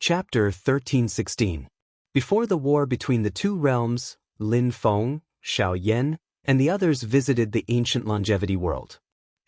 Chapter 1316. Before the war between the two realms, Lin Feng, Xiao Yan, and the others visited the ancient longevity world.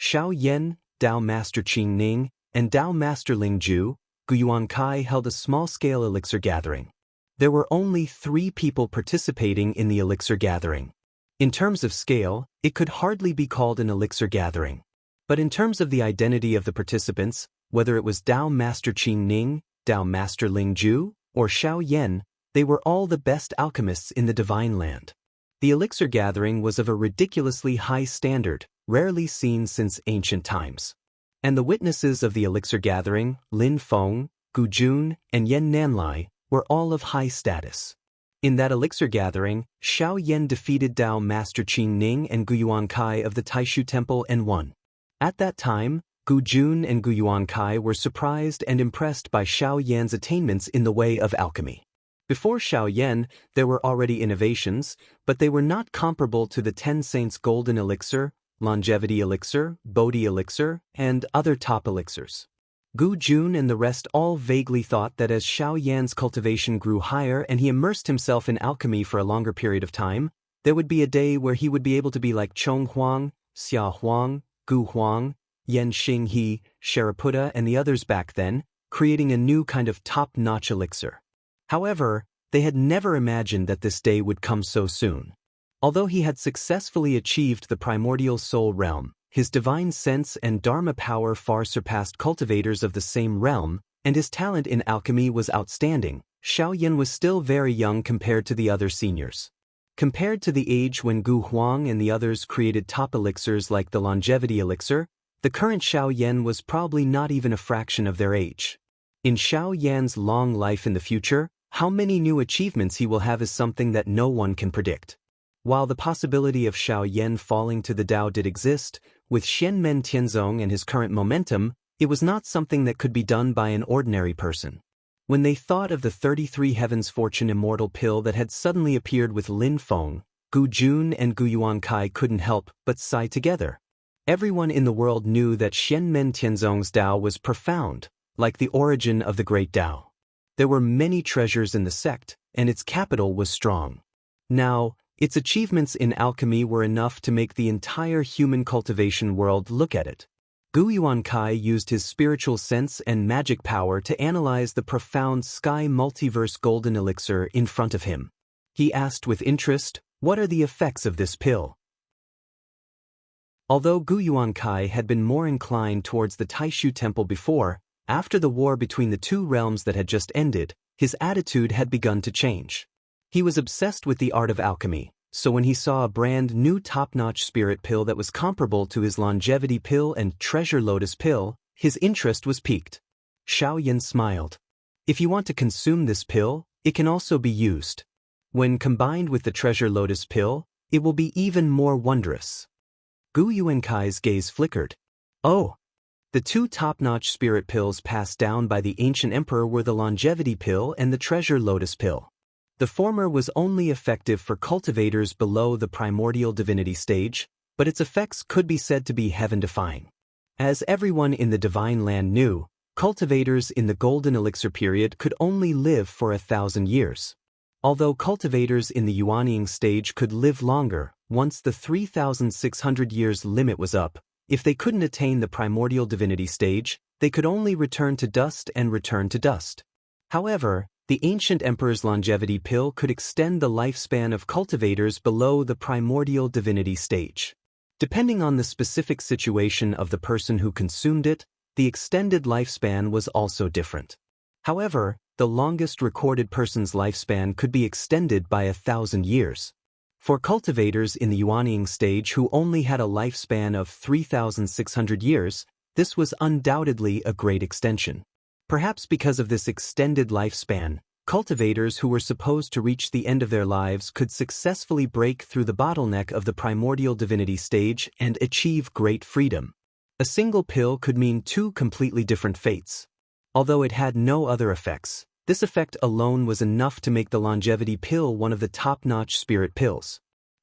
Xiao Yan, Dao Master Qing Ning, and Dao Master Ling Ju, Guyuan Kai held a small-scale elixir gathering. There were only 3 people participating in the elixir gathering. In terms of scale, it could hardly be called an elixir gathering. But in terms of the identity of the participants, whether it was Dao Master Qing Ning, Dao Master Ling Ju, or Xiao Yan, they were all the best alchemists in the Divine Land. The elixir gathering was of a ridiculously high standard, rarely seen since ancient times. And the witnesses of the elixir gathering, Lin Feng, Gu Jun, and Yan Nanlai, were all of high status. In that elixir gathering, Xiao Yan defeated Dao Master Qing Ning and Guyuan Kai of the Taishu Temple and won. At that time, Gu Jun and Guyuan Kai were surprised and impressed by Xiao Yan's attainments in the way of alchemy. Before Xiao Yan, there were already innovations, but they were not comparable to the 10 Saints Golden Elixir, Longevity Elixir, Bodhi Elixir, and other top elixirs. Gu Jun and the rest all vaguely thought that as Xiao Yan's cultivation grew higher and he immersed himself in alchemy for a longer period of time, there would be a day where he would be able to be like Chong Huang, Xia Huang, Gu Huang, Yan Xinghe, Shariputra, and the others back then, creating a new kind of top-notch elixir. However, they had never imagined that this day would come so soon. Although he had successfully achieved the primordial soul realm, his divine sense and dharma power far surpassed cultivators of the same realm, and his talent in alchemy was outstanding. Xiao Yan was still very young compared to the other seniors. Compared to the age when Gu Huang and the others created top elixirs like the longevity elixir, the current Xiao Yan was probably not even a fraction of their age. In Xiao Yan's long life in the future, how many new achievements he will have is something that no one can predict. While the possibility of Xiao Yan falling to the Tao did exist, with Xianmen Tianzong and his current momentum, it was not something that could be done by an ordinary person. When they thought of the 33 Heavens Fortune Immortal pill that had suddenly appeared with Lin Feng, Gu Jun and Guyuan Kai couldn't help but sigh together. Everyone in the world knew that Xianmen Tianzong's Tao was profound, like the origin of the great Tao. There were many treasures in the sect, and its capital was strong. Now, its achievements in alchemy were enough to make the entire human cultivation world look at it. Guyuan Kai used his spiritual sense and magic power to analyze the profound sky multiverse golden elixir in front of him. He asked with interest, "What are the effects of this pill?" Although Guyuan Kai had been more inclined towards the Taishu Temple before, after the war between the two realms that had just ended, his attitude had begun to change. He was obsessed with the art of alchemy, so when he saw a brand new top-notch spirit pill that was comparable to his longevity pill and treasure lotus pill, his interest was piqued. Xiao Yan smiled. "If you want to consume this pill, it can also be used. When combined with the treasure lotus pill, it will be even more wondrous." Guyuan Kai's gaze flickered. "Oh!" The 2 top-notch spirit pills passed down by the ancient emperor were the longevity pill and the treasure lotus pill. The former was only effective for cultivators below the primordial divinity stage, but its effects could be said to be heaven-defying. As everyone in the Divine Land knew, cultivators in the Golden Elixir period could only live for 1,000 years. Although cultivators in the Yuanying stage could live longer, once the 3,600 years limit was up, if they couldn't attain the primordial divinity stage, they could only return to dust and return to dust. However, the ancient emperor's longevity pill could extend the lifespan of cultivators below the primordial divinity stage. Depending on the specific situation of the person who consumed it, the extended lifespan was also different. However, the longest recorded person's lifespan could be extended by 1,000 years. For cultivators in the Yuanying stage who only had a lifespan of 3,600 years, this was undoubtedly a great extension. Perhaps because of this extended lifespan, cultivators who were supposed to reach the end of their lives could successfully break through the bottleneck of the primordial divinity stage and achieve great freedom. A single pill could mean 2 completely different fates. Although it had no other effects, this effect alone was enough to make the longevity pill one of the top-notch spirit pills.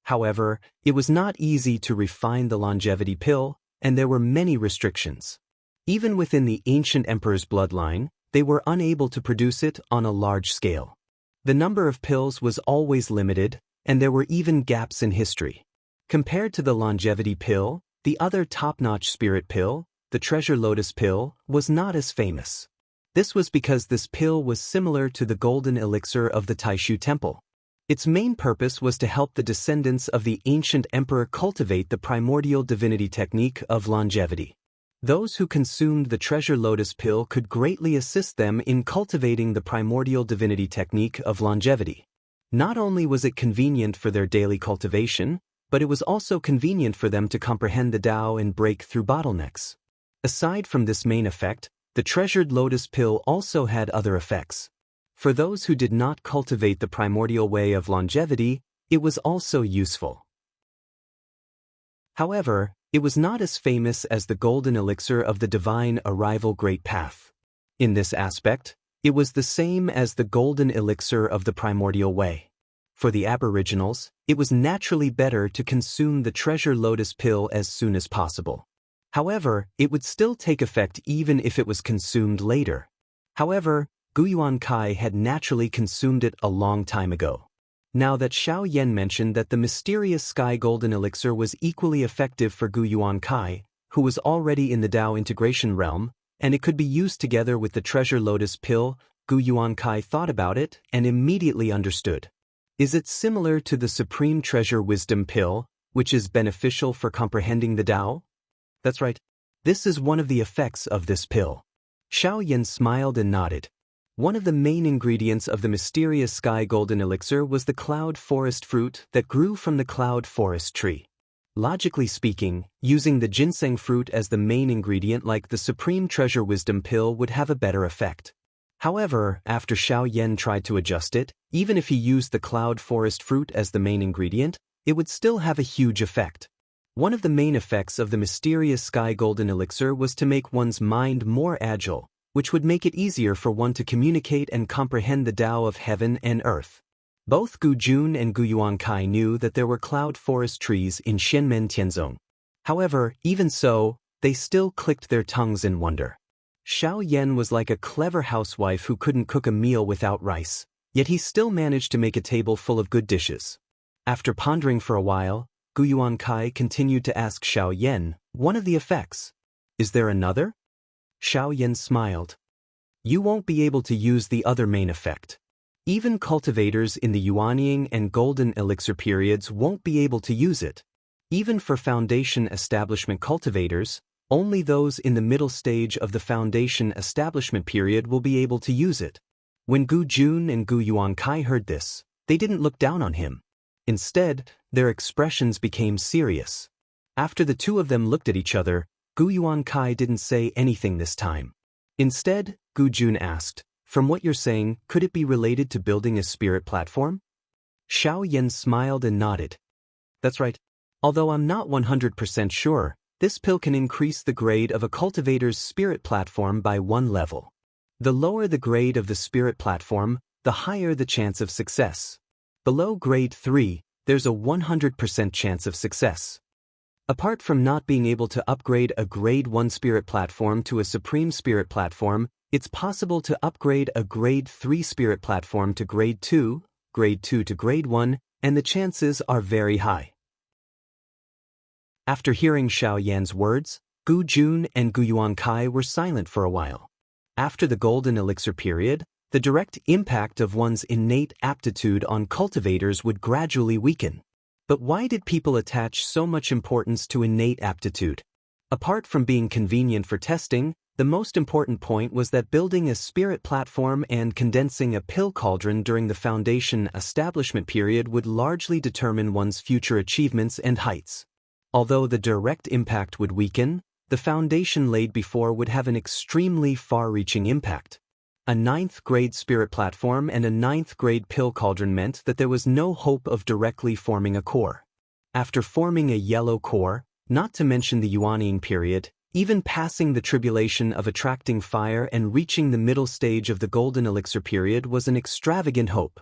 However, it was not easy to refine the longevity pill, and there were many restrictions. Even within the ancient emperor's bloodline, they were unable to produce it on a large scale. The number of pills was always limited, and there were even gaps in history. Compared to the longevity pill, the other top-notch spirit pill, the treasure lotus pill, was not as famous. This was because this pill was similar to the golden elixir of the Taishu temple. Its main purpose was to help the descendants of the ancient emperor cultivate the primordial divinity technique of longevity. Those who consumed the treasure lotus pill could greatly assist them in cultivating the primordial divinity technique of longevity. Not only was it convenient for their daily cultivation, but it was also convenient for them to comprehend the Tao and break through bottlenecks. Aside from this main effect, the treasured lotus pill also had other effects. For those who did not cultivate the primordial way of longevity, it was also useful. However, it was not as famous as the golden elixir of the divine arrival great path. In this aspect, it was the same as the golden elixir of the primordial way. For the aboriginals, it was naturally better to consume the treasure lotus pill as soon as possible. However, it would still take effect even if it was consumed later. However, Gu Yuankai had naturally consumed it a long time ago. Now that Xiao Yan mentioned that the mysterious sky golden elixir was equally effective for Gu Yuankai, who was already in the Tao integration realm, and it could be used together with the treasure lotus pill, Gu Yuankai thought about it and immediately understood. Is it similar to the supreme treasure wisdom pill, which is beneficial for comprehending the Tao? That's right. This is one of the effects of this pill. Xiao Yan smiled and nodded. One of the main ingredients of the mysterious sky golden elixir was the cloud forest fruit that grew from the cloud forest tree. Logically speaking, using the ginseng fruit as the main ingredient like the supreme treasure wisdom pill would have a better effect. However, after Xiao Yan tried to adjust it, even if he used the cloud forest fruit as the main ingredient, it would still have a huge effect. One of the main effects of the mysterious sky golden elixir was to make one's mind more agile, which would make it easier for one to communicate and comprehend the Tao of heaven and earth. Both Gu Jun and Gu Yuankai knew that there were cloud forest trees in Xianmen Tianzong. However, even so, they still clicked their tongues in wonder. Xiao Yan was like a clever housewife who couldn't cook a meal without rice, yet he still managed to make a table full of good dishes. After pondering for a while, Gu Yuankai continued to ask Xiao Yan, one of the effects. Is there another? Xiao Yan smiled. You won't be able to use the other main effect. Even cultivators in the Yuanying and Golden Elixir periods won't be able to use it. Even for Foundation Establishment cultivators, only those in the middle stage of the Foundation Establishment period will be able to use it. When Gu Jun and Gu Yuankai heard this, they didn't look down on him. Instead, their expressions became serious. After the two of them looked at each other, Gu Yuankai didn't say anything this time. Instead, Gu Jun asked, from what you're saying, could it be related to building a spirit platform? Xiao Yan smiled and nodded. That's right. Although I'm not 100% sure, this pill can increase the grade of a cultivator's spirit platform by 1 level. The lower the grade of the spirit platform, the higher the chance of success. Below grade 3, there's a 100% chance of success. Apart from not being able to upgrade a grade 1 spirit platform to a supreme spirit platform, it's possible to upgrade a grade 3 spirit platform to grade 2 to grade 1, and the chances are very high. After hearing Xiao Yan's words, Gu Jun and Gu Yuankai were silent for a while. After the Golden Elixir period, the direct impact of one's innate aptitude on cultivators would gradually weaken. But why did people attach so much importance to innate aptitude? Apart from being convenient for testing, the most important point was that building a spirit platform and condensing a pill cauldron during the Foundation Establishment period would largely determine one's future achievements and heights. Although the direct impact would weaken, the foundation laid before would have an extremely far-reaching impact. A 9th grade spirit platform and a 9th grade pill cauldron meant that there was no hope of directly forming a core. After forming a yellow core, not to mention the Yuanying period, even passing the tribulation of attracting fire and reaching the middle stage of the Golden Elixir period was an extravagant hope.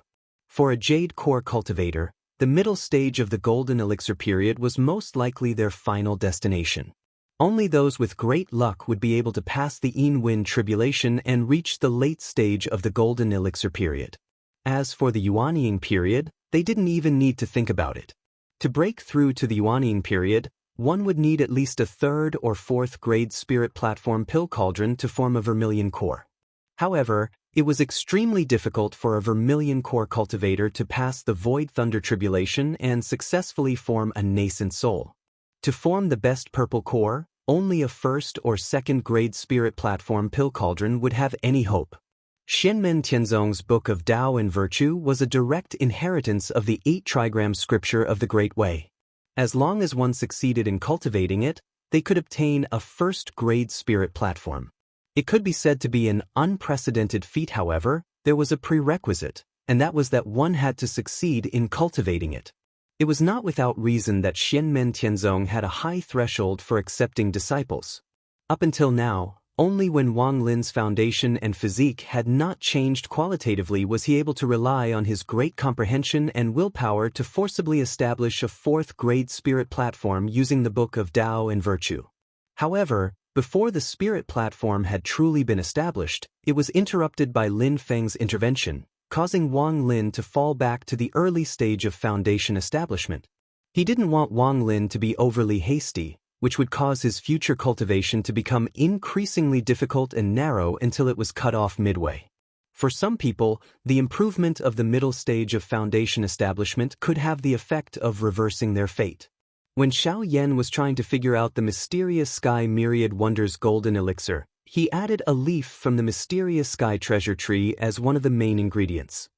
For a jade core cultivator, the middle stage of the Golden Elixir period was most likely their final destination. Only those with great luck would be able to pass the Yin tribulation and reach the late stage of the golden elixir period. As for the Yuanying period, they didn't even need to think about it. To break through to the Yuanying period, one would need at least a 3rd or 4th grade spirit platform pill cauldron to form a vermilion core. However, it was extremely difficult for a vermilion core cultivator to pass the void thunder tribulation and successfully form a nascent soul. To form the best purple core, only a 1st or 2nd grade spirit platform pill cauldron would have any hope. Xianmen Tianzong's Book of Tao and Virtue was a direct inheritance of the 8 trigram scripture of the Great Way. As long as one succeeded in cultivating it, they could obtain a 1st grade spirit platform. It could be said to be an unprecedented feat. However, there was a prerequisite, and that was that one had to succeed in cultivating it. It was not without reason that Xianmen Tianzong had a high threshold for accepting disciples. Up until now, only when Wang Lin's foundation and physique had not changed qualitatively was he able to rely on his great comprehension and willpower to forcibly establish a 4th grade spirit platform using the Book of Tao and Virtue. However, before the spirit platform had truly been established, it was interrupted by Lin Feng's intervention, causing Wang Lin to fall back to the early stage of foundation establishment. He didn't want Wang Lin to be overly hasty, which would cause his future cultivation to become increasingly difficult and narrow until it was cut off midway. For some people, the improvement of the middle stage of foundation establishment could have the effect of reversing their fate. When Xiao Yan was trying to figure out the mysterious Sky Myriad Wonders golden elixir, he added a leaf from the mysterious Sky Treasure Tree as one of the main ingredients.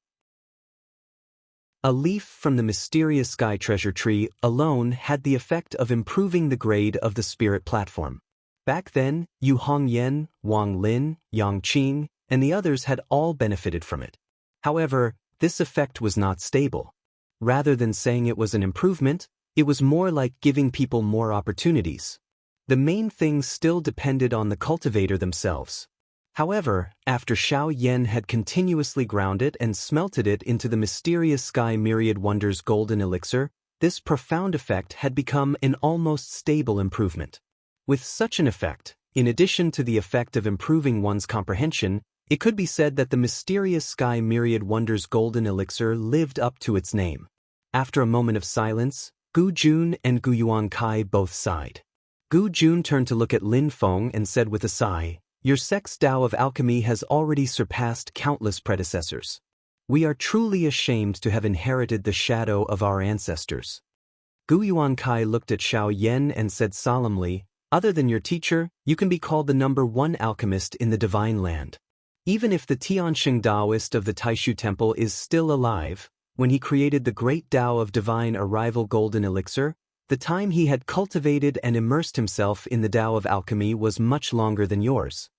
A leaf from the mysterious Sky Treasure Tree alone had the effect of improving the grade of the spirit platform. Back then, Yu Hongyan, Wang Lin, Yang Qing, and the others had all benefited from it. However, this effect was not stable. Rather than saying it was an improvement, it was more like giving people more opportunities. The main thing still depended on the cultivator themselves. However, after Xiao Yan had continuously ground it and smelted it into the mysterious Sky Myriad Wonders golden elixir, this profound effect had become an almost stable improvement. With such an effect, in addition to the effect of improving one's comprehension, it could be said that the mysterious Sky Myriad Wonders golden elixir lived up to its name. After a moment of silence, Gu Jun and Gu Yuankai both sighed. Gu Jun turned to look at Lin Feng and said with a sigh, "Your sect's Tao of alchemy has already surpassed countless predecessors. We are truly ashamed to have inherited the shadow of our ancestors." Gu Yuankai looked at Xiao Yan and said solemnly, "Other than your teacher, you can be called the #1 alchemist in the divine land. Even if the Tianxing Taoist of the Taishu Temple is still alive, when he created the great Tao of divine arrival golden elixir, the time he had cultivated and immersed himself in the Tao of alchemy was much longer than yours.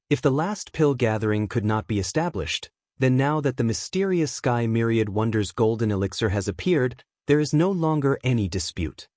If the last pill gathering could not be established, then now that the mysterious Sky Myriad Wonders golden elixir has appeared, there is no longer any dispute."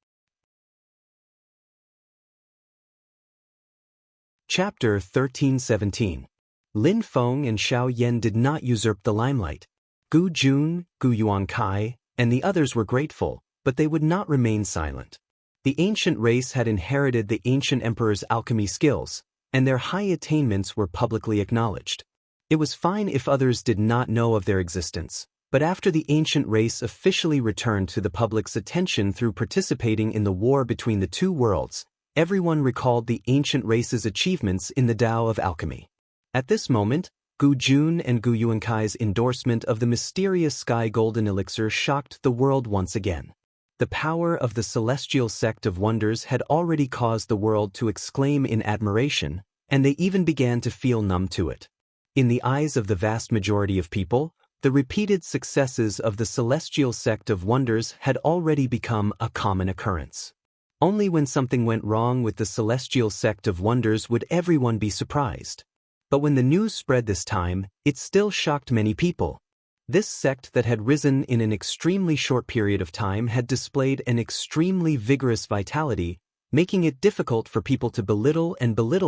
Chapter 1317. Lin Feng and Xiao Yan did not usurp the limelight. Gu Jun, Gu Yuankai, and the others were grateful, but they would not remain silent. The ancient race had inherited the ancient emperor's alchemy skills, and their high attainments were publicly acknowledged. It was fine if others did not know of their existence, but after the ancient race officially returned to the public's attention through participating in the war between the two worlds, everyone recalled the ancient race's achievements in the Tao of alchemy. At this moment, Gu Jun and Gu Yuankai's endorsement of the mysterious Sky Golden Elixir shocked the world once again. The power of the celestial sect of wonders had already caused the world to exclaim in admiration, and they even began to feel numb to it. In the eyes of the vast majority of people, the repeated successes of the celestial sect of wonders had already become a common occurrence. Only when something went wrong with the celestial sect of wonders would everyone be surprised. But when the news spread this time, it still shocked many people. This sect that had risen in an extremely short period of time had displayed an extremely vigorous vitality, making it difficult for people to belittle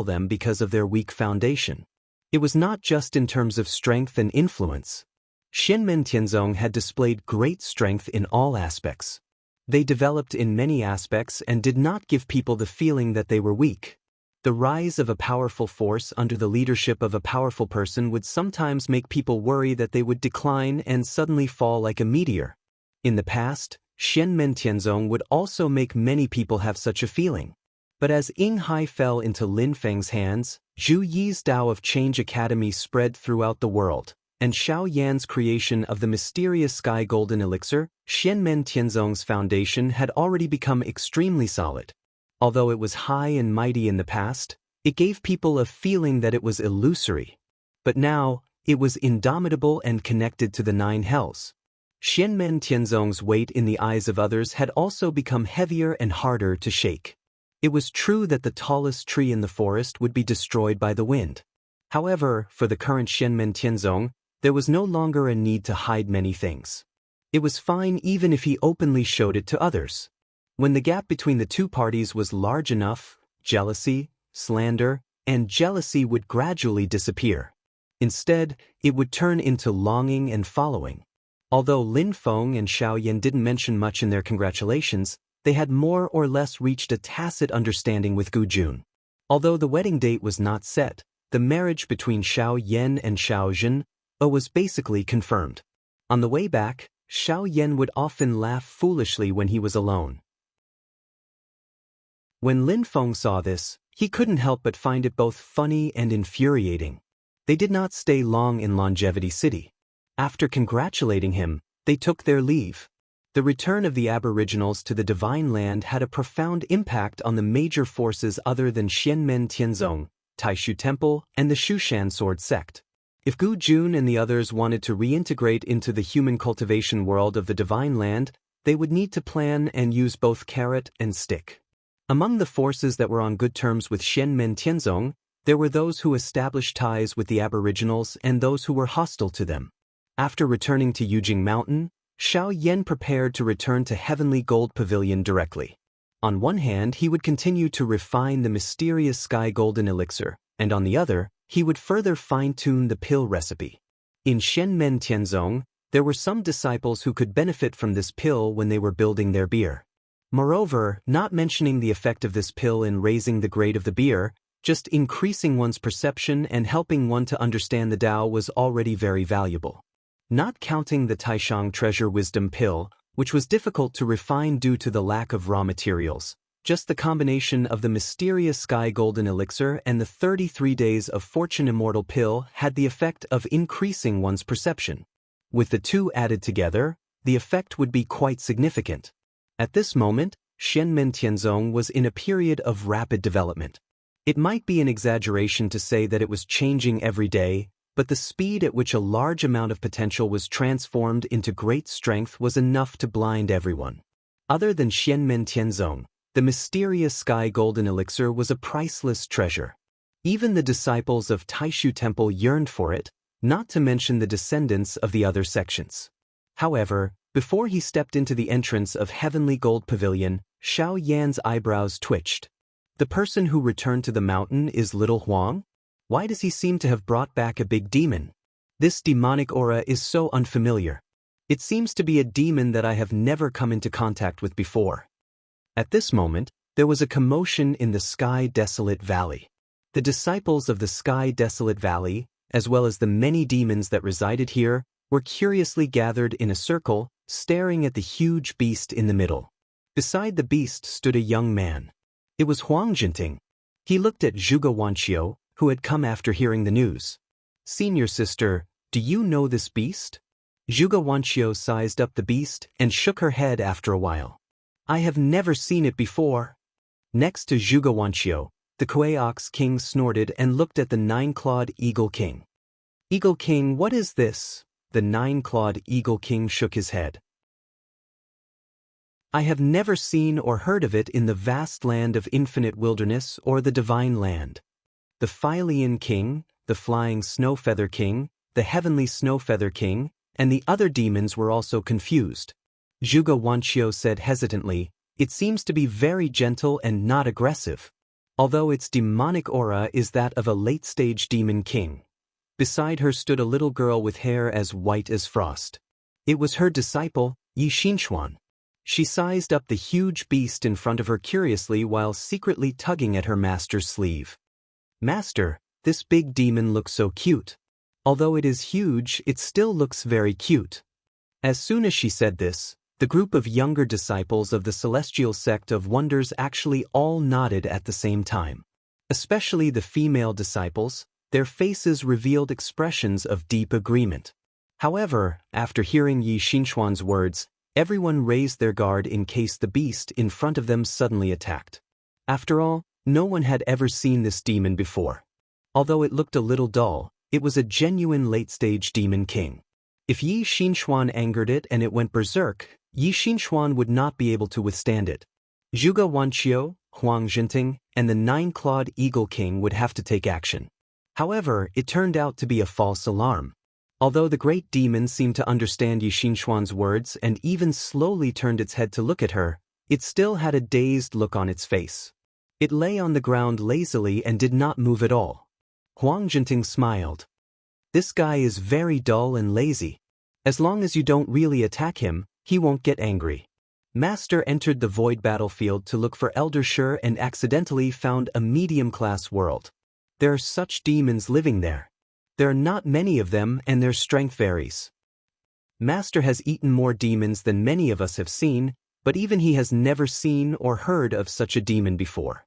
them because of their weak foundation. It was not just in terms of strength and influence. Xianmen Tianzong had displayed great strength in all aspects. They developed in many aspects and did not give people the feeling that they were weak. The rise of a powerful force under the leadership of a powerful person would sometimes make people worry that they would decline and suddenly fall like a meteor. In the past, Xianmen Tianzong would also make many people have such a feeling. But as Ying Hai fell into Lin Feng's hands, Zhu Yi's Tao of Change Academy spread throughout the world, and Xiao Yan's creation of the mysterious Sky Golden Elixir, Xianmen Tianzong's foundation had already become extremely solid. Although it was high and mighty in the past, it gave people a feeling that it was illusory. But now, it was indomitable and connected to the nine hells. Xianmen Tianzong's weight in the eyes of others had also become heavier and harder to shake. It was true that the tallest tree in the forest would be destroyed by the wind. However, for the current Xianmen Tianzong, there was no longer a need to hide many things. It was fine even if he openly showed it to others. When the gap between the two parties was large enough, jealousy, slander, and jealousy would gradually disappear. Instead, it would turn into longing and following. Although Lin Feng and Xiao Yan didn't mention much in their congratulations, they had more or less reached a tacit understanding with Gu Jun. Although the wedding date was not set, the marriage between Xiao Yan and Xiao Zhen was basically confirmed. On the way back, Xiao Yan would often laugh foolishly when he was alone. When Lin Feng saw this, he couldn't help but find it both funny and infuriating. They did not stay long in Longevity City. After congratulating him, they took their leave. The return of the Aboriginals to the Divine Land had a profound impact on the major forces other than Xianmen Tianzong, Taishu Temple, and the Shushan Sword Sect. If Gu Jun and the others wanted to reintegrate into the human cultivation world of the Divine Land, they would need to plan and use both carrot and stick. Among the forces that were on good terms with Xianmen Tianzong, there were those who established ties with the Aboriginals and those who were hostile to them. After returning to Yujing Mountain, Xiao Yan prepared to return to Heavenly Gold Pavilion directly. On one hand, he would continue to refine the mysterious Sky Golden Elixir, and on the other, he would further fine-tune the pill recipe. In Xianmen Tianzong, there were some disciples who could benefit from this pill when they were building their beer. Moreover, not mentioning the effect of this pill in raising the grade of the beer, just increasing one's perception and helping one to understand the Tao was already very valuable. Not counting the Taishang Treasure Wisdom pill, which was difficult to refine due to the lack of raw materials, just the combination of the mysterious Sky Golden Elixir and the 33 Days of Fortune Immortal pill had the effect of increasing one's perception. With the two added together, the effect would be quite significant. At this moment, Xianmen Tianzong was in a period of rapid development. It might be an exaggeration to say that it was changing every day, but the speed at which a large amount of potential was transformed into great strength was enough to blind everyone. Other than Xianmen Tianzong, the mysterious Sky Golden Elixir was a priceless treasure. Even the disciples of Taishu Temple yearned for it, not to mention the descendants of the other sections. However, before he stepped into the entrance of Heavenly Gold Pavilion, Xiao Yan's eyebrows twitched. The person who returned to the mountain is Little Huang? Why does he seem to have brought back a big demon? This demonic aura is so unfamiliar. It seems to be a demon that I have never come into contact with before. At this moment, there was a commotion in the Sky Desolate Valley. The disciples of the Sky Desolate Valley, as well as the many demons that resided here, were curiously gathered in a circle, staring at the huge beast in the middle. Beside the beast stood a young man. It was Huang Jinting. He looked at Zhuge Wanqiu, who had come after hearing the news. "Senior sister, do you know this beast?" Zhuge Wanqiu sized up the beast and shook her head after a while. "I have never seen it before." Next to Zhuge Wanqiu, the Kuei Ox King snorted and looked at the nine-clawed Eagle King. "Eagle King, what is this?" The nine-clawed Eagle King shook his head. "I have never seen or heard of it in the vast land of infinite wilderness or the divine land." The Phylian King, the Flying Snowfeather King, the Heavenly Snowfeather King, and the other demons were also confused. Zhuge Wanqiu said hesitantly, "It seems to be very gentle and not aggressive. Although its demonic aura is that of a late-stage demon king." Beside her stood a little girl with hair as white as frost. It was her disciple, Yi Xinchuan. She sized up the huge beast in front of her curiously while secretly tugging at her master's sleeve. "Master, this big demon looks so cute. Although it is huge, it still looks very cute." As soon as she said this, the group of younger disciples of the celestial sect of wonders actually all nodded at the same time. Especially the female disciples, their faces revealed expressions of deep agreement. However, after hearing Yi Xinchuan's words, everyone raised their guard in case the beast in front of them suddenly attacked. After all, no one had ever seen this demon before. Although it looked a little dull, it was a genuine late-stage demon king. If Yi Xinchuan angered it and it went berserk, Yi Xinchuan would not be able to withstand it. Zhuge Wanqiu, Huang Zhenting, and the nine-clawed eagle king would have to take action. However, it turned out to be a false alarm. Although the great demon seemed to understand Yi Xinchuan's words and even slowly turned its head to look at her, it still had a dazed look on its face. It lay on the ground lazily and did not move at all. Huang Zhenting smiled. "This guy is very dull and lazy. As long as you don't really attack him, he won't get angry." Master entered the void battlefield to look for Elder Shi and accidentally found a medium-class world. There are such demons living there. There are not many of them and their strength varies. Master has eaten more demons than many of us have seen, but even he has never seen or heard of such a demon before.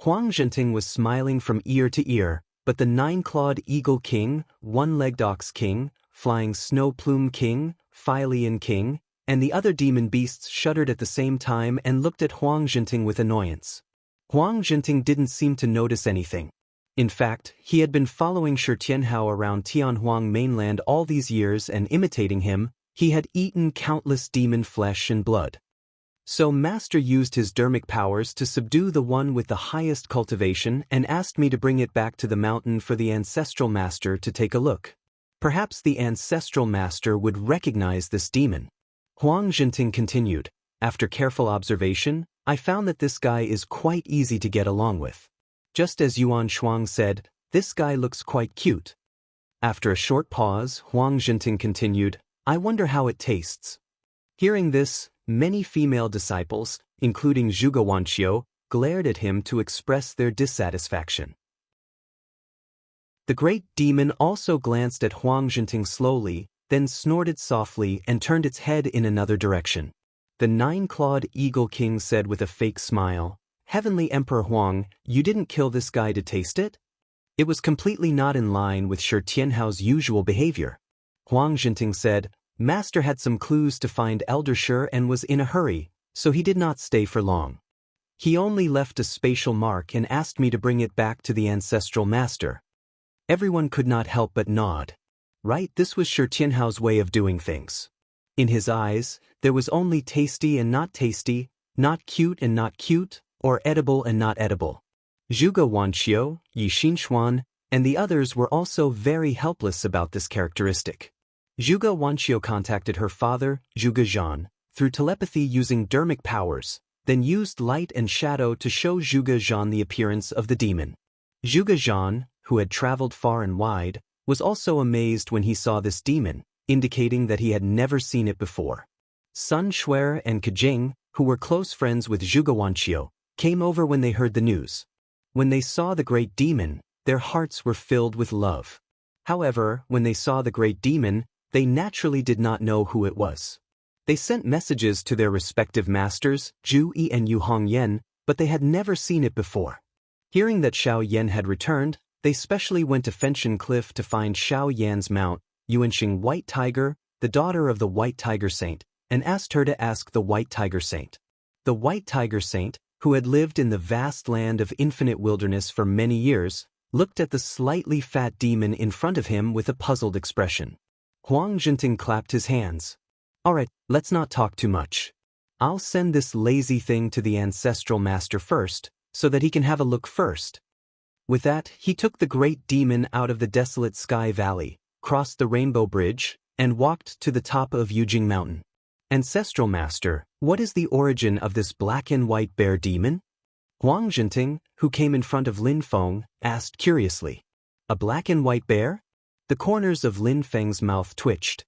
Huang Zhenting was smiling from ear to ear, but the nine-clawed eagle king, one-legged ox king, flying snow plume king, Philian king, and the other demon beasts shuddered at the same time and looked at Huang Zhenting with annoyance. Huang Zhenting didn't seem to notice anything. In fact, he had been following Shi Tianhao around Tianhuang mainland all these years and imitating him, he had eaten countless demon flesh and blood. So Master used his dermic powers to subdue the one with the highest cultivation and asked me to bring it back to the mountain for the ancestral master to take a look. Perhaps the ancestral master would recognize this demon. Huang Zhenting continued, "After careful observation, I found that this guy is quite easy to get along with. Just as Yuan Shuang said, this guy looks quite cute." After a short pause, Huang Zhenting continued, "I wonder how it tastes." Hearing this, many female disciples, including Zhuge Wanqiu, glared at him to express their dissatisfaction. The great demon also glanced at Huang Zhenting slowly, then snorted softly and turned its head in another direction. The nine-clawed eagle king said with a fake smile, "Heavenly Emperor Huang, you didn't kill this guy to taste it?" It was completely not in line with Shi Tianhao's usual behavior. Huang Zhenting said, "Master had some clues to find Elder Shi and was in a hurry, so he did not stay for long. He only left a spatial mark and asked me to bring it back to the ancestral master." Everyone could not help but nod. Right, this was Shi Tianhao's way of doing things. In his eyes, there was only tasty and not tasty, not cute and not cute, or edible and not edible. Zhuge Wanqiu, Yi Xinchuan, and the others were also very helpless about this characteristic. Zhuge Wanqiu contacted her father, Zhuge Zhan, through telepathy using dermic powers, then used light and shadow to show Zhuge Zhan the appearance of the demon. Zhuge Zhan, who had traveled far and wide, was also amazed when he saw this demon, indicating that he had never seen it before. Sun Shuer and Kejing, who were close friends with Zhuge Wanqiu, came over when they heard the news. When they saw the great demon, their hearts were filled with love. However, when they saw the great demon, they naturally did not know who it was. They sent messages to their respective masters, Zhu Yi and Yu Hongyan, but they had never seen it before. Hearing that Xiao Yan had returned, they specially went to Fenshan Cliff to find Xiao Yan's mount, Yuanxing White Tiger, the daughter of the White Tiger Saint, and asked her to ask the White Tiger Saint. The White Tiger Saint, who had lived in the vast land of infinite wilderness for many years, looked at the slightly fat demon in front of him with a puzzled expression. Huang Zhenting clapped his hands. "Alright, let's not talk too much. I'll send this lazy thing to the ancestral master first, so that he can have a look first." With that, he took the great demon out of the desolate sky valley, crossed the rainbow bridge, and walked to the top of Yujing Mountain. "Ancestral master, what is the origin of this black and white bear demon?" Huang Zhenting, who came in front of Lin Feng, asked curiously. "A black and white bear?" The corners of Lin Feng's mouth twitched.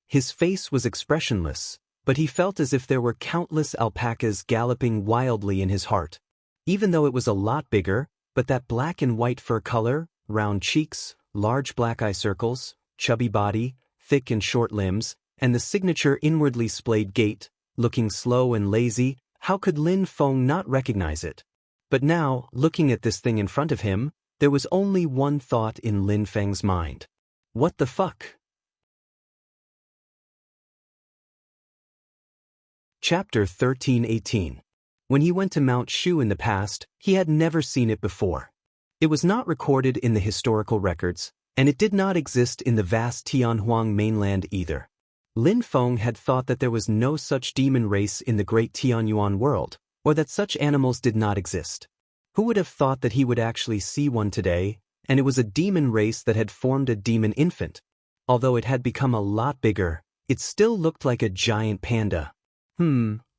His face was expressionless, but he felt as if there were countless alpacas galloping wildly in his heart. Even though it was a lot bigger, but that black and white fur color, round cheeks, large black eye circles, chubby body, thick and short limbs, and the signature inwardly splayed gait, looking slow and lazy, how could Lin Feng not recognize it? But now, looking at this thing in front of him, there was only one thought in Lin Feng's mind. What the fuck? Chapter 13:18. When he went to Mount Shu in the past, he had never seen it before. It was not recorded in the historical records, and it did not exist in the vast Tianhuang mainland either. Lin Feng had thought that there was no such demon race in the great Tianyuan world, or that such animals did not exist. Who would have thought that he would actually see one today, and it was a demon race that had formed a demon infant. Although it had become a lot bigger, it still looked like a giant panda.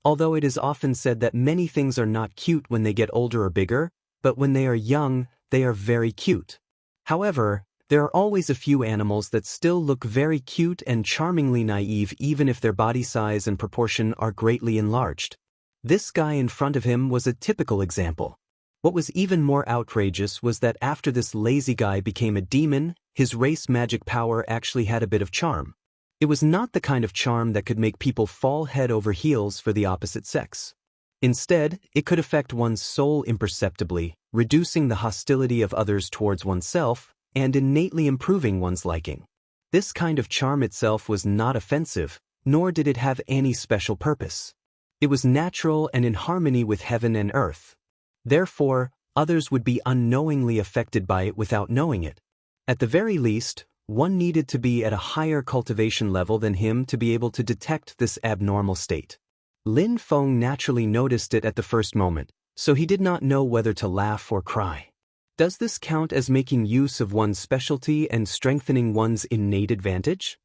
Although it is often said that many things are not cute when they get older or bigger, but when they are young, they are very cute. However, there are always a few animals that still look very cute and charmingly naive even if their body size and proportion are greatly enlarged. This guy in front of him was a typical example. What was even more outrageous was that after this lazy guy became a demon, his race magic power actually had a bit of charm. It was not the kind of charm that could make people fall head over heels for the opposite sex. Instead, it could affect one's soul imperceptibly, reducing the hostility of others towards oneself, and innately improving one's liking. This kind of charm itself was not offensive, nor did it have any special purpose. It was natural and in harmony with heaven and earth. Therefore, others would be unknowingly affected by it without knowing it. At the very least, one needed to be at a higher cultivation level than him to be able to detect this abnormal state. Lin Feng naturally noticed it at the first moment, so he did not know whether to laugh or cry. Does this count as making use of one's specialty and strengthening one's innate advantage?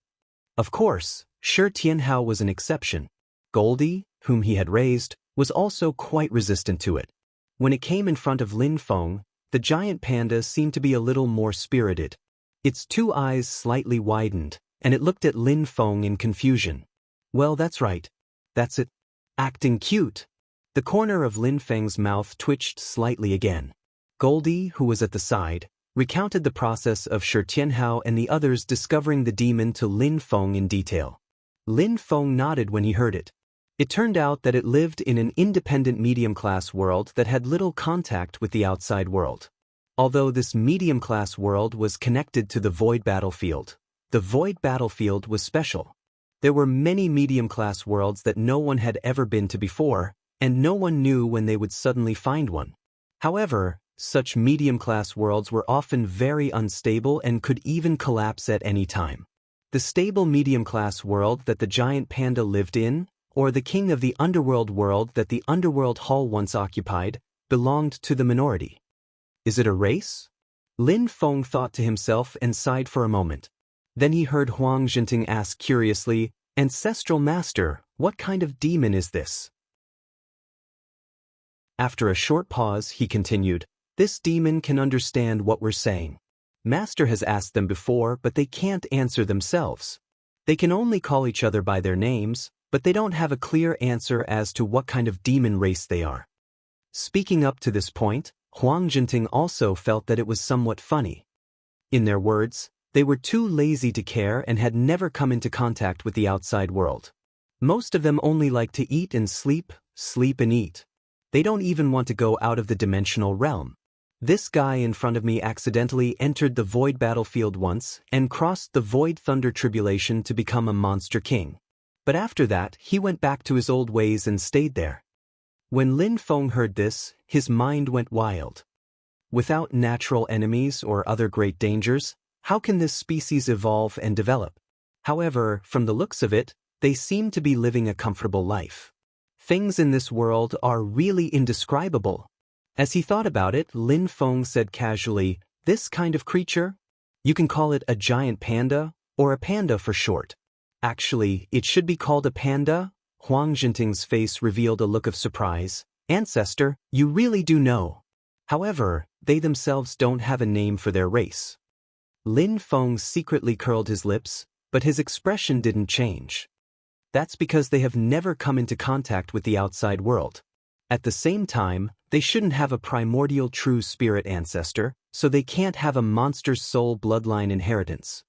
Of course, Shi Tianhao was an exception. Goldie, whom he had raised, was also quite resistant to it. When it came in front of Lin Feng, the giant panda seemed to be a little more spirited. Its two eyes slightly widened, and it looked at Lin Feng in confusion. Well, that's right. That's it. Acting cute. The corner of Lin Feng's mouth twitched slightly again. Goldie, who was at the side, recounted the process of Shi Tianhao and the others discovering the demon to Lin Feng in detail. Lin Feng nodded when he heard it. It turned out that it lived in an independent medium-class world that had little contact with the outside world. Although this medium-class world was connected to the void battlefield, the void battlefield was special. There were many medium-class worlds that no one had ever been to before, and no one knew when they would suddenly find one. However, such medium-class worlds were often very unstable and could even collapse at any time. The stable medium-class world that the giant panda lived in, or the king of the underworld world that the underworld hall once occupied, belonged to the minority. Is it a race? Lin Feng thought to himself and sighed for a moment. Then he heard Huang Jinting ask curiously, "Ancestral Master, what kind of demon is this?" After a short pause, he continued, "This demon can understand what we're saying. Master has asked them before, but they can't answer themselves. They can only call each other by their names, but they don't have a clear answer as to what kind of demon race they are." Speaking up to this point, Huang Jinting also felt that it was somewhat funny. In their words, they were too lazy to care and had never come into contact with the outside world. Most of them only like to eat and sleep, sleep and eat. They don't even want to go out of the dimensional realm. This guy in front of me accidentally entered the void battlefield once and crossed the void thunder tribulation to become a monster king. But after that, he went back to his old ways and stayed there. When Lin Feng heard this, his mind went wild. Without natural enemies or other great dangers, how can this species evolve and develop? However, from the looks of it, they seem to be living a comfortable life. Things in this world are really indescribable. As he thought about it, Lin Feng said casually, "This kind of creature? You can call it a giant panda, or a panda for short. Actually, it should be called a panda." Huang Jinting's face revealed a look of surprise. "Ancestor, you really do know." However, they themselves don't have a name for their race. Lin Feng secretly curled his lips, but his expression didn't change. That's because they have never come into contact with the outside world. At the same time, they shouldn't have a primordial true spirit ancestor, so they can't have a monster's soul bloodline inheritance.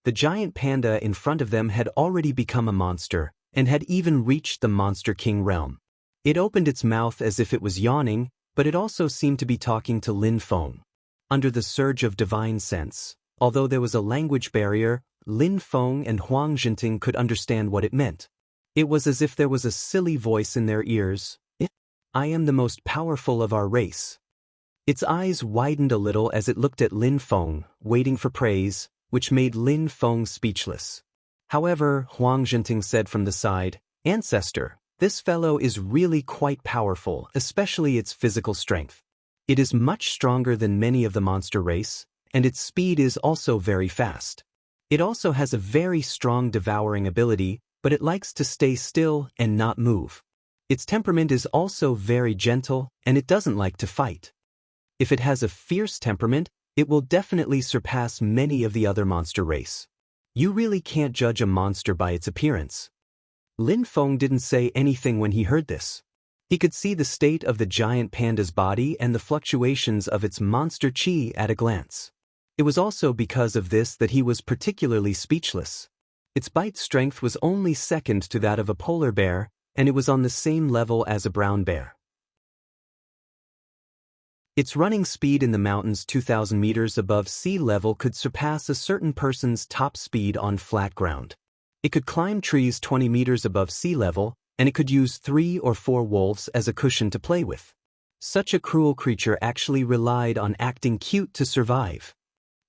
The giant panda in front of them had already become a monster, and had even reached the Monster King realm. It opened its mouth as if it was yawning, but it also seemed to be talking to Lin Feng. Under the surge of divine sense, although there was a language barrier, Lin Feng and Huang Jinting could understand what it meant. It was as if there was a silly voice in their ears. I am the most powerful of our race. Its eyes widened a little as it looked at Lin Feng, waiting for praise, which made Lin Feng speechless. However, Huang Jinting said from the side, Ancestor, this fellow is really quite powerful, especially its physical strength. It is much stronger than many of the monster race, and its speed is also very fast. It also has a very strong devouring ability, but it likes to stay still and not move. Its temperament is also very gentle, and it doesn't like to fight. If it has a fierce temperament, it will definitely surpass many of the other monster race. You really can't judge a monster by its appearance. Lin Feng didn't say anything when he heard this. He could see the state of the giant panda's body and the fluctuations of its monster chi at a glance. It was also because of this that he was particularly speechless. Its bite strength was only second to that of a polar bear, and it was on the same level as a brown bear. Its running speed in the mountains 2,000 meters above sea level could surpass a certain person's top speed on flat ground. It could climb trees 20 meters above sea level, and it could use 3 or 4 wolves as a cushion to play with. Such a cruel creature actually relied on acting cute to survive.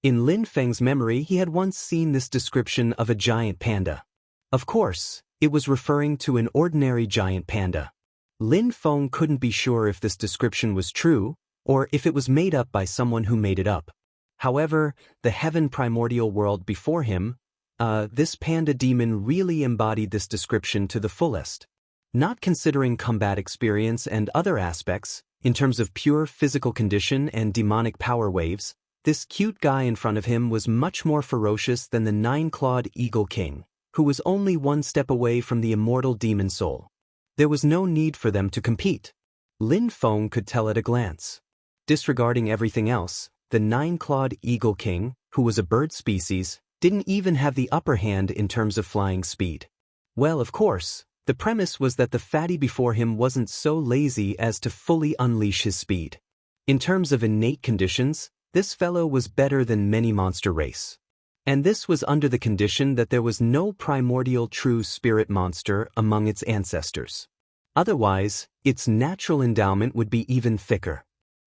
In Lin Feng's memory, he had once seen this description of a giant panda. Of course, it was referring to an ordinary giant panda. Lin Feng couldn't be sure if this description was true, or if it was made up by someone who made it up. However, the heaven primordial world before him, this panda demon really embodied this description to the fullest. Not considering combat experience and other aspects, in terms of pure physical condition and demonic power waves, this cute guy in front of him was much more ferocious than the 9-clawed Eagle King, who was only one step away from the immortal demon soul. There was no need for them to compete. Lin Feng could tell at a glance. Disregarding everything else, the 9-clawed Eagle King, who was a bird species, didn't even have the upper hand in terms of flying speed. Well, of course, the premise was that the fatty before him wasn't so lazy as to fully unleash his speed. In terms of innate conditions, this fellow was better than many monster race. And this was under the condition that there was no primordial true spirit monster among its ancestors. Otherwise, its natural endowment would be even thicker.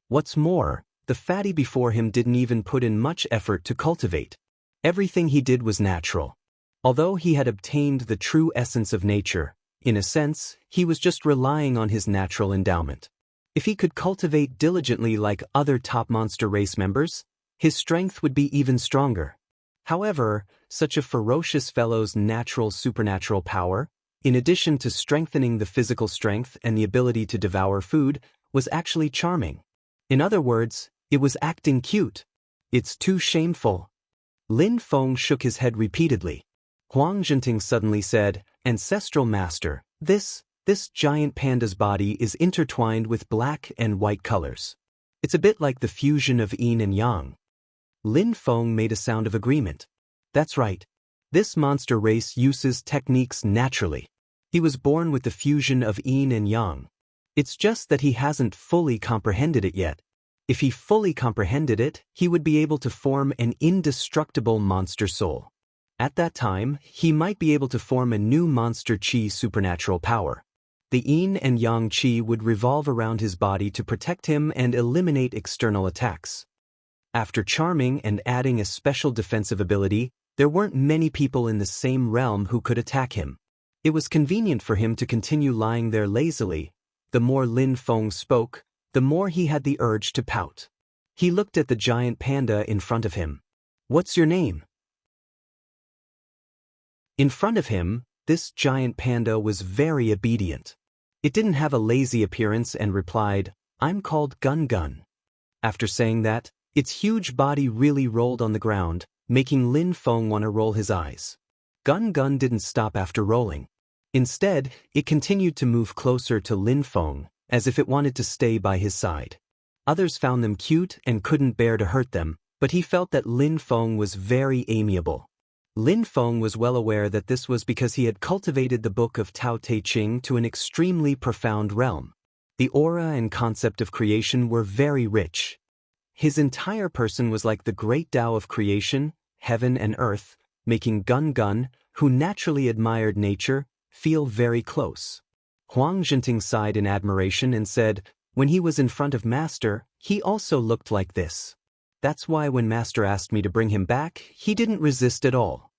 What's more, the fatty before him didn't even put in much effort to cultivate. Everything he did was natural. Although he had obtained the true essence of nature, in a sense, he was just relying on his natural endowment. If he could cultivate diligently like other top monster race members, his strength would be even stronger. However, such a ferocious fellow's natural supernatural power, in addition to strengthening the physical strength and the ability to devour food, was actually charming. In other words, it was acting cute. It's too shameful. Lin Feng shook his head repeatedly. Huang Jinting suddenly said, Ancestral Master, this giant panda's body is intertwined with black and white colors. It's a bit like the fusion of yin and yang. Lin Feng made a sound of agreement. That's right. This monster race uses techniques naturally. He was born with the fusion of yin and yang. It's just that he hasn't fully comprehended it yet. If he fully comprehended it, he would be able to form an indestructible monster soul. At that time, he might be able to form a new monster chi supernatural power. The yin and yang chi would revolve around his body to protect him and eliminate external attacks. After charming and adding a special defensive ability, there weren't many people in the same realm who could attack him. It was convenient for him to continue lying there lazily. The more Lin Feng spoke, the more he had the urge to pout. He looked at the giant panda in front of him. What's your name? In front of him, this giant panda was very obedient. It didn't have a lazy appearance and replied, I'm called Gun Gun. After saying that, its huge body really rolled on the ground, making Lin Feng want to roll his eyes. Gun Gun didn't stop after rolling. Instead, it continued to move closer to Lin Feng, as if it wanted to stay by his side. Others found them cute and couldn't bear to hurt them, but he felt that Lin Feng was very amiable. Lin Feng was well aware that this was because he had cultivated the book of Tao Te Ching to an extremely profound realm. The aura and concept of creation were very rich. His entire person was like the great Tao of creation, heaven and earth, making Gun Gun, who naturally admired nature, feel very close. Huang Zhenting sighed in admiration and said, when he was in front of Master, he also looked like this. That's why when Master asked me to bring him back, he didn't resist at all.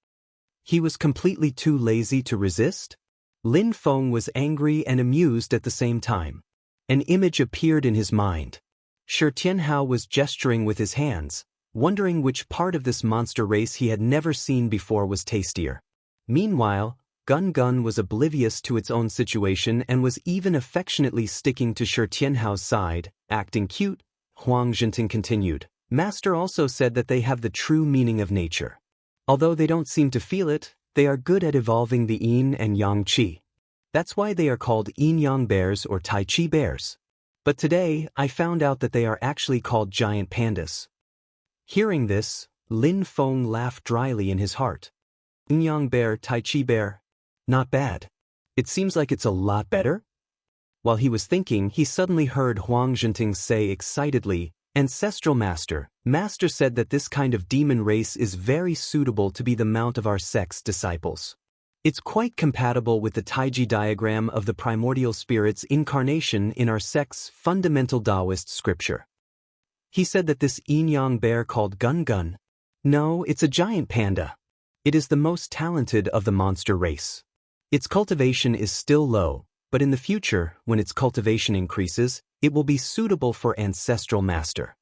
He was completely too lazy to resist? Lin Feng was angry and amused at the same time. An image appeared in his mind. Shi Tianhao was gesturing with his hands, wondering which part of this monster race he had never seen before was tastier. Meanwhile, Gun Gun was oblivious to its own situation and was even affectionately sticking to Shi Tianhao's side, acting cute. Huang Zhenting continued. Master also said that they have the true meaning of nature. Although they don't seem to feel it, they are good at evolving the yin and yang qi. That's why they are called yin-yang bears or tai chi bears. But today, I found out that they are actually called giant pandas. Hearing this, Lin Feng laughed dryly in his heart. Yin-yang bear, tai chi bear. Not bad. It seems like it's a lot better. While he was thinking, he suddenly heard Huang Zhenting say excitedly, Ancestral Master, Master said that this kind of demon race is very suitable to be the mount of our sect's disciples. It's quite compatible with the Taiji diagram of the primordial spirit's incarnation in our sect's fundamental Taoist scripture. He said that this yin-yang bear called Gun Gun. No, it's a giant panda. It is the most talented of the monster race. Its cultivation is still low, but in the future, when its cultivation increases, it will be suitable for Ancestral Master.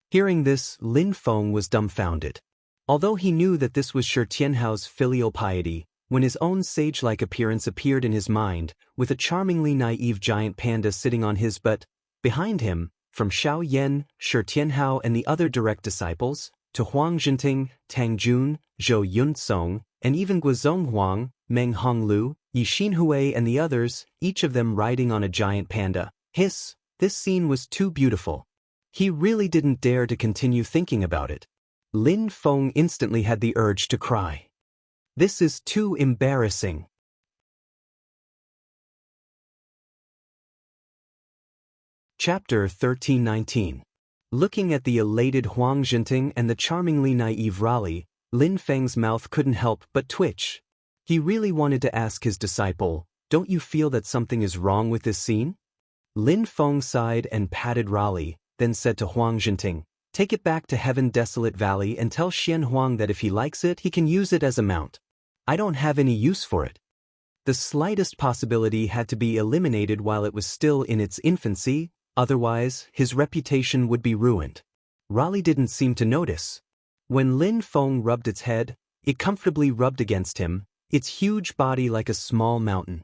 Hearing this, Lin Feng was dumbfounded. Although he knew that this was Shi Tianhao's filial piety, when his own sage-like appearance appeared in his mind, with a charmingly naive giant panda sitting on his butt, behind him, from Xiao Yan, Shi Tianhao and the other direct disciples, to Huang Zhenting, Tang Jun, Zhou Yunsong, and even Guozong Huang, Meng Honglu, Yi Xinhui and the others, each of them riding on a giant panda. Hiss, this scene was too beautiful. He really didn't dare to continue thinking about it. Lin Feng instantly had the urge to cry. This is too embarrassing. Chapter 1319. Looking at the elated Huang Zhenting and the charmingly naive Raleigh, Lin Feng's mouth couldn't help but twitch. He really wanted to ask his disciple, don't you feel that something is wrong with this scene? Lin Feng sighed and patted Raleigh, then said to Huang Zhenting, take it back to Heaven Desolate Valley and tell Xian Huang that if he likes it, he can use it as a mount. I don't have any use for it. The slightest possibility had to be eliminated while it was still in its infancy, otherwise, his reputation would be ruined. Raleigh didn't seem to notice. When Lin Feng rubbed its head, it comfortably rubbed against him, its huge body like a small mountain.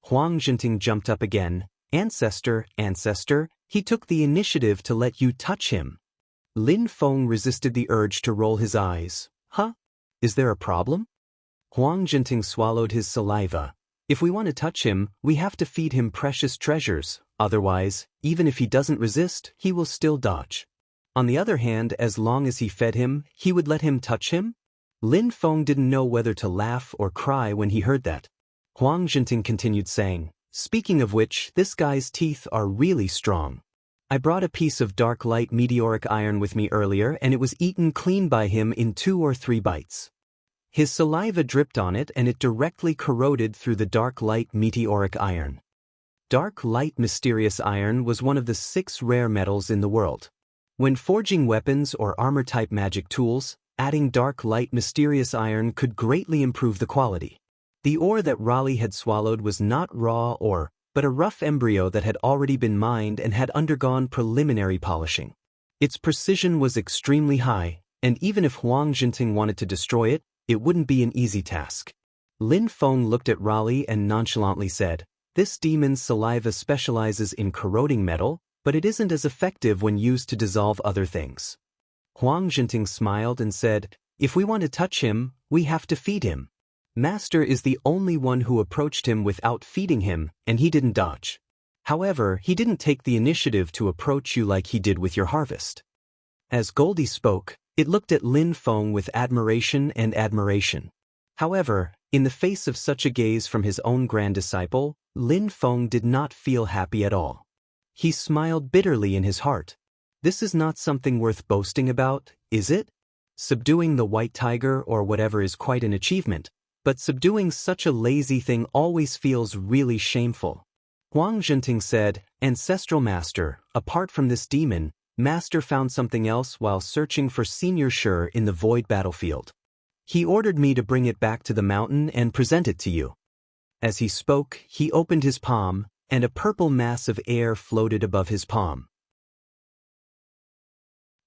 Huang Zhenting jumped up again. Ancestor, Ancestor, he took the initiative to let you touch him. Lin Feng resisted the urge to roll his eyes. Huh? Is there a problem? Huang Zhenting swallowed his saliva. If we want to touch him, we have to feed him precious treasures, otherwise, even if he doesn't resist, he will still dodge. On the other hand, as long as he fed him, he would let him touch him? Lin Feng didn't know whether to laugh or cry when he heard that. Huang Zhenting continued saying, speaking of which, this guy's teeth are really strong. I brought a piece of dark light meteoric iron with me earlier and it was eaten clean by him in 2 or 3 bites. His saliva dripped on it and it directly corroded through the dark light meteoric iron. Dark light mysterious iron was one of the 6 rare metals in the world. When forging weapons or armor-type magic tools, adding dark light mysterious iron could greatly improve the quality. The ore that Raleigh had swallowed was not raw ore, but a rough embryo that had already been mined and had undergone preliminary polishing. Its precision was extremely high, and even if Huang Zhenting wanted to destroy it, it wouldn't be an easy task. Lin Feng looked at Raleigh and nonchalantly said, this demon's saliva specializes in corroding metal, but it isn't as effective when used to dissolve other things. Huang Zhenting smiled and said, if we want to touch him, we have to feed him. Master is the only one who approached him without feeding him, and he didn't dodge. However, he didn't take the initiative to approach you like he did with your harvest. As Goldie spoke, it looked at Lin Feng with admiration and admiration. However, in the face of such a gaze from his own grand disciple, Lin Feng did not feel happy at all. He smiled bitterly in his heart. This is not something worth boasting about, is it? Subduing the white tiger or whatever is quite an achievement, but subduing such a lazy thing always feels really shameful. Huang Zhenting said, Ancestral Master, apart from this demon, Master found something else while searching for Senior Shi in the void battlefield. He ordered me to bring it back to the mountain and present it to you. As he spoke, he opened his palm, and a purple mass of air floated above his palm.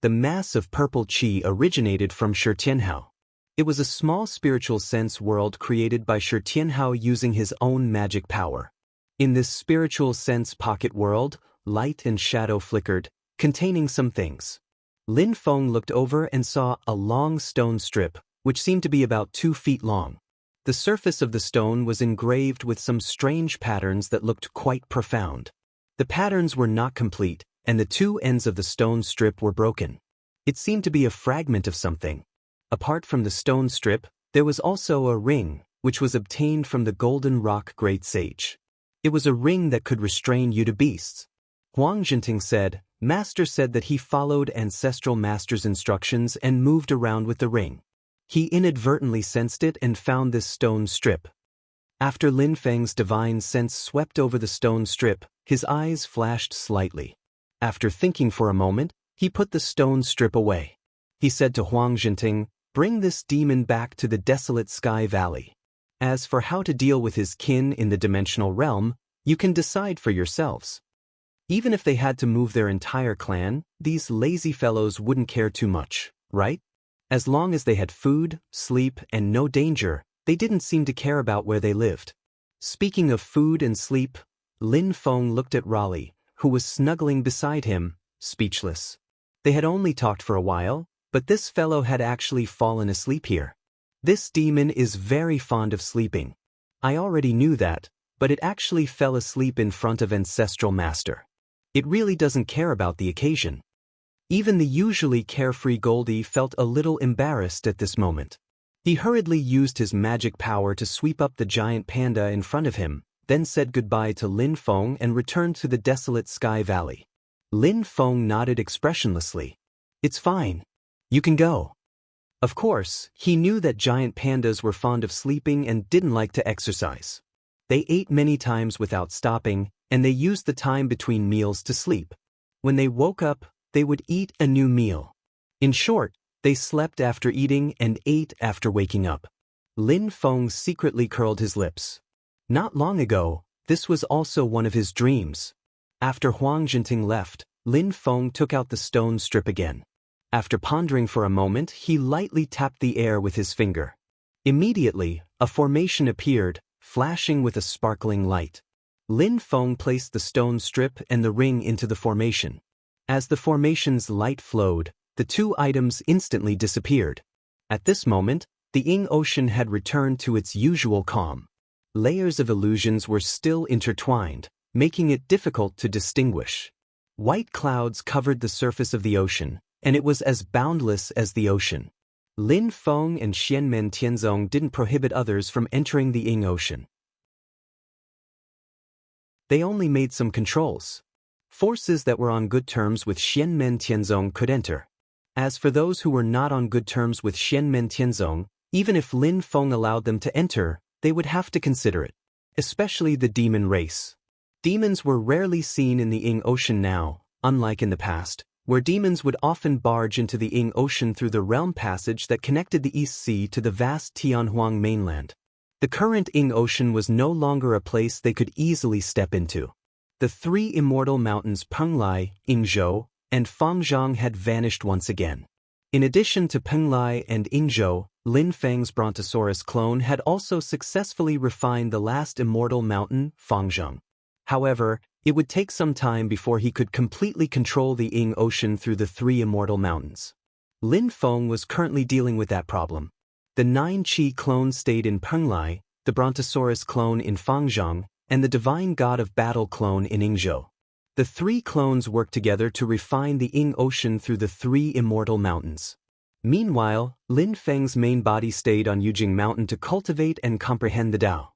The mass of purple qi originated from Shi Tianhao. It was a small spiritual sense world created by Shi Tianhao using his own magic power. In this spiritual sense pocket world, light and shadow flickered, containing some things. Lin Feng looked over and saw a long stone strip, which seemed to be about 2 feet long. The surface of the stone was engraved with some strange patterns that looked quite profound. The patterns were not complete, and the 2 ends of the stone strip were broken. It seemed to be a fragment of something. Apart from the stone strip, there was also a ring, which was obtained from the Golden Rock Great Sage. It was a ring that could restrain you to beasts. Huang Zhenting said, Master said that he followed Ancestral Master's instructions and moved around with the ring. He inadvertently sensed it and found this stone strip. After Lin Feng's divine sense swept over the stone strip, his eyes flashed slightly. After thinking for a moment, he put the stone strip away. He said to Huang Zhenting, Bring this demon back to the desolate Sky Valley. As for how to deal with his kin in the dimensional realm, you can decide for yourselves. Even if they had to move their entire clan, these lazy fellows wouldn't care too much, right? As long as they had food, sleep, and no danger, they didn't seem to care about where they lived. Speaking of food and sleep, Lin Feng looked at Raleigh, who was snuggling beside him, speechless. They had only talked for a while, but this fellow had actually fallen asleep here. This demon is very fond of sleeping. I already knew that, but it actually fell asleep in front of Ancestral Master. It really doesn't care about the occasion. Even the usually carefree Goldie felt a little embarrassed at this moment. He hurriedly used his magic power to sweep up the giant panda in front of him, then said goodbye to Lin Feng and returned to the desolate Sky Valley. Lin Feng nodded expressionlessly. It's fine. You can go. Of course, he knew that giant pandas were fond of sleeping and didn't like to exercise. They ate many times without stopping, and they used the time between meals to sleep. When they woke up, they would eat a new meal. In short, they slept after eating and ate after waking up. Lin Feng secretly curled his lips. Not long ago, this was also one of his dreams. After Huang Zhenting left, Lin Feng took out the stone strip again. After pondering for a moment, he lightly tapped the air with his finger. Immediately, a formation appeared, flashing with a sparkling light. Lin Feng placed the stone strip and the ring into the formation. As the formation's light flowed, the 2 items instantly disappeared. At this moment, the Ying Ocean had returned to its usual calm. Layers of illusions were still intertwined, making it difficult to distinguish. White clouds covered the surface of the ocean, and it was as boundless as the ocean. Lin Feng and Xianmen Tianzong didn't prohibit others from entering the Ying Ocean. They only made some controls. Forces that were on good terms with Xianmen Tianzong could enter. As for those who were not on good terms with Xianmen Tianzong, even if Lin Feng allowed them to enter, they would have to consider it. Especially the demon race. Demons were rarely seen in the Ying Ocean now, unlike in the past, where demons would often barge into the Ying Ocean through the realm passage that connected the East Sea to the vast Tianhuang mainland. The current Ying Ocean was no longer a place they could easily step into. The 3 immortal mountains Penglai, Yingzhou, and Fangzhang had vanished once again. In addition to Penglai and Yingzhou, Lin Feng's Brontosaurus clone had also successfully refined the last immortal mountain, Fangzhang. However, it would take some time before he could completely control the Ying Ocean through the 3 immortal mountains. Lin Feng was currently dealing with that problem. The 9 Qi clones stayed in Penglai, the Brontosaurus clone in Fangzhong, and the Divine God of Battle clone in Yingzhou. The 3 clones worked together to refine the Ying Ocean through the 3 immortal mountains. Meanwhile, Lin Feng's main body stayed on Yujing Mountain to cultivate and comprehend the Tao.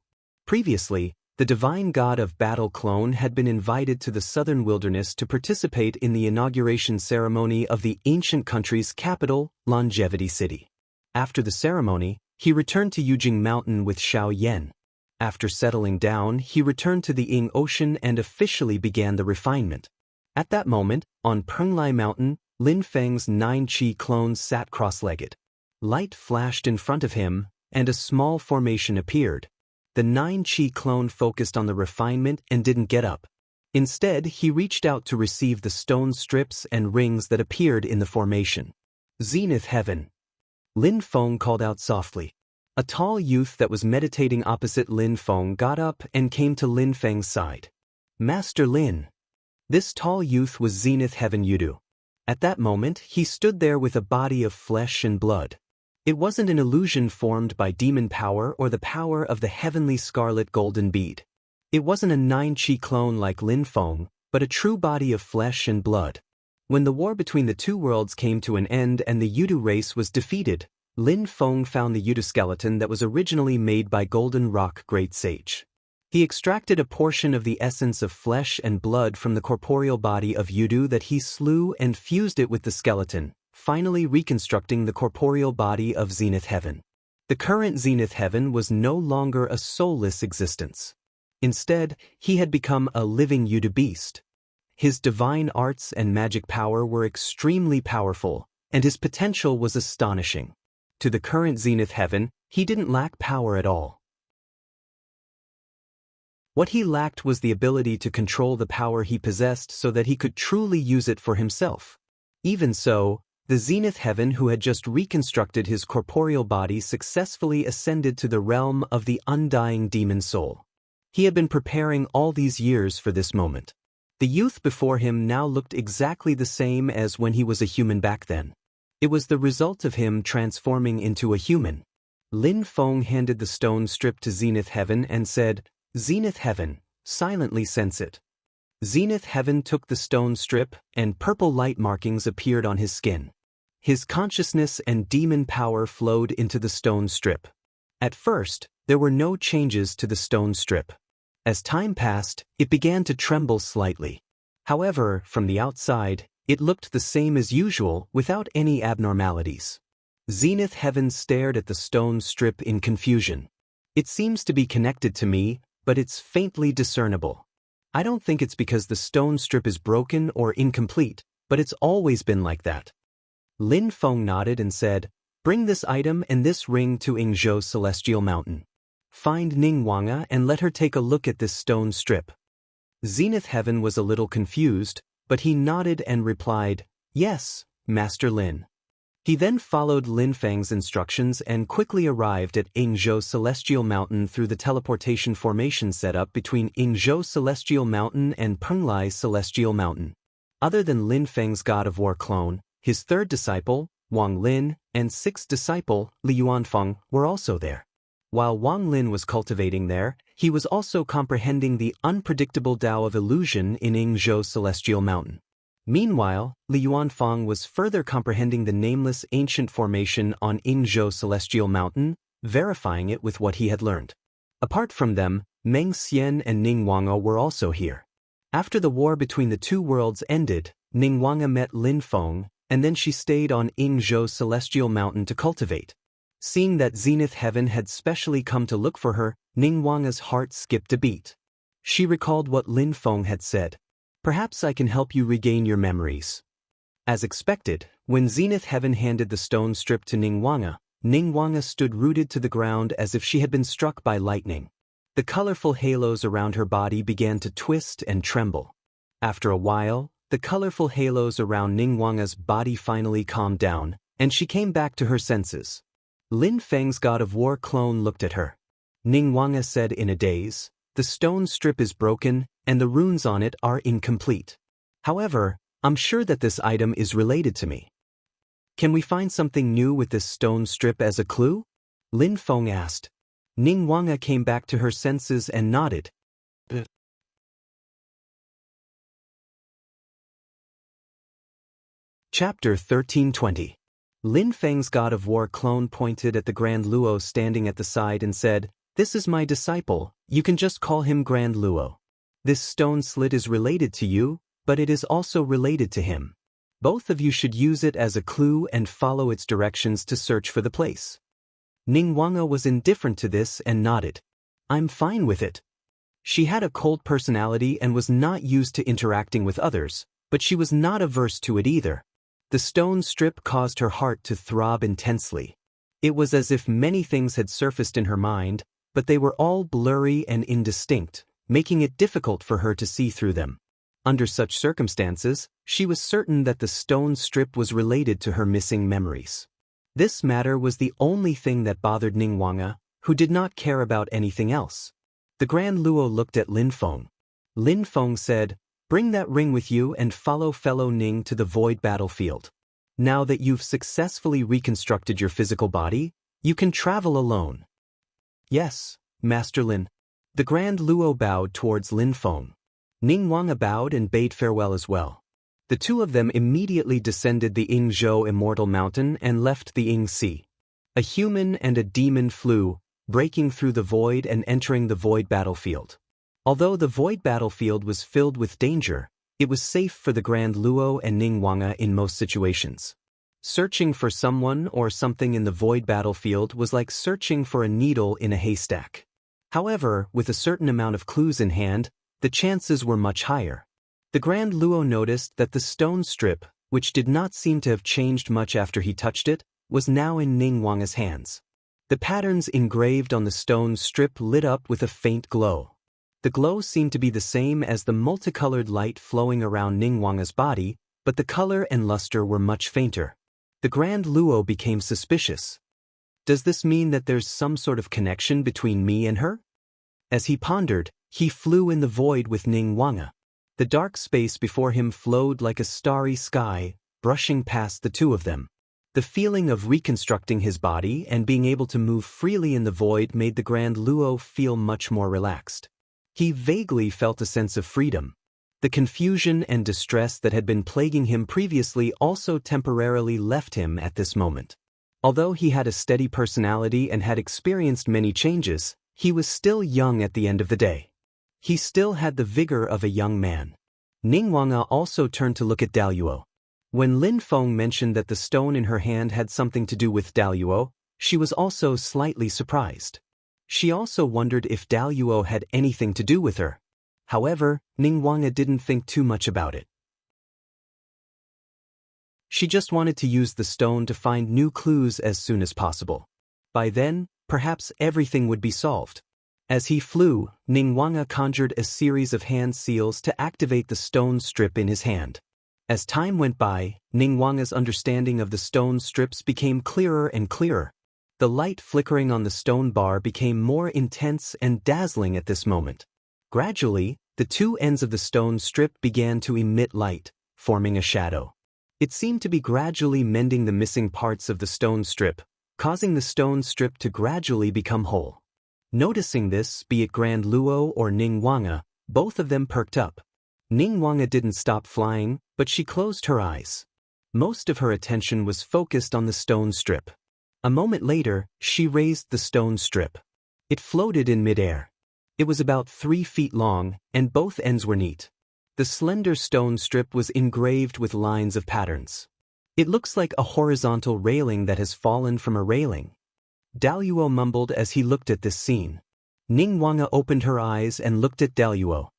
Previously, the Divine God of Battle clone had been invited to the southern wilderness to participate in the inauguration ceremony of the ancient country's capital, Longevity City. After the ceremony, he returned to Yujing Mountain with Xiao Yan. After settling down, he returned to the Ying Ocean and officially began the refinement. At that moment, on Penglai Mountain, Lin Feng's 9 Qi clones sat cross-legged. Light flashed in front of him, and a small formation appeared. The 9 Qi clone focused on the refinement and didn't get up. Instead, he reached out to receive the stone strips and rings that appeared in the formation. Zenith Heaven. Lin Feng called out softly. A tall youth that was meditating opposite Lin Feng got up and came to Lin Feng's side. Master Lin. This tall youth was Zenith Heaven Yudu. At that moment, he stood there with a body of flesh and blood. It wasn't an illusion formed by demon power or the power of the heavenly scarlet golden bead. It wasn't a 9 Qi clone like Lin Feng, but a true body of flesh and blood. When the war between the two worlds came to an end and the Yudu race was defeated, Lin Feng found the Yudu skeleton that was originally made by Golden Rock Great Sage. He extracted a portion of the essence of flesh and blood from the corporeal body of Yudu that he slew and fused it with the skeleton, finally reconstructing the corporeal body of Zenith Heaven. The current Zenith Heaven was no longer a soulless existence. Instead, he had become a living Yudu beast. His divine arts and magic power were extremely powerful, and his potential was astonishing. To the current Zenith Heaven, he didn't lack power at all. What he lacked was the ability to control the power he possessed so that he could truly use it for himself. Even so, the Zenith Heaven who had just reconstructed his corporeal body successfully ascended to the realm of the undying demon soul. He had been preparing all these years for this moment. The youth before him now looked exactly the same as when he was a human back then. It was the result of him transforming into a human. Lin Feng handed the stone strip to Zenith Heaven and said, Zenith Heaven, silently sense it. Zenith Heaven took the stone strip, and purple light markings appeared on his skin. His consciousness and demon power flowed into the stone strip. At first, there were no changes to the stone strip. As time passed, it began to tremble slightly. However, from the outside, it looked the same as usual without any abnormalities. Zenith Heaven stared at the stone strip in confusion. It seems to be connected to me, but it's faintly discernible. I don't think it's because the stone strip is broken or incomplete, but it's always been like that. Lin Feng nodded and said, bring this item and this ring to Yingzhou Celestial Mountain. Find Ningwanga and let her take a look at this stone strip. Zenith Heaven was a little confused, but he nodded and replied, yes, Master Lin. He then followed Lin Feng's instructions and quickly arrived at Yingzhou Celestial Mountain through the teleportation formation setup between Yingzhou Celestial Mountain and Penglai Celestial Mountain. Other than Lin Feng's God of War clone, his third disciple, Wang Lin, and sixth disciple, Li Yuanfeng, were also there. While Wang Lin was cultivating there, he was also comprehending the unpredictable Tao of illusion in Yingzhou Celestial Mountain. Meanwhile, Li Yuanfeng was further comprehending the nameless ancient formation on Yingzhou Celestial Mountain, verifying it with what he had learned. Apart from them, Meng Xian and Ningwanga were also here. After the war between the two worlds ended, Ningwanga met Lin Feng, and then she stayed on Yingzhou Celestial Mountain to cultivate. Seeing that Zenith Heaven had specially come to look for her, Ningwanga's heart skipped a beat. She recalled what Lin Feng had said. Perhaps I can help you regain your memories. As expected, when Zenith Heaven handed the stone strip to Ningwanga, Ningwanga stood rooted to the ground as if she had been struck by lightning. The colorful halos around her body began to twist and tremble. After a while, the colorful halos around Ningwanga's body finally calmed down, and she came back to her senses. Lin Feng's God of War clone looked at her. Ningwanga said in a daze, the stone strip is broken, and the runes on it are incomplete. However, I'm sure that this item is related to me. Can we find something new with this stone strip as a clue? Lin Feng asked. Ning Wanga came back to her senses and nodded. Chapter 1320. Lin Feng's god of war clone pointed at the Grand Luo standing at the side and said, "This is my disciple, you can just call him Grand Luo. This stone slit is related to you, but it is also related to him. Both of you should use it as a clue and follow its directions to search for the place." Ning Wanga was indifferent to this and nodded. "I'm fine with it." She had a cold personality and was not used to interacting with others, but she was not averse to it either. The stone strip caused her heart to throb intensely. It was as if many things had surfaced in her mind, but they were all blurry and indistinct, making it difficult for her to see through them. Under such circumstances, she was certain that the stone strip was related to her missing memories. This matter was the only thing that bothered Ning Wanga, who did not care about anything else. The Grand Luo looked at Lin Feng. Lin Feng said, "Bring that ring with you and follow fellow Ning to the void battlefield. Now that you've successfully reconstructed your physical body, you can travel alone." "Yes, Master Lin." The Grand Luo bowed towards Lin Feng. Ning Wanga bowed and bade farewell as well. The two of them immediately descended the Yingzhou Immortal Mountain and left the Ying Sea. A human and a demon flew, breaking through the void and entering the void battlefield. Although the void battlefield was filled with danger, it was safe for the Grand Luo and Ning Wanga in most situations. Searching for someone or something in the void battlefield was like searching for a needle in a haystack. However, with a certain amount of clues in hand, the chances were much higher. The Grand Luo noticed that the stone strip, which did not seem to have changed much after he touched it, was now in Ning Wanga's hands. The patterns engraved on the stone strip lit up with a faint glow. The glow seemed to be the same as the multicolored light flowing around Ning Wanga's body, but the color and luster were much fainter. The Grand Luo became suspicious. "Does this mean that there's some sort of connection between me and her?" As he pondered, he flew in the void with Ning Wanga. The dark space before him flowed like a starry sky, brushing past the two of them. The feeling of reconstructing his body and being able to move freely in the void made the Grand Luo feel much more relaxed. He vaguely felt a sense of freedom. The confusion and distress that had been plaguing him previously also temporarily left him at this moment. Although he had a steady personality and had experienced many changes, he was still young at the end of the day. He still had the vigor of a young man. Ning Wanga also turned to look at Daluo. When Lin Feng mentioned that the stone in her hand had something to do with Daluo, she was also slightly surprised. She also wondered if Daluo had anything to do with her. However, Ning Wanga didn't think too much about it. She just wanted to use the stone to find new clues as soon as possible. By then, perhaps everything would be solved. As he flew, Ning Wanga conjured a series of hand seals to activate the stone strip in his hand. As time went by, Ning Wanga's understanding of the stone strips became clearer and clearer. The light flickering on the stone bar became more intense and dazzling at this moment. Gradually, the two ends of the stone strip began to emit light, forming a shadow. It seemed to be gradually mending the missing parts of the stone strip, causing the stone strip to gradually become whole. Noticing this, be it Grand Luo or Ning Wanga, both of them perked up. Ning Wanga didn't stop flying, but she closed her eyes. Most of her attention was focused on the stone strip. A moment later, she raised the stone strip. It floated in midair. It was about 3 feet long, and both ends were neat. The slender stone strip was engraved with lines of patterns. "It looks like a horizontal railing that has fallen from a railing," Daluo mumbled as he looked at this scene. Ning Wanga opened her eyes and looked at Daluo.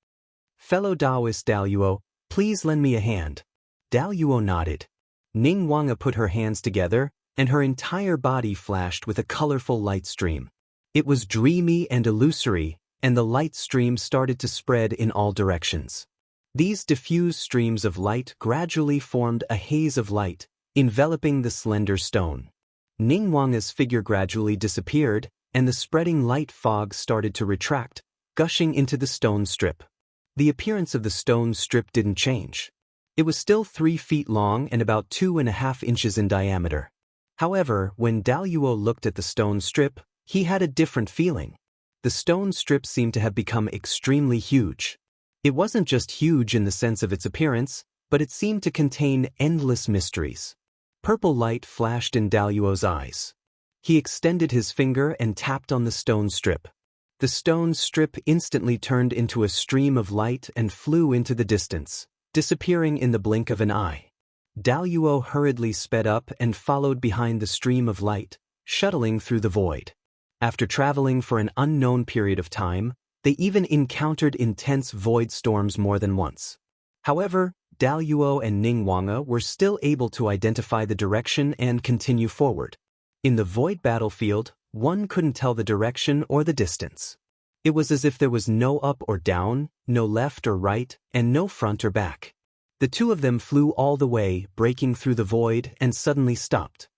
"Fellow Taoist Daluo, please lend me a hand." Daluo nodded. Ning Wanga put her hands together, and her entire body flashed with a colorful light stream. It was dreamy and illusory, and the light stream started to spread in all directions. These diffused streams of light gradually formed a haze of light, enveloping the slender stone. Ning Wanga's figure gradually disappeared, and the spreading light fog started to retract, gushing into the stone strip. The appearance of the stone strip didn't change. It was still 3 feet long and about 2.5 inches in diameter. However, when Daluo looked at the stone strip, he had a different feeling. The stone strip seemed to have become extremely huge. It wasn't just huge in the sense of its appearance, but it seemed to contain endless mysteries. Purple light flashed in Daluo's eyes. He extended his finger and tapped on the stone strip. The stone strip instantly turned into a stream of light and flew into the distance, disappearing in the blink of an eye. Daluo hurriedly sped up and followed behind the stream of light, shuttling through the void. After traveling for an unknown period of time, they even encountered intense void storms more than once. However, Daluo and Ningguang were still able to identify the direction and continue forward. In the void battlefield, one couldn't tell the direction or the distance. It was as if there was no up or down, no left or right, and no front or back. The two of them flew all the way, breaking through the void, and suddenly stopped.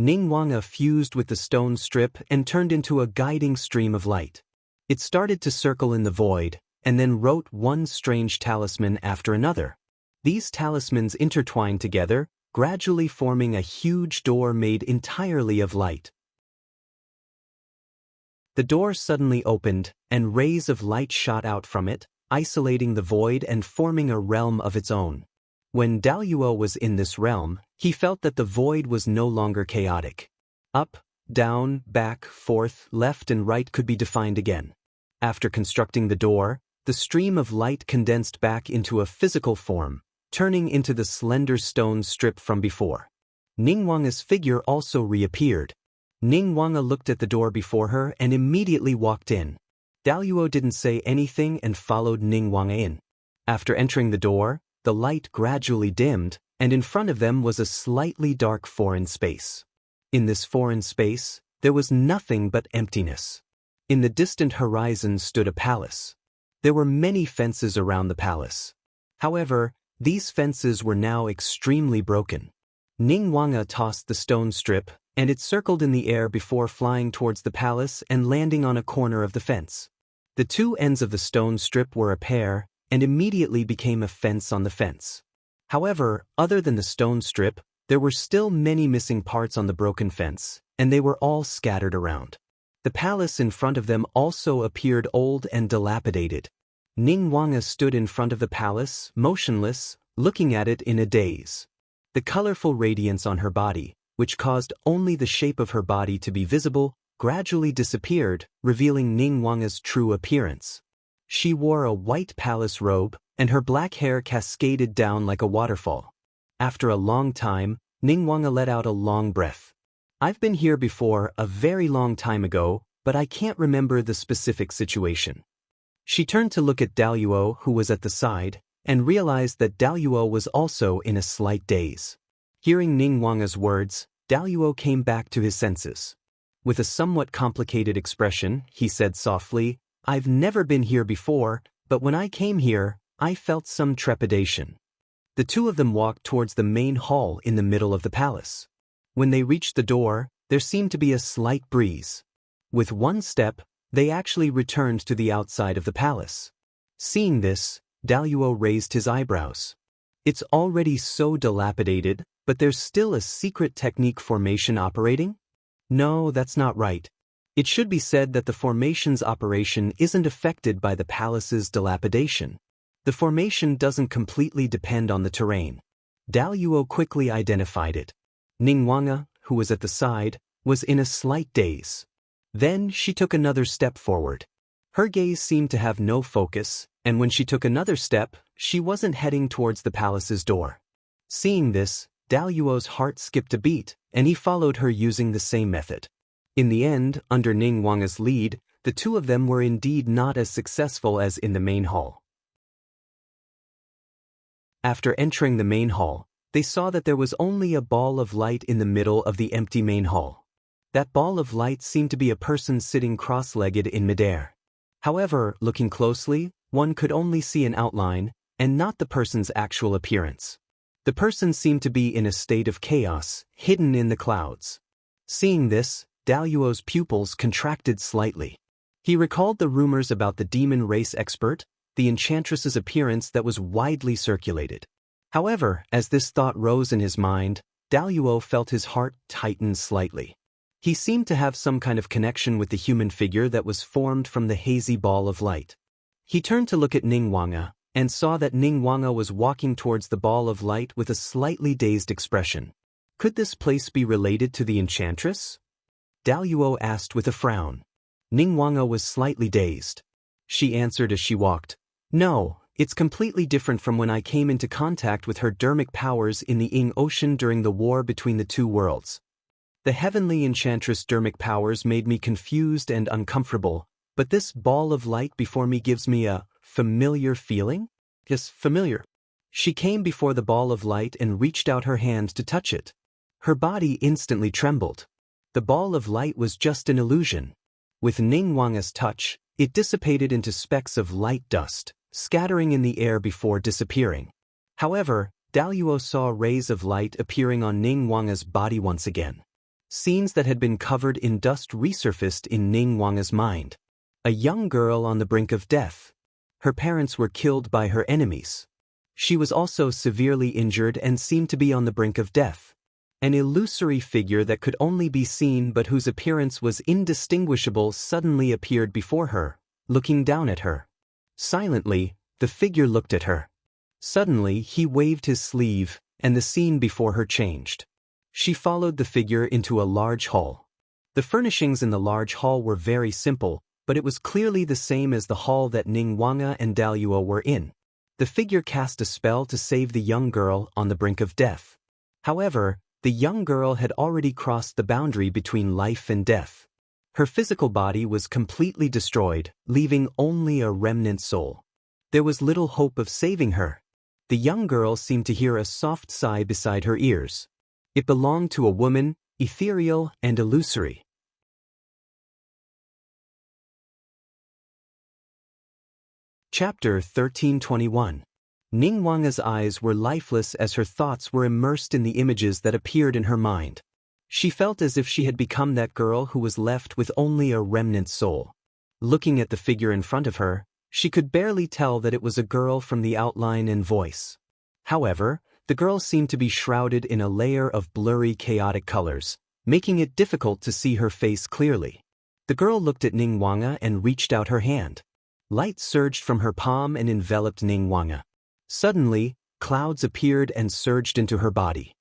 Ningguang fused with the stone strip and turned into a guiding stream of light. It started to circle in the void, and then wrote one strange talisman after another. These talismans intertwined together, gradually forming a huge door made entirely of light. The door suddenly opened, and rays of light shot out from it, isolating the void and forming a realm of its own. When Daluo was in this realm, he felt that the void was no longer chaotic. Up, down, back, forth, left and right could be defined again. After constructing the door, the stream of light condensed back into a physical form, turning into the slender stone strip from before. Ningguang's figure also reappeared. Ningguang looked at the door before her and immediately walked in. Daluo didn't say anything and followed Ningguang in. After entering the door, the light gradually dimmed, and in front of them was a slightly dark foreign space. In this foreign space, there was nothing but emptiness. In the distant horizon stood a palace. There were many fences around the palace. However, these fences were now extremely broken. Ningguang tossed the stone strip, and it circled in the air before flying towards the palace and landing on a corner of the fence. The two ends of the stone strip were a pair, and immediately became a fence on the fence. However, other than the stone strip, there were still many missing parts on the broken fence, and they were all scattered around. The palace in front of them also appeared old and dilapidated. Ningguang stood in front of the palace, motionless, looking at it in a daze. The colorful radiance on her body, which caused only the shape of her body to be visible, gradually disappeared, revealing Ningguang's true appearance. She wore a white palace robe, and her black hair cascaded down like a waterfall. After a long time, Ningguang let out a long breath. I've been here before a very long time ago, but I can't remember the specific situation. She turned to look at Daluo, who was at the side, and realized that Daluo was also in a slight daze. Hearing Ningguang's words, Daluo came back to his senses. With a somewhat complicated expression, he said softly, "I've never been here before, but when I came here, I felt some trepidation." The two of them walked towards the main hall in the middle of the palace. When they reached the door, there seemed to be a slight breeze. With one step, they actually returned to the outside of the palace. Seeing this, Daluo raised his eyebrows. It's already so dilapidated, but there's still a secret technique formation operating? No, that's not right. It should be said that the formation's operation isn't affected by the palace's dilapidation. The formation doesn't completely depend on the terrain. Daluo quickly identified it. Ningguang, who was at the side, was in a slight daze. Then she took another step forward. Her gaze seemed to have no focus, and when she took another step, she wasn't heading towards the palace's door. Seeing this, Daluo's heart skipped a beat, and he followed her using the same method. In the end, under Ningguang's lead, the two of them were indeed not as successful as in the main hall. After entering the main hall, they saw that there was only a ball of light in the middle of the empty main hall. That ball of light seemed to be a person sitting cross-legged in midair. However, looking closely, one could only see an outline, and not the person's actual appearance. The person seemed to be in a state of chaos, hidden in the clouds. Seeing this, Daluo's pupils contracted slightly. He recalled the rumors about the demon race expert, the enchantress's appearance that was widely circulated. However, as this thought rose in his mind, Daluo felt his heart tighten slightly. He seemed to have some kind of connection with the human figure that was formed from the hazy ball of light. He turned to look at Ningguang and saw that Ningguang was walking towards the ball of light with a slightly dazed expression. Could this place be related to the enchantress? Daluo asked with a frown. Ningguang was slightly dazed. She answered as she walked, "No, it's completely different from when I came into contact with her dermic powers in the Ing Ocean during the war between the two worlds. The heavenly enchantress dermic powers made me confused and uncomfortable, but this ball of light before me gives me a familiar feeling? Yes, familiar." She came before the ball of light and reached out her hand to touch it. Her body instantly trembled. The ball of light was just an illusion. With Ningguang's touch, it dissipated into specks of light dust, scattering in the air before disappearing. However, Daluo saw rays of light appearing on Ningguang's body once again. Scenes that had been covered in dust resurfaced in Ningguang's mind. A young girl on the brink of death. Her parents were killed by her enemies. She was also severely injured and seemed to be on the brink of death. An illusory figure that could only be seen but whose appearance was indistinguishable suddenly appeared before her, looking down at her. Silently, the figure looked at her. Suddenly, he waved his sleeve, and the scene before her changed. She followed the figure into a large hall. The furnishings in the large hall were very simple, but it was clearly the same as the hall that Ningguang and Daluo were in. The figure cast a spell to save the young girl on the brink of death. However, the young girl had already crossed the boundary between life and death. Her physical body was completely destroyed, leaving only a remnant soul. There was little hope of saving her. The young girl seemed to hear a soft sigh beside her ears. It belonged to a woman, ethereal and illusory. Chapter 1321. Ningguang's eyes were lifeless as her thoughts were immersed in the images that appeared in her mind. She felt as if she had become that girl who was left with only a remnant soul. Looking at the figure in front of her, she could barely tell that it was a girl from the outline and voice. However, the girl seemed to be shrouded in a layer of blurry, chaotic colors, making it difficult to see her face clearly. The girl looked at Ningguang and reached out her hand. Light surged from her palm and enveloped Ningguang. Suddenly, clouds appeared and surged into her body.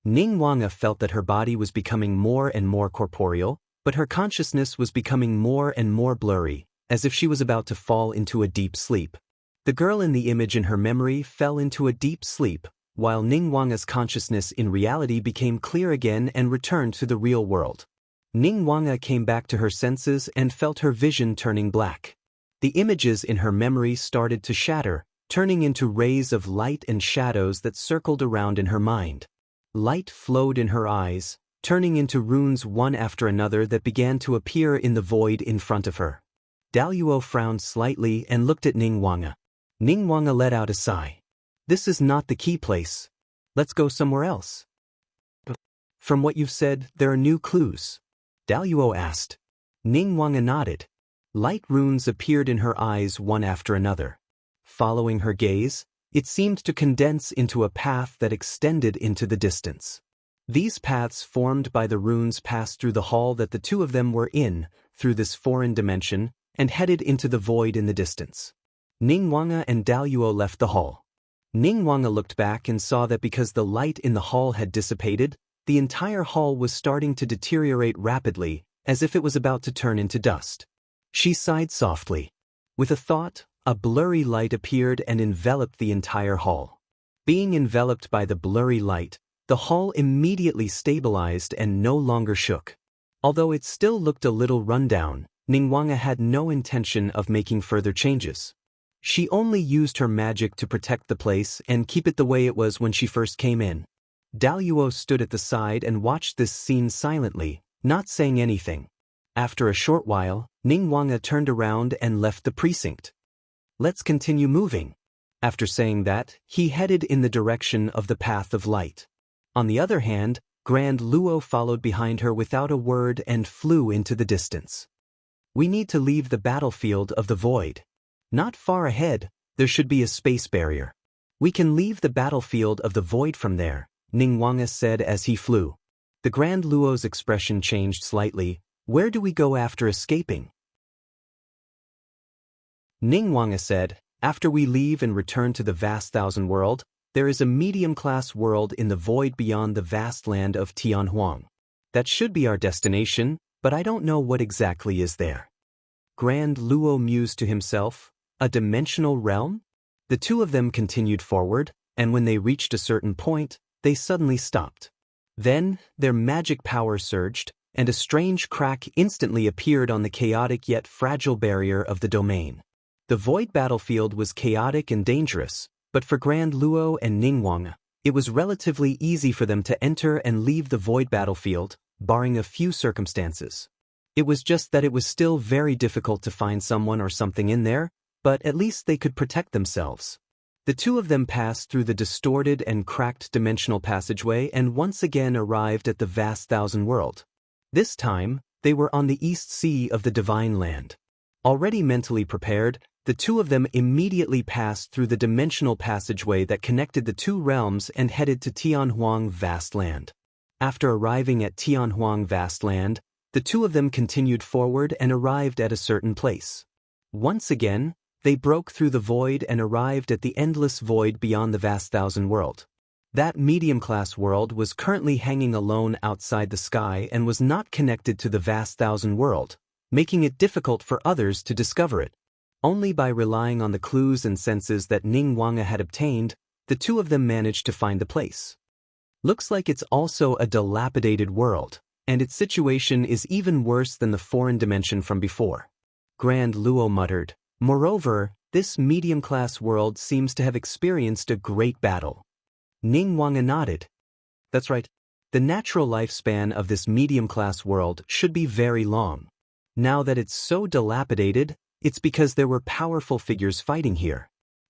Ningguang felt that her body was becoming more and more corporeal, but her consciousness was becoming more and more blurry, as if she was about to fall into a deep sleep. The girl in the image in her memory fell into a deep sleep, while Ningguang's consciousness in reality became clear again and returned to the real world. Ningguang came back to her senses and felt her vision turning black. The images in her memory started to shatter, turning into rays of light and shadows that circled around in her mind. Light flowed in her eyes, turning into runes one after another that began to appear in the void in front of her. Daluo frowned slightly and looked at Ningguang. Ningguang let out a sigh. "This is not the key place. Let's go somewhere else." "From what you've said, there are new clues?" Daluo asked. Ningguang nodded. Light runes appeared in her eyes one after another. Following her gaze, it seemed to condense into a path that extended into the distance. These paths formed by the runes passed through the hall that the two of them were in, through this foreign dimension, and headed into the void in the distance. Ningguang and Daluo left the hall. Ningguang looked back and saw that because the light in the hall had dissipated, the entire hall was starting to deteriorate rapidly, as if it was about to turn into dust. She sighed softly. With a thought, a blurry light appeared and enveloped the entire hall. Being enveloped by the blurry light, the hall immediately stabilized and no longer shook. Although it still looked a little rundown, Ningguang had no intention of making further changes. She only used her magic to protect the place and keep it the way it was when she first came in. Daluo stood at the side and watched this scene silently, not saying anything. After a short while, Ningguang turned around and left the precinct. "Let's continue moving." After saying that, he headed in the direction of the path of light. On the other hand, Grand Luo followed behind her without a word and flew into the distance. "We need to leave the battlefield of the void. Not far ahead, there should be a space barrier. We can leave the battlefield of the void from there, Ningguang said as he flew. The Grand Luo's expression changed slightly. Where do we go after escaping? Ningguang said, after we leave and return to the vast thousand world, there is a medium-class world in the void beyond the vast land of Tianhuang. That should be our destination, but I don't know what exactly is there. Grand Luo mused to himself, a dimensional realm? The two of them continued forward, and when they reached a certain point, they suddenly stopped. Then, their magic power surged, and a strange crack instantly appeared on the chaotic yet fragile barrier of the domain. The void battlefield was chaotic and dangerous, but for Grand Luo and Ningguang, it was relatively easy for them to enter and leave the void battlefield, barring a few circumstances. It was just that it was still very difficult to find someone or something in there, but at least they could protect themselves. The two of them passed through the distorted and cracked dimensional passageway and once again arrived at the vast thousand world. This time, they were on the east sea of the divine land. Already mentally prepared, the two of them immediately passed through the dimensional passageway that connected the two realms and headed to Tianhuang Vast Land. After arriving at Tianhuang Vast Land, the two of them continued forward and arrived at a certain place. Once again, they broke through the void and arrived at the endless void beyond the vast thousand world. That medium-class world was currently hanging alone outside the sky and was not connected to the vast thousand world, making it difficult for others to discover it. Only by relying on the clues and senses that Ningguang had obtained, the two of them managed to find the place. Looks like it's also a dilapidated world, and its situation is even worse than the foreign dimension from before. Grand Luo muttered. Moreover, this medium-class world seems to have experienced a great battle. Ningguang nodded. That's right. The natural lifespan of this medium-class world should be very long. Now that it's so dilapidated, it's because there were powerful figures fighting here.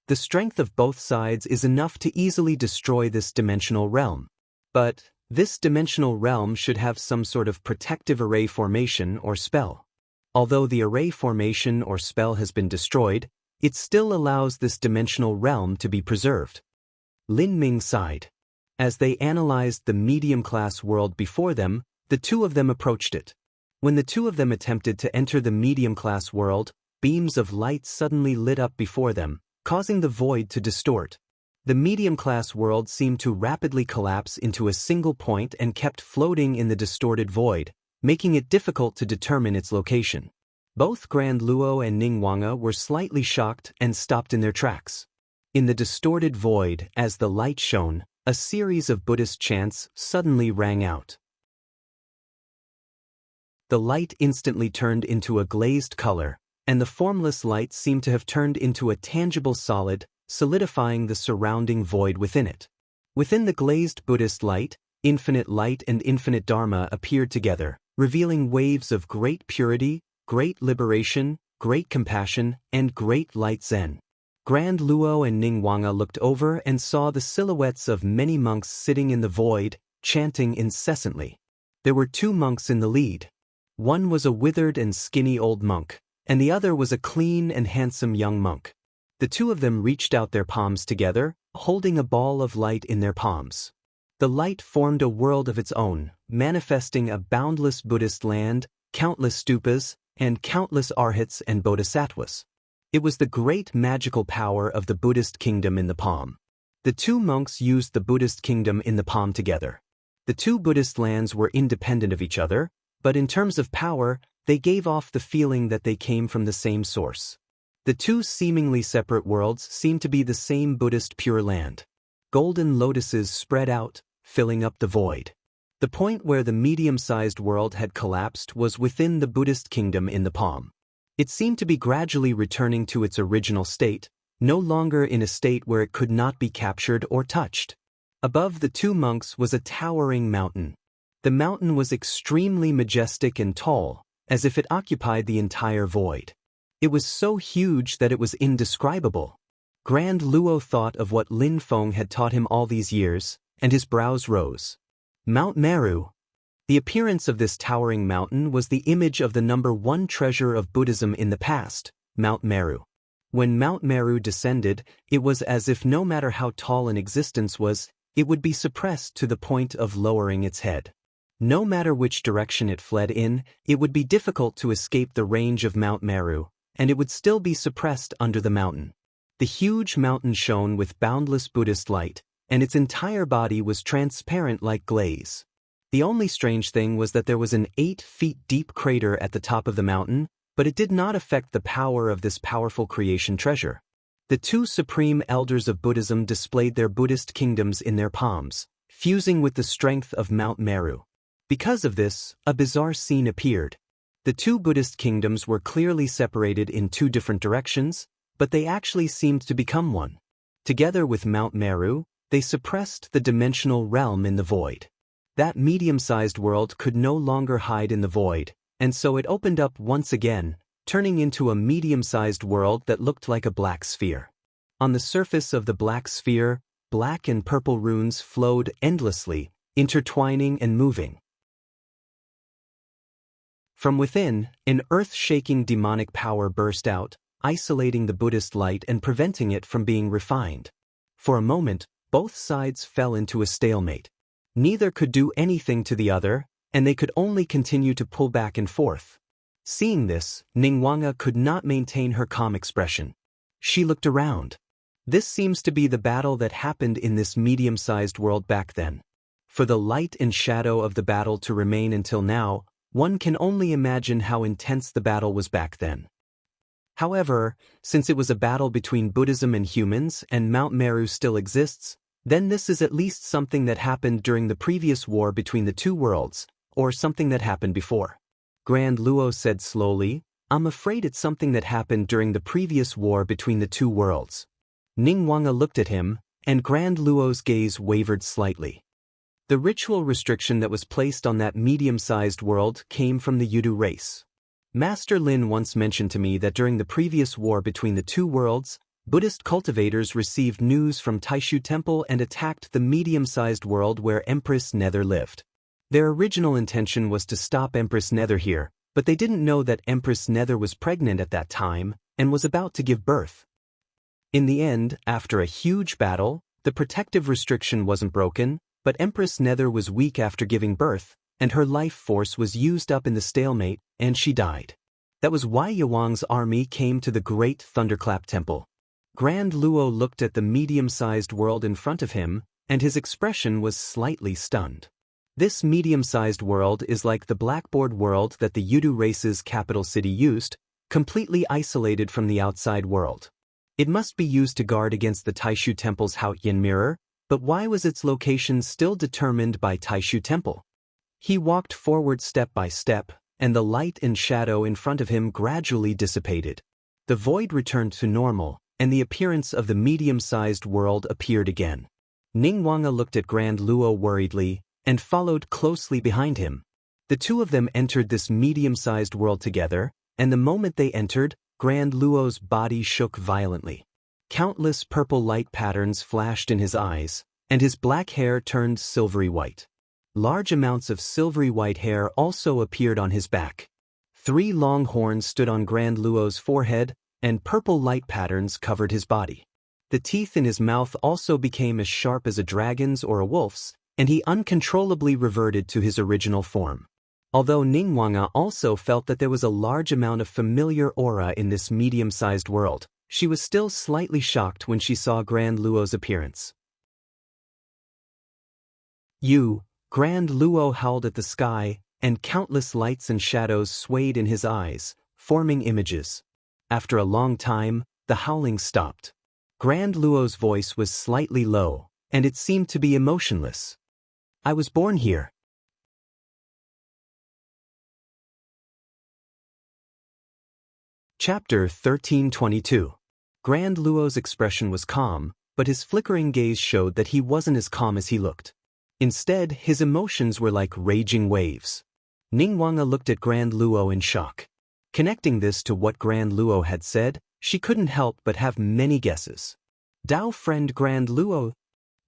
The strength of both sides is enough to easily destroy this dimensional realm. But this dimensional realm should have some sort of protective array formation or spell. Although the array formation or spell has been destroyed, it still allows this dimensional realm to be preserved. Lin Ming sighed. As they analyzed the medium-class world before them, the two of them approached it. When the two of them attempted to enter the medium-class world, beams of light suddenly lit up before them, causing the void to distort. The medium-class world seemed to rapidly collapse into a single point and kept floating in the distorted void, making it difficult to determine its location. Both Grand Luo and Ningguang were slightly shocked and stopped in their tracks. In the distorted void, as the light shone, a series of Buddhist chants suddenly rang out. The light instantly turned into a glazed color, and the formless light seemed to have turned into a tangible solid, solidifying the surrounding void within it. Within the glazed Buddhist light and infinite Dharma appeared together, revealing waves of great purity, great liberation, great compassion, and great light Zen. Grand Luo and Ningguang looked over and saw the silhouettes of many monks sitting in the void, chanting incessantly. There were two monks in the lead. One was a withered and skinny old monk, and the other was a clean and handsome young monk. The two of them reached out their palms together, holding a ball of light in their palms. The light formed a world of its own, manifesting a boundless Buddhist land, countless stupas, and countless arhats and bodhisattvas. It was the great magical power of the Buddhist kingdom in the palm. The two monks used the Buddhist kingdom in the palm together. The two Buddhist lands were independent of each other, but in terms of power, they gave off the feeling that they came from the same source. The two seemingly separate worlds seemed to be the same Buddhist Pure Land. Golden lotuses spread out, filling up the void. The point where the medium-sized world had collapsed was within the Buddhist kingdom in the palm. It seemed to be gradually returning to its original state, no longer in a state where it could not be captured or touched. Above the two monks was a towering mountain. The mountain was extremely majestic and tall, as if it occupied the entire void. It was so huge that it was indescribable. Grand Luo thought of what Lin Feng had taught him all these years, and his brows rose. Mount Meru. The appearance of this towering mountain was the image of the number one treasure of Buddhism in the past, Mount Meru. When Mount Meru descended, it was as if no matter how tall an existence was, it would be suppressed to the point of lowering its head. No matter which direction it fled in, it would be difficult to escape the range of Mount Meru, and it would still be suppressed under the mountain. The huge mountain shone with boundless Buddhist light, and its entire body was transparent like glaze. The only strange thing was that there was an 8 feet deep crater at the top of the mountain, but it did not affect the power of this powerful creation treasure. The two supreme elders of Buddhism displayed their Buddhist kingdoms in their palms, fusing with the strength of Mount Meru. Because of this, a bizarre scene appeared. The two Buddhist kingdoms were clearly separated in two different directions, but they actually seemed to become one. Together with Mount Meru, they suppressed the dimensional realm in the void. That medium-sized world could no longer hide in the void, and so it opened up once again, turning into a medium-sized world that looked like a black sphere. On the surface of the black sphere, black and purple runes flowed endlessly, intertwining and moving. From within, an earth-shaking demonic power burst out, isolating the Buddhist light and preventing it from being refined. For a moment, both sides fell into a stalemate. Neither could do anything to the other, and they could only continue to pull back and forth. Seeing this, Ningguang could not maintain her calm expression. She looked around. This seems to be the battle that happened in this medium-sized world back then. For the light and shadow of the battle to remain until now, one can only imagine how intense the battle was back then. However, since it was a battle between Buddhism and humans and Mount Meru still exists, then this is at least something that happened during the previous war between the two worlds, or something that happened before. Grand Luo said slowly, "I'm afraid it's something that happened during the previous war between the two worlds." Ningguang looked at him, and Grand Luo's gaze wavered slightly. The ritual restriction that was placed on that medium-sized world came from the Yudu race. Master Lin once mentioned to me that during the previous war between the two worlds, Buddhist cultivators received news from Taishu Temple and attacked the medium-sized world where Empress Nether lived. Their original intention was to stop Empress Nether here, but they didn't know that Empress Nether was pregnant at that time and was about to give birth. In the end, after a huge battle, the protective restriction wasn't broken, but Empress Nether was weak after giving birth, and her life force was used up in the stalemate, and she died. That was why Yawang's army came to the Great Thunderclap Temple. Grand Luo looked at the medium-sized world in front of him, and his expression was slightly stunned. This medium-sized world is like the blackboard world that the Yudu race's capital city used, completely isolated from the outside world. It must be used to guard against the Taishu Temple's Haotian mirror, but why was its location still determined by Taishu Temple? He walked forward step by step, and the light and shadow in front of him gradually dissipated. The void returned to normal, and the appearance of the medium-sized world appeared again. Ningguang looked at Grand Luo worriedly, and followed closely behind him. The two of them entered this medium-sized world together, and the moment they entered, Grand Luo's body shook violently. Countless purple light patterns flashed in his eyes, and his black hair turned silvery white. Large amounts of silvery white hair also appeared on his back. 3 long horns stood on Grand Luo's forehead, and purple light patterns covered his body. The teeth in his mouth also became as sharp as a dragon's or a wolf's, and he uncontrollably reverted to his original form. Although Ningguang also felt that there was a large amount of familiar aura in this medium-sized world, she was still slightly shocked when she saw Grand Luo's appearance. Grand Luo howled at the sky, and countless lights and shadows swayed in his eyes, forming images. After a long time, the howling stopped. Grand Luo's voice was slightly low, and it seemed to be emotionless. "I was born here." Chapter 1322. Grand Luo's expression was calm, but his flickering gaze showed that he wasn't as calm as he looked. Instead, his emotions were like raging waves. Ningguang looked at Grand Luo in shock. Connecting this to what Grand Luo had said, she couldn't help but have many guesses. "Dao friend Grand Luo?"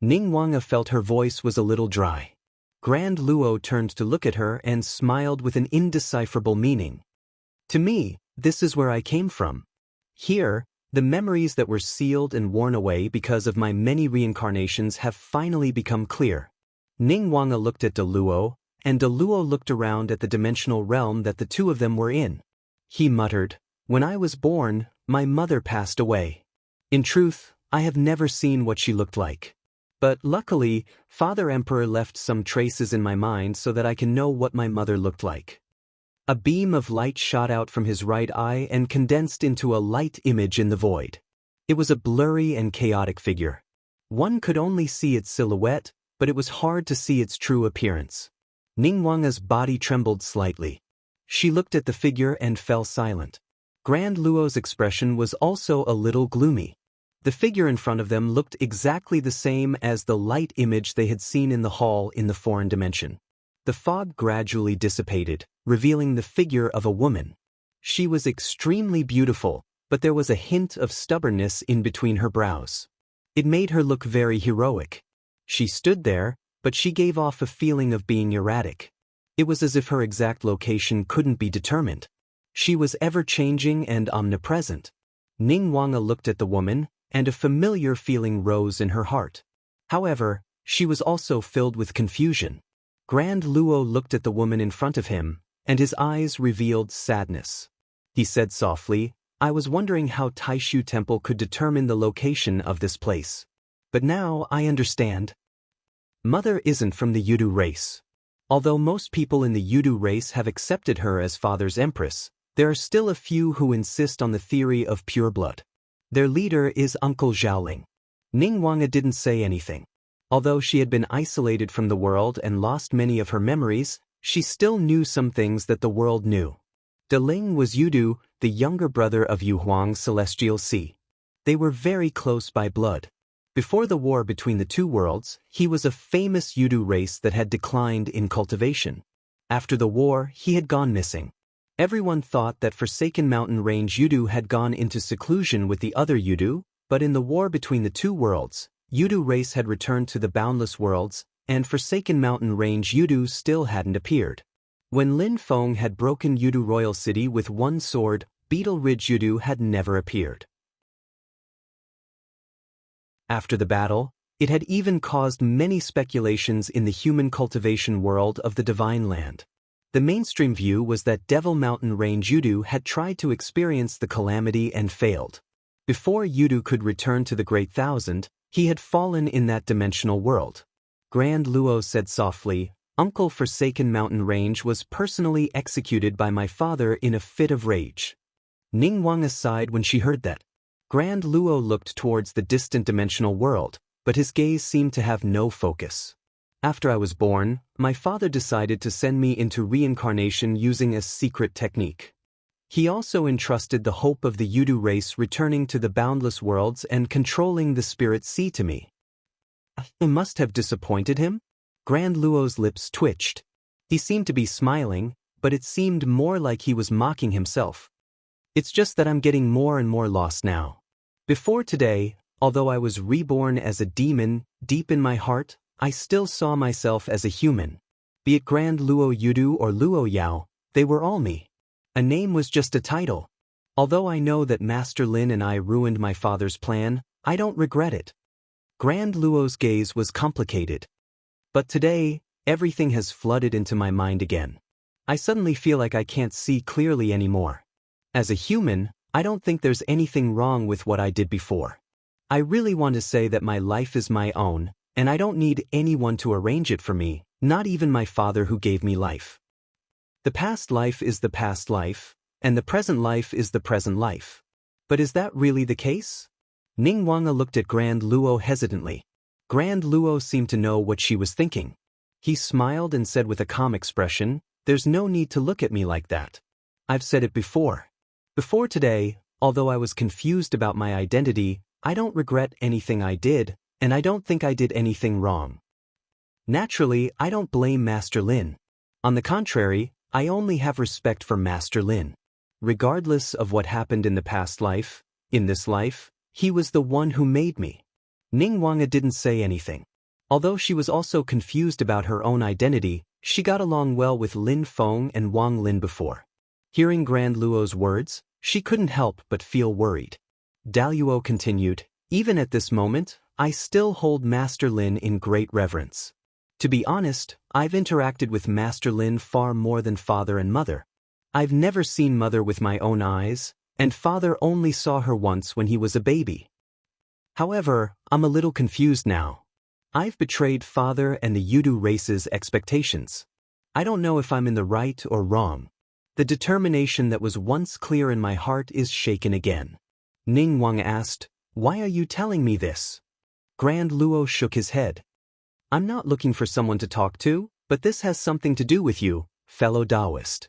Ningguang felt her voice was a little dry. Grand Luo turned to look at her and smiled with an indecipherable meaning. "To me, this is where I came from. Here, The memories that were sealed and worn away because of my many reincarnations have finally become clear. Ningwanga looked at Deluo, and Deluo looked around at the dimensional realm that the two of them were in. He muttered, "When I was born, my mother passed away. In truth, I have never seen what she looked like. But luckily, Father Emperor left some traces in my mind so that I can know what my mother looked like." A beam of light shot out from his right eye and condensed into a light image in the void. It was a blurry and chaotic figure. One could only see its silhouette, but it was hard to see its true appearance. Ningwanga's body trembled slightly. She looked at the figure and fell silent. Grand Luo's expression was also a little gloomy. The figure in front of them looked exactly the same as the light image they had seen in the hall in the foreign dimension. The fog gradually dissipated, revealing the figure of a woman. She was extremely beautiful, but there was a hint of stubbornness in between her brows. It made her look very heroic. She stood there, but she gave off a feeling of being erratic. It was as if her exact location couldn't be determined. She was ever-changing and omnipresent. Ningwanga looked at the woman, and a familiar feeling rose in her heart. However, she was also filled with confusion. Grand Luo looked at the woman in front of him, and his eyes revealed sadness. He said softly, "I was wondering how Taishu Temple could determine the location of this place. But now I understand. Mother isn't from the Yudu race. Although most people in the Yudu race have accepted her as father's empress, there are still a few who insist on the theory of pure blood. Their leader is Uncle Zhaoling." Ningwanga didn't say anything. Although she had been isolated from the world and lost many of her memories, she still knew some things that the world knew. Deling was Yudu, the younger brother of Yu Huang's celestial sea. They were very close by blood. Before the war between the two worlds, he was a famous Yudu race that had declined in cultivation. After the war, he had gone missing. Everyone thought that Forsaken Mountain Range Yudu had gone into seclusion with the other Yudu, but in the war between the two worlds, Yudu race had returned to the boundless worlds, and Forsaken Mountain Range Yudu still hadn't appeared. When Lin Feng had broken Yudu Royal City with one sword, Beetle Ridge Yudu had never appeared. After the battle, it had even caused many speculations in the human cultivation world of the Divine Land. The mainstream view was that Devil Mountain Range Yudu had tried to experience the calamity and failed. Before Yudu could return to the Great Thousand, he had fallen in that dimensional world. Grand Luo said softly, "Uncle Forsaken Mountain Range was personally executed by my father in a fit of rage." Ningwanga sighed when she heard that. Grand Luo looked towards the distant dimensional world, but his gaze seemed to have no focus. "After I was born, my father decided to send me into reincarnation using a secret technique. He also entrusted the hope of the Yudu race returning to the boundless worlds and controlling the spirit sea to me." "I must have disappointed him?" Grand Luo's lips twitched. He seemed to be smiling, but it seemed more like he was mocking himself. "It's just that I'm getting more and more lost now. Before today, although I was reborn as a demon, deep in my heart, I still saw myself as a human. Be it Grand Luo Yudu or Luo Yao, they were all me. A name was just a title. Although I know that Master Lin and I ruined my father's plan, I don't regret it." Grand Luo's gaze was complicated. "But today, everything has flooded into my mind again. I suddenly feel like I can't see clearly anymore. As a human, I don't think there's anything wrong with what I did before. I really want to say that my life is my own, and I don't need anyone to arrange it for me, not even my father who gave me life. The past life is the past life, and the present life is the present life. But is that really the case?" Ningwanga looked at Grand Luo hesitantly. Grand Luo seemed to know what she was thinking. He smiled and said with a calm expression, "There's no need to look at me like that. I've said it before. Before today, although I was confused about my identity, I don't regret anything I did, and I don't think I did anything wrong. Naturally, I don't blame Master Lin. On the contrary, I only have respect for Master Lin. Regardless of what happened in the past life, in this life, he was the one who made me." Ningwanga didn't say anything. Although she was also confused about her own identity, she got along well with Lin Feng and Wang Lin before. Hearing Grand Luo's words, she couldn't help but feel worried. Daluo continued, even at this moment, I still hold Master Lin in great reverence. To be honest, I've interacted with Master Lin far more than father and mother. I've never seen mother with my own eyes, and father only saw her once when he was a baby. However, I'm a little confused now. I've betrayed father and the Yudu race's expectations. I don't know if I'm in the right or wrong. The determination that was once clear in my heart is shaken again. Ning Wang asked, why are you telling me this? Grand Luo shook his head. I'm not looking for someone to talk to, but this has something to do with you, fellow Taoist.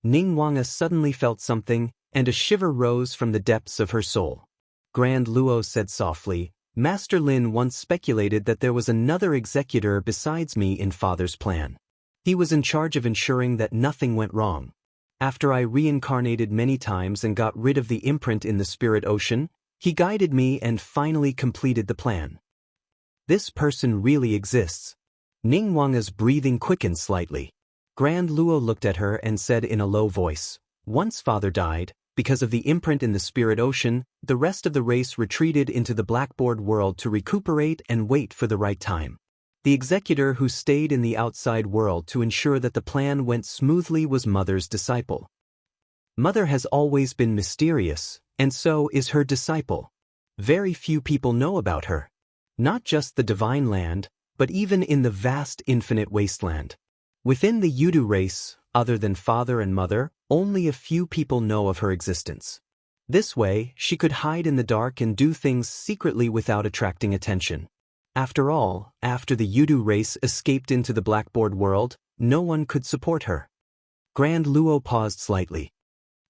Ning Wang suddenly felt something, and a shiver rose from the depths of her soul. Grand Luo said softly, Master Lin once speculated that there was another executor besides me in father's plan. He was in charge of ensuring that nothing went wrong. After I reincarnated many times and got rid of the imprint in the spirit ocean, he guided me and finally completed the plan. This person really exists. Ning Wanga's breathing quickened slightly. Grand Luo looked at her and said in a low voice, once father died, because of the imprint in the spirit ocean, the rest of the race retreated into the blackboard world to recuperate and wait for the right time. The executor who stayed in the outside world to ensure that the plan went smoothly was Mother's disciple. Mother has always been mysterious, and so is her disciple. Very few people know about her. Not just the divine land, but even in the vast infinite wasteland. Within the Yudu race, other than father and mother, only a few people know of her existence. This way, she could hide in the dark and do things secretly without attracting attention. After all, after the Yudu race escaped into the blackboard world, no one could support her. Grand Luo paused slightly.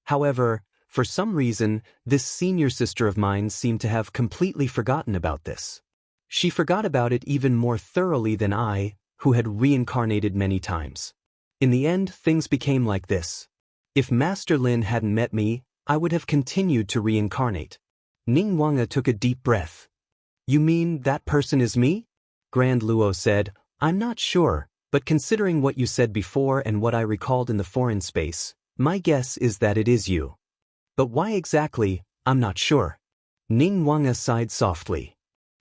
However, for some reason, this senior sister of mine seemed to have completely forgotten about this. She forgot about it even more thoroughly than I, who had reincarnated many times. In the end, things became like this. If Master Lin hadn't met me, I would have continued to reincarnate. Ning Wanga took a deep breath. You mean that person is me? Grand Luo said, I'm not sure, but considering what you said before and what I recalled in the foreign space, my guess is that it is you. But why exactly, I'm not sure. Ning Wanga sighed softly.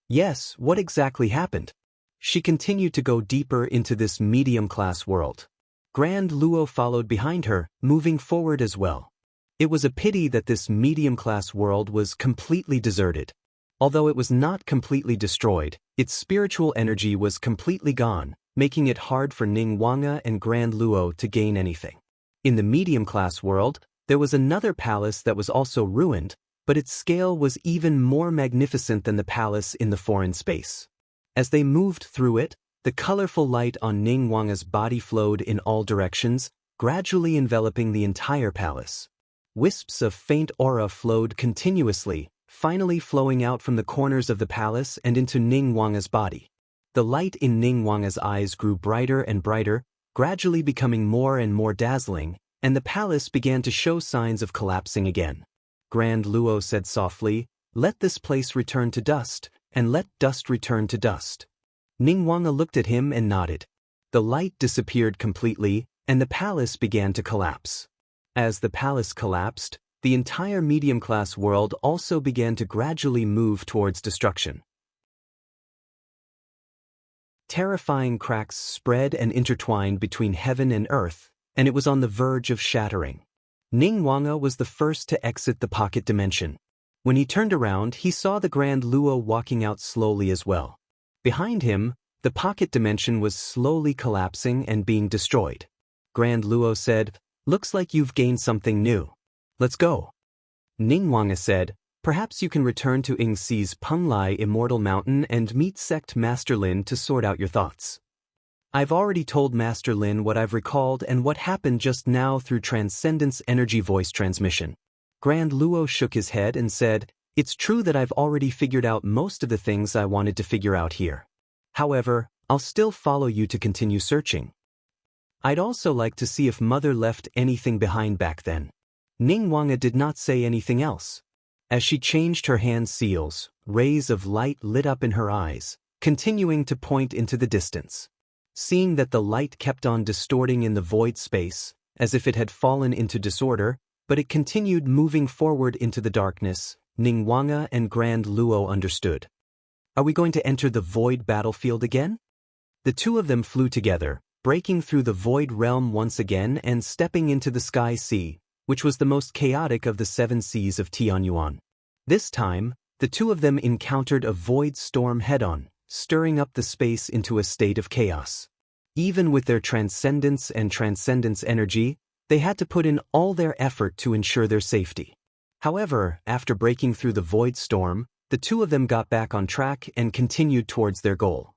Yes, what exactly happened? She continued to go deeper into this medium-class world. Grand Luo followed behind her, moving forward as well. It was a pity that this medium-class world was completely deserted. Although it was not completely destroyed, its spiritual energy was completely gone, making it hard for Ning Wanga and Grand Luo to gain anything. In the medium-class world, there was another palace that was also ruined, but its scale was even more magnificent than the palace in the foreign space. As they moved through it, the colorful light on Ning Wanga's body flowed in all directions, gradually enveloping the entire palace. Wisps of faint aura flowed continuously, finally flowing out from the corners of the palace and into Ning Wanga's body. The light in Ning Wanga's eyes grew brighter and brighter, gradually becoming more and more dazzling, and the palace began to show signs of collapsing again. Grand Luo said softly, let this place return to dust, and let dust return to dust. Ning Wanga looked at him and nodded. The light disappeared completely, and the palace began to collapse. As the palace collapsed, the entire medium-class world also began to gradually move towards destruction. Terrifying cracks spread and intertwined between heaven and earth, and it was on the verge of shattering. Ning Wanga was the first to exit the pocket dimension. When he turned around, he saw the Grand Luo walking out slowly as well. Behind him, the pocket dimension was slowly collapsing and being destroyed. Grand Luo said, looks like you've gained something new. Let's go. Ning Wanga said, perhaps you can return to Yingxi's Penglai Immortal Mountain and meet Sect Master Lin to sort out your thoughts. I've already told Master Lin what I've recalled and what happened just now through Transcendence Energy voice transmission. Grand Luo shook his head and said, it's true that I've already figured out most of the things I wanted to figure out here. However, I'll still follow you to continue searching. I'd also like to see if Mother left anything behind back then. Ning Wanga did not say anything else. As she changed her hand seals, rays of light lit up in her eyes, continuing to point into the distance. Seeing that the light kept on distorting in the void space, as if it had fallen into disorder, but it continued moving forward into the darkness. Ningguang and Grand Luo understood. Are we going to enter the void battlefield again? The two of them flew together, breaking through the void realm once again and stepping into the sky sea, which was the most chaotic of the 7 seas of Tianyuan. This time, the two of them encountered a void storm head-on, stirring up the space into a state of chaos. Even with their transcendence and transcendence energy, they had to put in all their effort to ensure their safety. However, after breaking through the void storm, the two of them got back on track and continued towards their goal.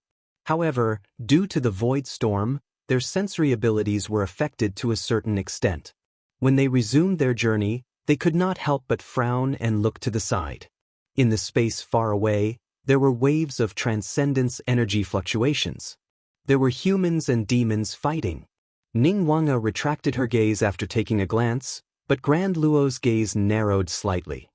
However, due to the void storm, their sensory abilities were affected to a certain extent. When they resumed their journey, they could not help but frown and look to the side. In the space far away, there were waves of transcendence energy fluctuations. There were humans and demons fighting. Ningguang retracted her gaze after taking a glance, but Grand Luo's gaze narrowed slightly.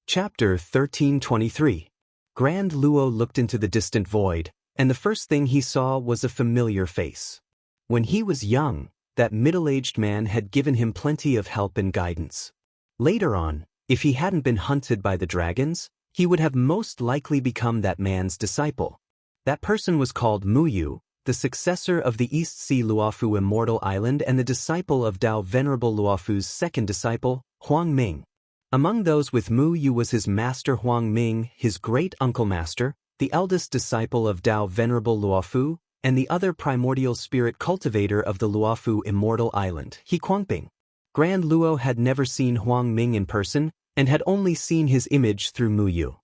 Chapter 1323. Grand Luo looked into the distant void, and the first thing he saw was a familiar face. When he was young, that middle-aged man had given him plenty of help and guidance. Later on, if he hadn't been hunted by the dragons, he would have most likely become that man's disciple. That person was called Muyu, the successor of the East Sea Luofu Immortal Island and the disciple of Tao Venerable Luofu's second disciple, Huang Ming. Among those with Muyu was his master Huang Ming, his great-uncle master, the eldest disciple of Tao Venerable Luofu, and the other primordial spirit cultivator of the Luofu Immortal Island, He Guangping. Grand Luo had never seen Huang Ming in person, and had only seen his image through Muyu.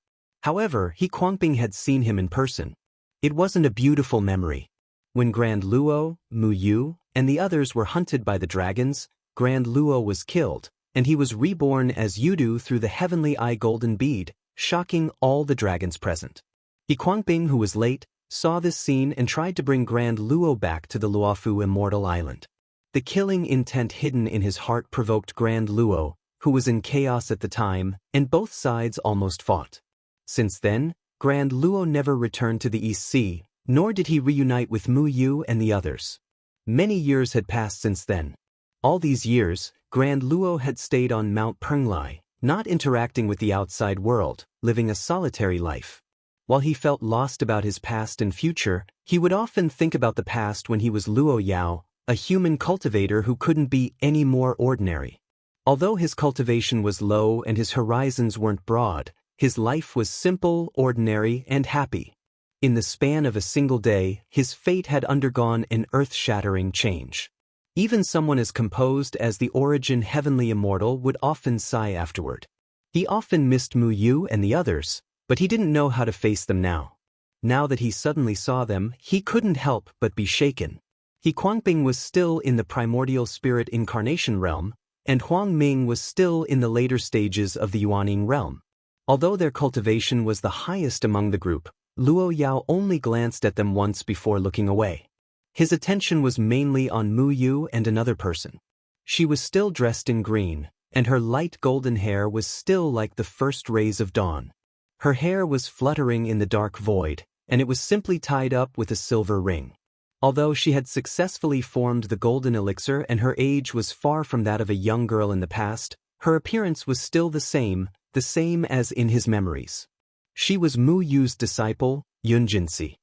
However, He Guangping had seen him in person. It wasn't a beautiful memory. When Grand Luo, Muyu, and the others were hunted by the dragons, Grand Luo was killed, and he was reborn as Yudu through the heavenly eye golden bead, shocking all the dragons present. He Guangping, who was late, saw this scene and tried to bring Grand Luo back to the Luofu Immortal Island. The killing intent hidden in his heart provoked Grand Luo, who was in chaos at the time, and both sides almost fought. Since then, Grand Luo never returned to the East Sea, nor did he reunite with Muyu and the others. Many years had passed since then. All these years, Grand Luo had stayed on Mount Penglai, not interacting with the outside world, living a solitary life. While he felt lost about his past and future, he would often think about the past when he was Luo Yao, a human cultivator who couldn't be any more ordinary. Although his cultivation was low and his horizons weren't broad, his life was simple, ordinary, and happy. In the span of a single day, his fate had undergone an earth-shattering change. Even someone as composed as the Origin Heavenly Immortal would often sigh afterward. He often missed Muyu and the others, but he didn't know how to face them now. Now that he suddenly saw them, he couldn't help but be shaken. He Guangping was still in the primordial spirit incarnation realm, and Huang Ming was still in the later stages of the Yuaning realm. Although their cultivation was the highest among the group, Luo Yao only glanced at them once before looking away. His attention was mainly on Muyu and another person. She was still dressed in green, and her light golden hair was still like the first rays of dawn. Her hair was fluttering in the dark void, and it was simply tied up with a silver ring. Although she had successfully formed the golden elixir and her age was far from that of a young girl in the past, her appearance was still the same as in his memories. She was Muyu's disciple, Yunjinsi.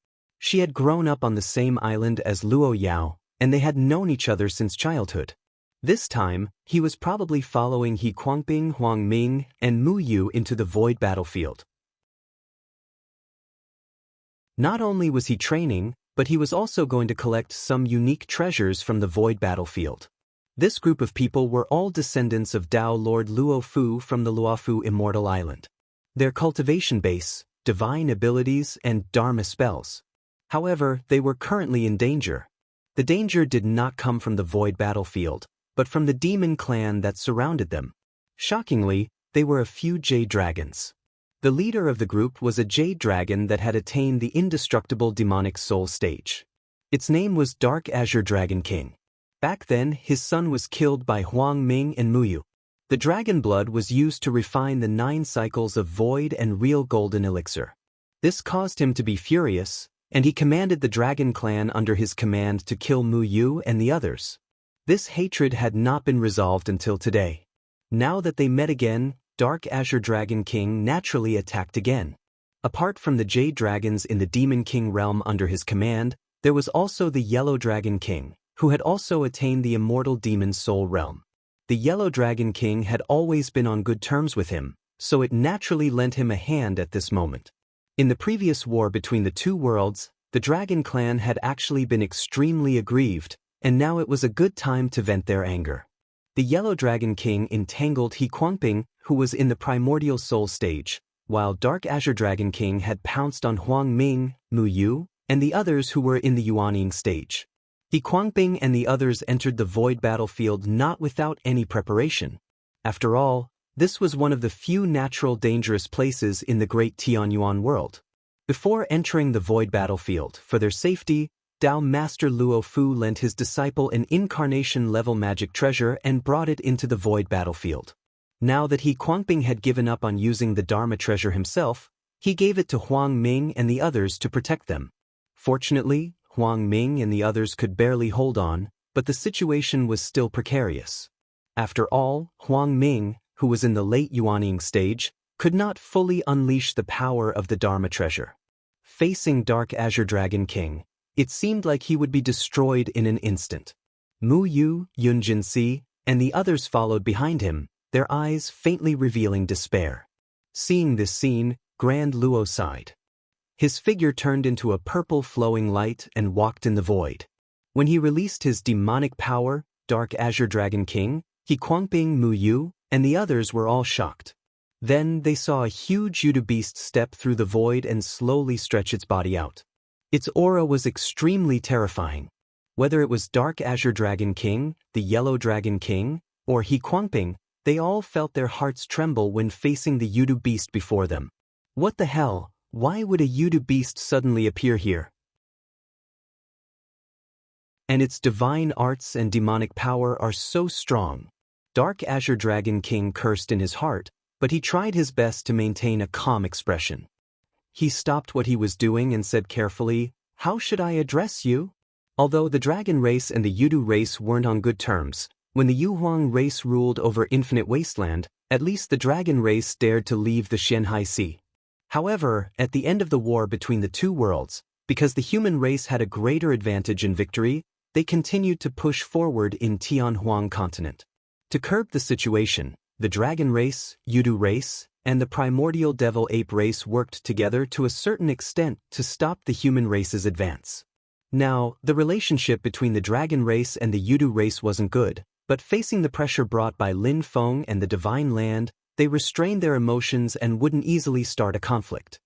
She had grown up on the same island as Luo Yao, and they had known each other since childhood. This time, he was probably following He Guangping, Huang Ming, and Muyu into the void battlefield. Not only was he training, but he was also going to collect some unique treasures from the void battlefield. This group of people were all descendants of Tao Lord Luo Fu from the Luofu Immortal Island. Their cultivation base, divine abilities, and Dharma spells. However, they were currently in danger. The danger did not come from the void battlefield, but from the demon clan that surrounded them. Shockingly, they were a few jade dragons. The leader of the group was a jade dragon that had attained the indestructible demonic soul stage. Its name was Dark Azure Dragon King. Back then, his son was killed by Huang Ming and Muyu. The dragon blood was used to refine the 9 cycles of void and real golden elixir. This caused him to be furious, and he commanded the Dragon Clan under his command to kill Mu Yu and the others. This hatred had not been resolved until today. Now that they met again, Dark Azure Dragon King naturally attacked again. Apart from the Jade Dragons in the Demon King realm under his command, there was also the Yellow Dragon King, who had also attained the immortal demon soul realm. The Yellow Dragon King had always been on good terms with him, so it naturally lent him a hand at this moment. In the previous war between the two worlds, the Dragon Clan had actually been extremely aggrieved, and now it was a good time to vent their anger. The Yellow Dragon King entangled He Kuangping, who was in the primordial soul stage, while Dark Azure Dragon King had pounced on Huang Ming, Mu Yu, and the others who were in the Yuanying stage. He Kuangping and the others entered the void battlefield not without any preparation. After all, this was one of the few natural dangerous places in the great Tianyuan world. Before entering the void battlefield, for their safety, Dao Master Luo Fu lent his disciple an incarnation-level magic treasure and brought it into the void battlefield. Now that He Kuangping had given up on using the Dharma treasure himself, he gave it to Huang Ming and the others to protect them. Fortunately, Huang Ming and the others could barely hold on, but the situation was still precarious. After all, Huang Ming, who was in the late Yuanying stage, could not fully unleash the power of the Dharma treasure. Facing Dark Azure Dragon King, it seemed like he would be destroyed in an instant. Mu Yu, Yun Jinxi, and the others followed behind him, their eyes faintly revealing despair. Seeing this scene, Grand Luo sighed. His figure turned into a purple flowing light and walked in the void. When he released his demonic power, Dark Azure Dragon King, He Kuangping, Mu Yu, and the others were all shocked. Then they saw a huge Yudu beast step through the void and slowly stretch its body out. Its aura was extremely terrifying. Whether it was Dark Azure Dragon King, the Yellow Dragon King, or He Kuangping, they all felt their hearts tremble when facing the Yudu beast before them. What the hell? Why would a Yudu beast suddenly appear here? And its divine arts and demonic power are so strong. Dark Azure Dragon King cursed in his heart, but he tried his best to maintain a calm expression. He stopped what he was doing and said carefully, "How should I address you?" Although the dragon race and the Yudu race weren't on good terms, when the Yuhuang race ruled over Infinite Wasteland, at least the dragon race dared to leave the Xianhai Sea. However, at the end of the war between the two worlds, because the human race had a greater advantage in victory, they continued to push forward in Tianhuang continent. To curb the situation, the dragon race, Yudu race, and the primordial devil ape race worked together to a certain extent to stop the human race's advance. Now, the relationship between the dragon race and the Yudu race wasn't good, but facing the pressure brought by Lin Feng and the Divine Land, they restrained their emotions and wouldn't easily start a conflict.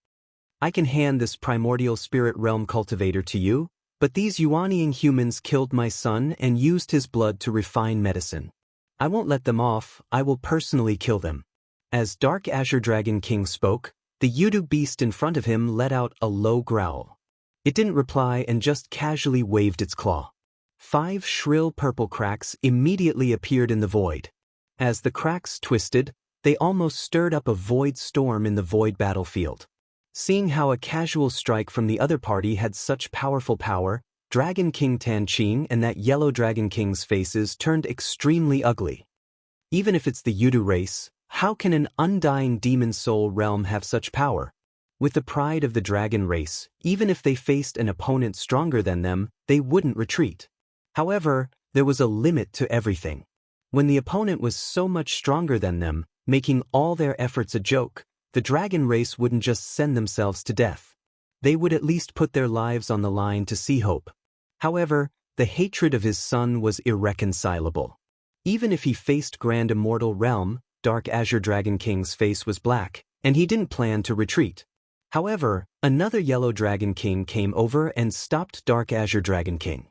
"I can hand this primordial spirit realm cultivator to you, but these Yuanying humans killed my son and used his blood to refine medicine. I won't let them off, I will personally kill them." As Dark Azure Dragon King spoke, the Yudu beast in front of him let out a low growl. It didn't reply and just casually waved its claw. 5 shrill purple cracks immediately appeared in the void. As the cracks twisted, they almost stirred up a void storm in the void battlefield. Seeing how a casual strike from the other party had such powerful power, Dragon King Tanqing and that Yellow Dragon King's faces turned extremely ugly. Even if it's the Yudu race, how can an undying demon soul realm have such power? With the pride of the dragon race, even if they faced an opponent stronger than them, they wouldn't retreat. However, there was a limit to everything. When the opponent was so much stronger than them, making all their efforts a joke, the dragon race wouldn't just send themselves to death. They would at least put their lives on the line to see hope. However, the hatred of his son was irreconcilable. Even if he faced Grand Immortal Realm, Dark Azure Dragon King's face was black, and he didn't plan to retreat. However, another Yellow Dragon King came over and stopped Dark Azure Dragon King.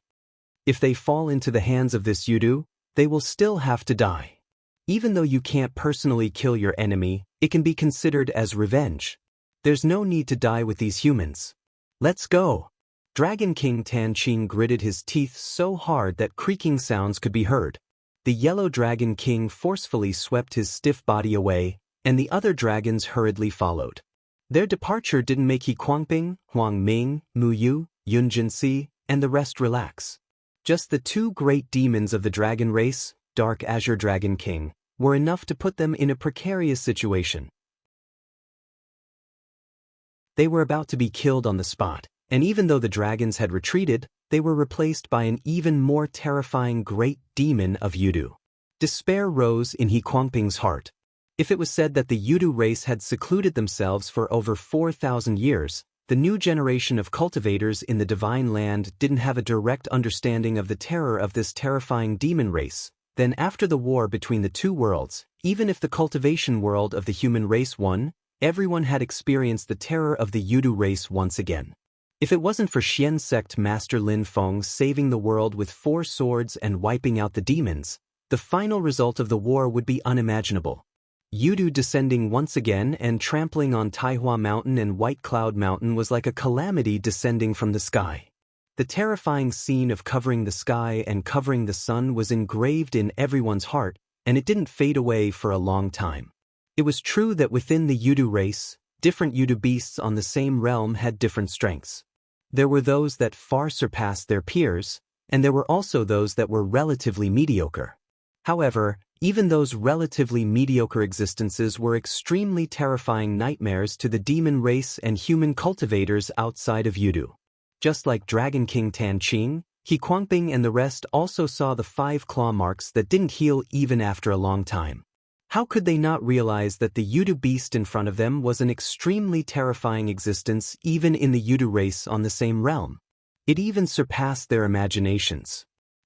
If they fall into the hands of this Yudu, they will still have to die. Even though you can't personally kill your enemy, it can be considered as revenge. There's no need to die with these humans. Let's go. Dragon King Tanqing gritted his teeth so hard that creaking sounds could be heard. The Yellow Dragon King forcefully swept his stiff body away, and the other dragons hurriedly followed. Their departure didn't make He Guangping, Huang Ming, Mu Yu, Yun Jinxi, and the rest relax. Just the two great demons of the dragon race, Dark Azure Dragon King, were enough to put them in a precarious situation. They were about to be killed on the spot, and even though the dragons had retreated, they were replaced by an even more terrifying great demon of Yudu. Despair rose in He Guangping's heart. If it was said that the Yudu race had secluded themselves for over 4,000 years, the new generation of cultivators in the Divine Land didn't have a direct understanding of the terror of this terrifying demon race, then after the war between the two worlds, even if the cultivation world of the human race won, everyone had experienced the terror of the Yudu race once again. If it wasn't for Xian sect master Lin Feng saving the world with 4 swords and wiping out the demons, the final result of the war would be unimaginable. Yudu descending once again and trampling on Taihua Mountain and White Cloud Mountain was like a calamity descending from the sky. The terrifying scene of covering the sky and covering the sun was engraved in everyone's heart, and it didn't fade away for a long time. It was true that within the Yudu race, different Yudu beasts on the same realm had different strengths. There were those that far surpassed their peers, and there were also those that were relatively mediocre. However, even those relatively mediocre existences were extremely terrifying nightmares to the demon race and human cultivators outside of Yudu. Just like Dragon King Tanqing, He Guangping and the rest also saw the 5 claw marks that didn't heal even after a long time. How could they not realize that the Yudu beast in front of them was an extremely terrifying existence even in the Yudu race on the same realm? It even surpassed their imaginations.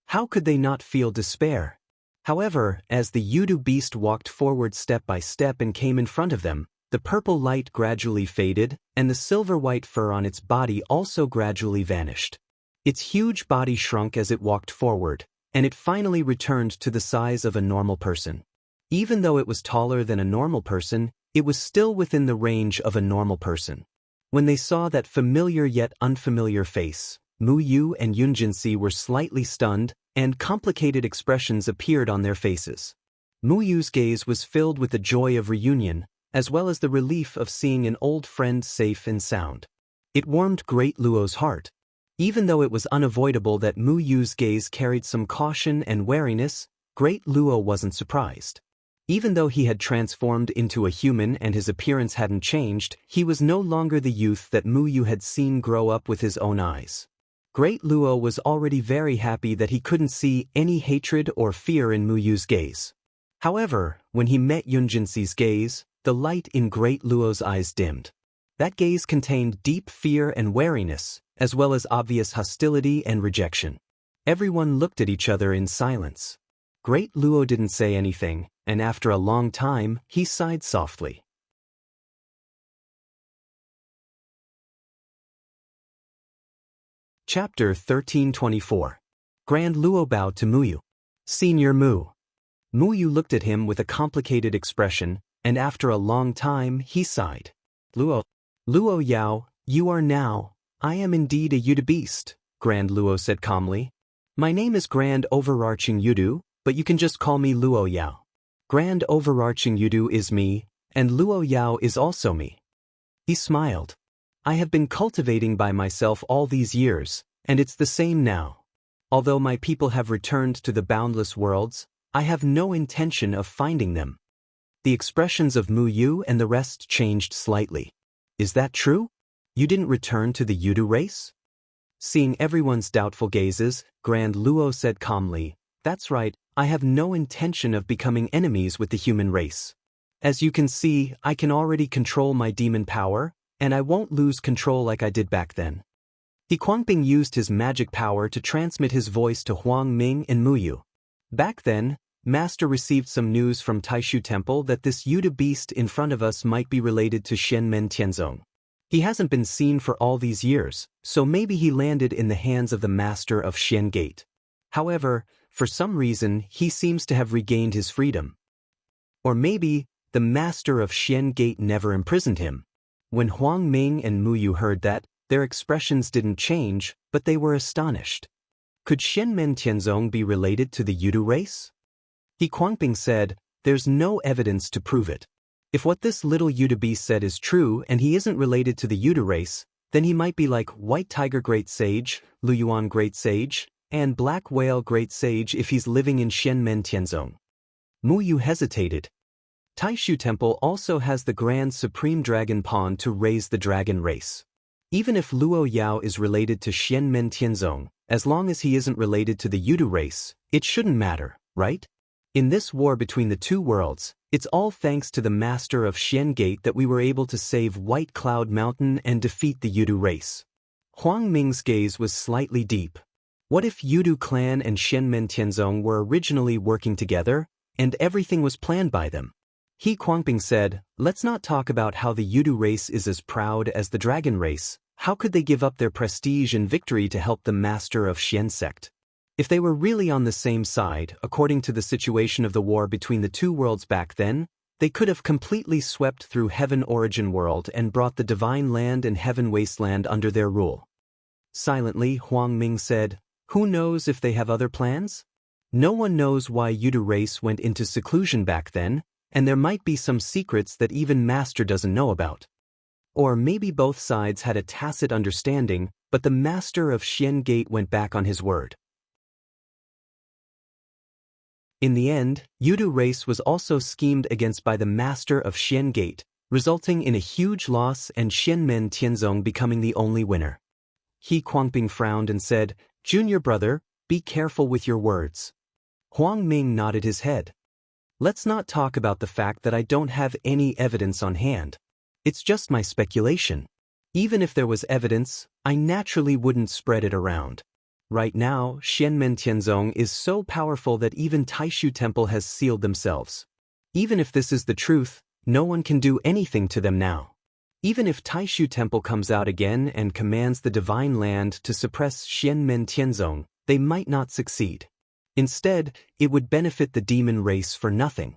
How could they not feel despair? However, as the Yudu beast walked forward step by step and came in front of them, the purple light gradually faded, and the silver-white fur on its body also gradually vanished. Its huge body shrunk as it walked forward, and it finally returned to the size of a normal person. Even though it was taller than a normal person, it was still within the range of a normal person. When they saw that familiar yet unfamiliar face, Mu Yu and Yun Jinxi were slightly stunned, and complicated expressions appeared on their faces. Mu Yu's gaze was filled with the joy of reunion, as well as the relief of seeing an old friend safe and sound. It warmed Great Luo's heart. Even though it was unavoidable that Mu Yu's gaze carried some caution and wariness, Great Luo wasn't surprised. Even though he had transformed into a human and his appearance hadn't changed, he was no longer the youth that Mu Yu had seen grow up with his own eyes. Great Luo was already very happy that he couldn't see any hatred or fear in Mu Yu's gaze. However, when he met Yun Jinxi's gaze, the light in Great Luo's eyes dimmed. That gaze contained deep fear and wariness, as well as obvious hostility and rejection. Everyone looked at each other in silence. Great Luo didn't say anything, and after a long time, he sighed softly. Chapter 1324. Grand Luo bowed to Mu Yu. Senior Mu. Mu Yu looked at him with a complicated expression, and after a long time, he sighed. Luo Yao, you are now. I am indeed a Yudu beast, Grand Luo said calmly. My name is Grand Overarching Yudu, but you can just call me Luo Yao. Grand Overarching Yudu is me, and Luo Yao is also me. He smiled. I have been cultivating by myself all these years, and it's the same now. Although my people have returned to the boundless worlds, I have no intention of finding them. The expressions of Mu Yu and the rest changed slightly. Is that true? You didn't return to the Yudu race? Seeing everyone's doubtful gazes, Grand Luo said calmly, That's right, I have no intention of becoming enemies with the human race. As you can see, I can already control my demon power, and I won't lose control like I did back then. He Guangping used his magic power to transmit his voice to Huang Ming and Mu Yu. Back then, Master received some news from Taishu Temple that this Yudu beast in front of us might be related to Shenmen Tianzong. He hasn't been seen for all these years, so maybe he landed in the hands of the Master of Xian Gate. However, for some reason, he seems to have regained his freedom. Or maybe, the Master of Xian Gate never imprisoned him. When Huang Ming and Mu Yu heard that, their expressions didn't change, but they were astonished. Could Shenmen Tianzong be related to the Yudu race? He Guangping said, There's no evidence to prove it. If what this little Yuta beast said is true and he isn't related to the Yuta race, then he might be like White Tiger Great Sage, Lu Yuan Great Sage, and Black Whale Great Sage if he's living in Xianmen Tianzong. Mu Yu hesitated. Taishu Temple also has the Grand Supreme Dragon Pawn to raise the dragon race. Even if Luo Yao is related to Xianmen Tianzong, as long as he isn't related to the Yudu race, it shouldn't matter, right? In this war between the two worlds, it's all thanks to the master of Xian Gate that we were able to save White Cloud Mountain and defeat the Yudu race. Huang Ming's gaze was slightly deep. What if Yudu clan and Xianmen Tianzong were originally working together, and everything was planned by them? He Guangping said, let's not talk about how the Yudu race is as proud as the dragon race. How could they give up their prestige and victory to help the master of Xian sect? If they were really on the same side, according to the situation of the war between the two worlds back then, they could have completely swept through Heaven Origin World and brought the Divine Land and Heaven Wasteland under their rule. Silently, Huang Ming said, who knows if they have other plans? No one knows why Yudu race went into seclusion back then, and there might be some secrets that even Master doesn't know about. Or maybe both sides had a tacit understanding, but the master of Xian Gate went back on his word. In the end, Yudu race was also schemed against by the master of Xian Gate, resulting in a huge loss and Xianmen Tianzong becoming the only winner. He Guangping frowned and said, Junior brother, be careful with your words. Huang Ming nodded his head. Let's not talk about the fact that I don't have any evidence on hand. It's just my speculation. Even if there was evidence, I naturally wouldn't spread it around. Right now, Xianmen Tianzong is so powerful that even Taishu Temple has sealed themselves. Even if this is the truth, no one can do anything to them now. Even if Taishu Temple comes out again and commands the Divine Land to suppress Xianmen Tianzong, they might not succeed. Instead, it would benefit the demon race for nothing.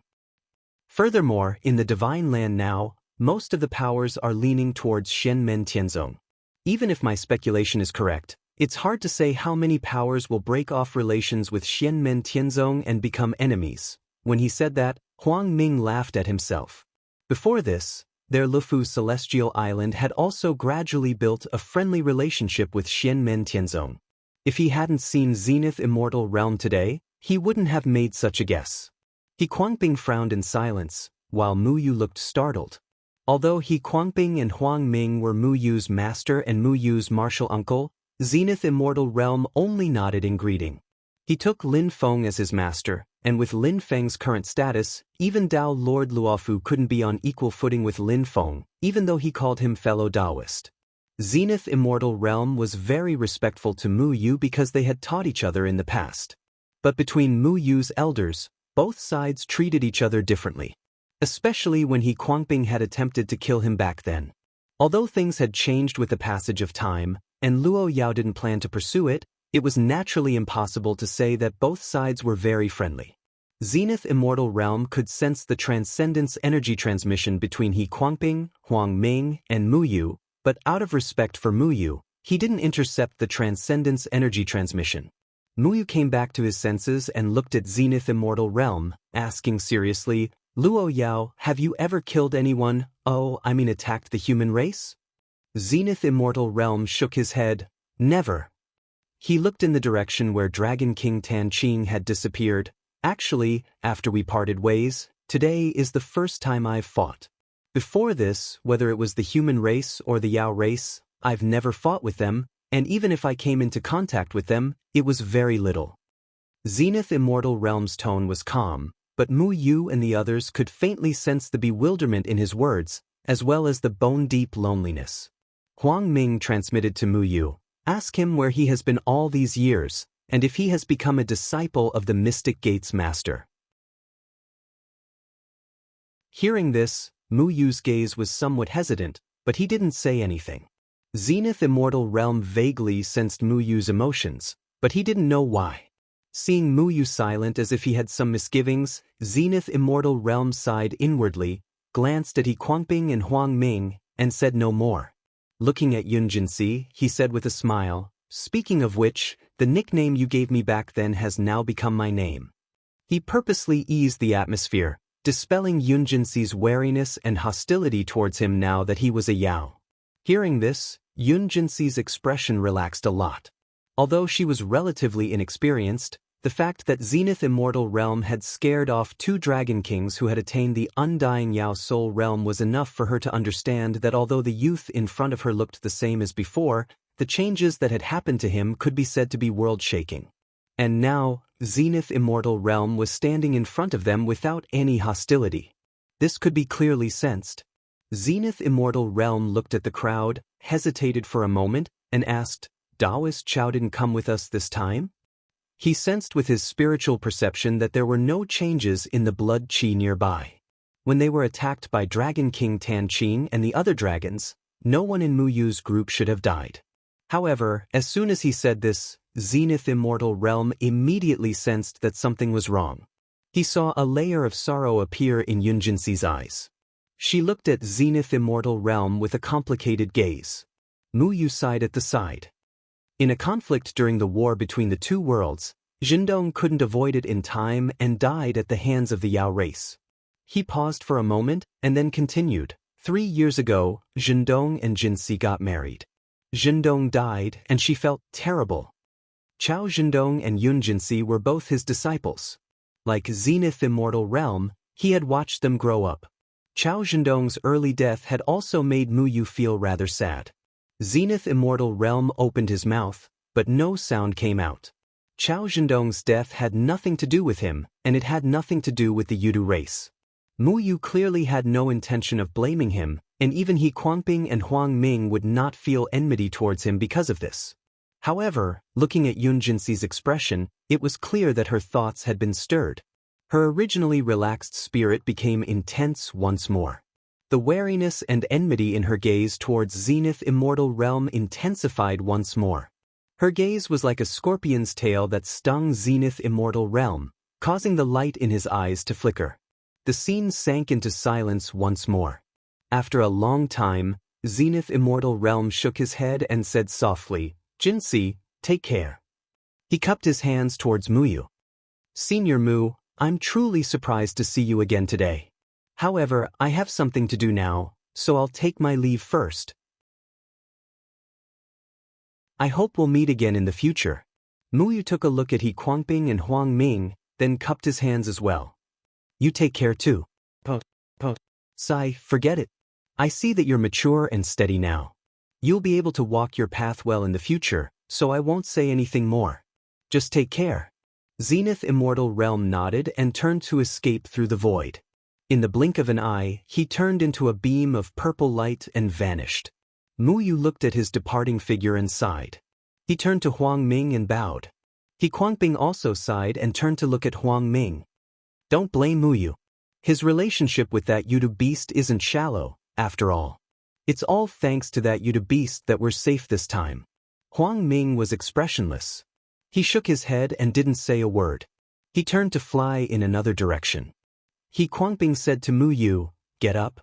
Furthermore, in the Divine Land now, most of the powers are leaning towards Xianmen Tianzong. Even if my speculation is correct, it's hard to say how many powers will break off relations with Xianmen Tianzong and become enemies. When he said that, Huang Ming laughed at himself. Before this, their Lufu Celestial Island had also gradually built a friendly relationship with Xianmen Tianzong. If he hadn't seen Zenith Immortal Realm today, he wouldn't have made such a guess. He Guangping frowned in silence, while Mu Yu looked startled. Although He Guangping and Huang Ming were Mu Yu's master and Mu Yu's martial uncle, Zenith Immortal Realm only nodded in greeting. He took Lin Feng as his master, and with Lin Feng's current status, even Dao Lord Luofu couldn't be on equal footing with Lin Feng, even though he called him fellow Taoist. Zenith Immortal Realm was very respectful to Mu Yu because they had taught each other in the past. But between Mu Yu's elders, both sides treated each other differently. Especially when He Guangping had attempted to kill him back then. Although things had changed with the passage of time, and Luo Yao didn't plan to pursue it, it was naturally impossible to say that both sides were very friendly. Zenith Immortal Realm could sense the transcendence energy transmission between He Guangping, Huang Ming, and Mu Yu, but out of respect for Mu Yu, he didn't intercept the transcendence energy transmission. Mu Yu came back to his senses and looked at Zenith Immortal Realm, asking seriously, Luo Yao, have you ever killed anyone, attacked the human race? Zenith Immortal Realm shook his head, never. He looked in the direction where Dragon King Tan Qing had disappeared. Actually, after we parted ways, today is the first time I've fought. Before this, whether it was the human race or the Yao race, I've never fought with them, and even if I came into contact with them, it was very little. Zenith Immortal Realm's tone was calm, but Mu Yu and the others could faintly sense the bewilderment in his words, as well as the bone-deep loneliness. Huang Ming transmitted to Mu Yu, ask him where he has been all these years, and if he has become a disciple of the Mystic Gate's master. Hearing this, Mu Yu's gaze was somewhat hesitant, but he didn't say anything. Zenith Immortal Realm vaguely sensed Mu Yu's emotions, but he didn't know why. Seeing Mu Yu silent as if he had some misgivings, Zenith Immortal Realm sighed inwardly, glanced at He Guangping and Huang Ming, and said no more. Looking at Yun Jinsi, he said with a smile, speaking of which, the nickname you gave me back then has now become my name. He purposely eased the atmosphere, dispelling Yunjinxi's wariness and hostility towards him now that he was a Yao. Hearing this, Yunjinxi's expression relaxed a lot. Although she was relatively inexperienced, the fact that Zenith Immortal Realm had scared off 2 Dragon Kings who had attained the Undying Yao Soul Realm was enough for her to understand that although the youth in front of her looked the same as before, the changes that had happened to him could be said to be world-shaking. And now, Zenith Immortal Realm was standing in front of them without any hostility. This could be clearly sensed. Zenith Immortal Realm looked at the crowd, hesitated for a moment, and asked, "Daoist Chao didn't come with us this time?" He sensed with his spiritual perception that there were no changes in the blood qi nearby. When they were attacked by Dragon King Tan Qing and the other dragons, no one in Mu Yu's group should have died. However, as soon as he said this, Zenith Immortal Realm immediately sensed that something was wrong. He saw a layer of sorrow appear in Yunjinxi's eyes. She looked at Zenith Immortal Realm with a complicated gaze. Mu Yu sighed at the side. In a conflict during the war between the 2 worlds, Zhendong couldn't avoid it in time and died at the hands of the Yao race. He paused for a moment and then continued. 3 years ago, Zhendong and Jinxi got married. Zhendong died and she felt terrible. Chao Zhendong and Yun Jinxi were both his disciples. Like Zenith Immortal Realm, he had watched them grow up. Chao Zhendong's early death had also made Mu Yu feel rather sad. Zenith Immortal Realm opened his mouth, but no sound came out. Chao Zhendong's death had nothing to do with him, and it had nothing to do with the Yudu race. Mu Yu clearly had no intention of blaming him, and even He Guangping and Huang Ming would not feel enmity towards him because of this. However, looking at Yunjinxi's expression, it was clear that her thoughts had been stirred. Her originally relaxed spirit became intense once more. The wariness and enmity in her gaze towards Zenith Immortal Realm intensified once more. Her gaze was like a scorpion's tail that stung Zenith Immortal Realm, causing the light in his eyes to flicker. The scene sank into silence once more. After a long time, Zenith Immortal Realm shook his head and said softly, "Jinxi, take care." He cupped his hands towards Mu Yu. "Senior Mu, I'm truly surprised to see you again today. However, I have something to do now, so I'll take my leave first. I hope we'll meet again in the future." Mu Yu took a look at He Guangping and Huang Ming, then cupped his hands as well. "You take care too." Sai, forget it. I see that you're mature and steady now. You'll be able to walk your path well in the future, so I won't say anything more. Just take care. Zenith Immortal Realm nodded and turned to escape through the void. In the blink of an eye, he turned into a beam of purple light and vanished. Mu Yu looked at his departing figure and sighed. He turned to Huang Ming and bowed. He Guangping also sighed and turned to look at Huang Ming. Don't blame Mu Yu. His relationship with that Yudu beast isn't shallow, after all. It's all thanks to that Yudu beast that we're safe this time. Huang Ming was expressionless. He shook his head and didn't say a word. He turned to fly in another direction. He Guangping said to Mu Yu, "Get up."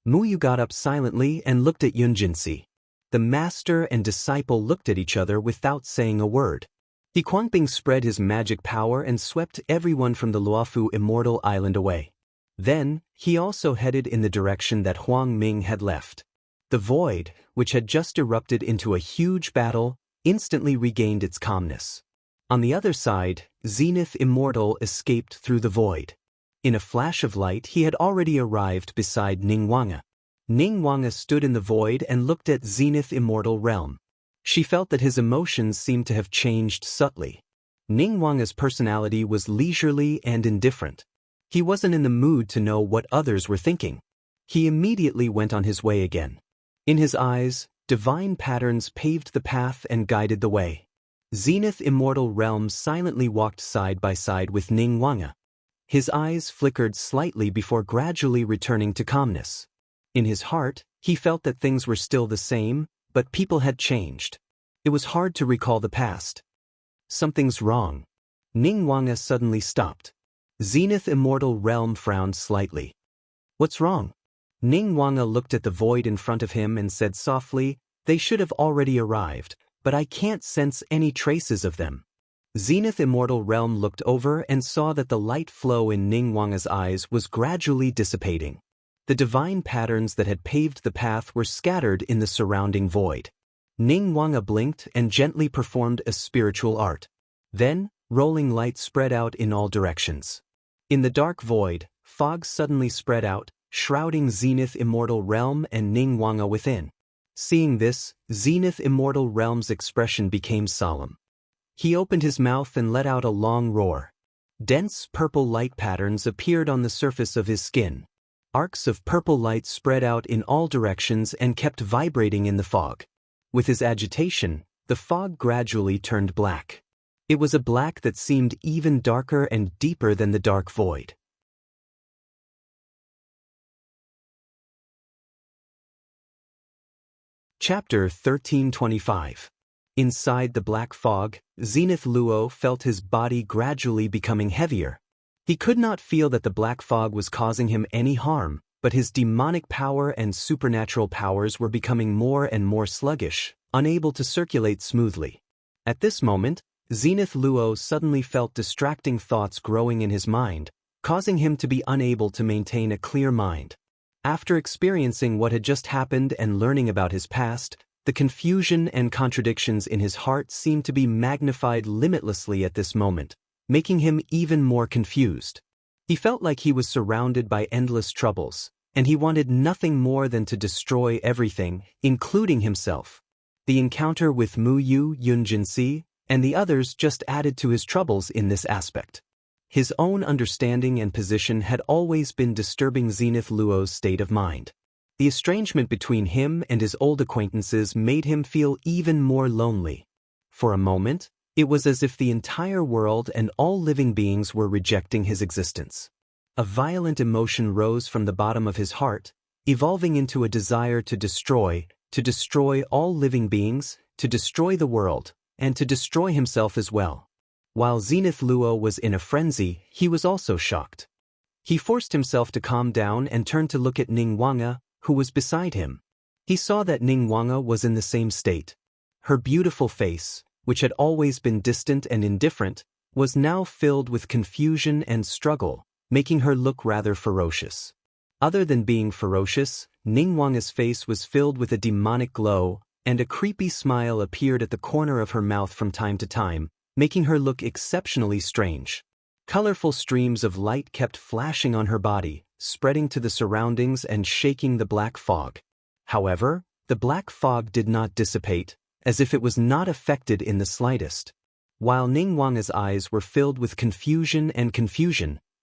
Mu Yu got up silently and looked at Yunjinxi. The master and disciple looked at each other without saying a word. He Guangping spread his magic power and swept everyone from the Luofu Immortal Island away. Then, he also headed in the direction that Huang Ming had left. The void, which had just erupted into a huge battle, instantly regained its calmness. On the other side, Zenith Immortal escaped through the void. In a flash of light he had already arrived beside Ningwanga. Ningwanga stood in the void and looked at Zenith Immortal Realm. She felt that his emotions seemed to have changed subtly. Ningwanga's personality was leisurely and indifferent. He wasn't in the mood to know what others were thinking. He immediately went on his way again. In his eyes, divine patterns paved the path and guided the way. Zenith Immortal Realm silently walked side by side with Ningwanga. His eyes flickered slightly before gradually returning to calmness. In his heart, he felt that things were still the same, but people had changed. It was hard to recall the past. Something's wrong. Ningwanga suddenly stopped. Zenith Immortal Realm frowned slightly. What's wrong? Ningwanga looked at the void in front of him and said softly, "They should have already arrived, but I can't sense any traces of them." Zenith Immortal Realm looked over and saw that the light flow in Ningguang's eyes was gradually dissipating. The divine patterns that had paved the path were scattered in the surrounding void. Ningguang blinked and gently performed a spiritual art. Then, rolling light spread out in all directions. In the dark void, fog suddenly spread out, shrouding Zenith Immortal Realm and Ningguang within. Seeing this, Zenith Immortal Realm's expression became solemn. He opened his mouth and let out a long roar. Dense purple light patterns appeared on the surface of his skin. Arcs of purple light spread out in all directions and kept vibrating in the fog. With his agitation, the fog gradually turned black. It was a black that seemed even darker and deeper than the dark void. Chapter 1325. Inside the black fog, Zenith Luo felt his body gradually becoming heavier. He could not feel that the black fog was causing him any harm, but his demonic power and supernatural powers were becoming more and more sluggish, unable to circulate smoothly. At this moment, Zenith Luo suddenly felt distracting thoughts growing in his mind, causing him to be unable to maintain a clear mind. After experiencing what had just happened and learning about his past, the confusion and contradictions in his heart seemed to be magnified limitlessly at this moment, making him even more confused. He felt like he was surrounded by endless troubles, and he wanted nothing more than to destroy everything, including himself. The encounter with Mu Yu Yunjinsi and the others just added to his troubles in this aspect. His own understanding and position had always been disturbing Zenith Luo's state of mind. The estrangement between him and his old acquaintances made him feel even more lonely. For a moment, it was as if the entire world and all living beings were rejecting his existence. A violent emotion rose from the bottom of his heart, evolving into a desire to destroy all living beings, to destroy the world, and to destroy himself as well. While Zenith Luo was in a frenzy, he was also shocked. He forced himself to calm down and turned to look at Ningguang, who was beside him. He saw that Ningguang was in the same state. Her beautiful face, which had always been distant and indifferent, was now filled with confusion and struggle, making her look rather ferocious. Other than being ferocious, Ningguang's face was filled with a demonic glow, and a creepy smile appeared at the corner of her mouth from time to time, making her look exceptionally strange. Colorful streams of light kept flashing on her body, spreading to the surroundings and shaking the black fog. However, the black fog did not dissipate, as if it was not affected in the slightest. While Ningguang's eyes were filled with confusion,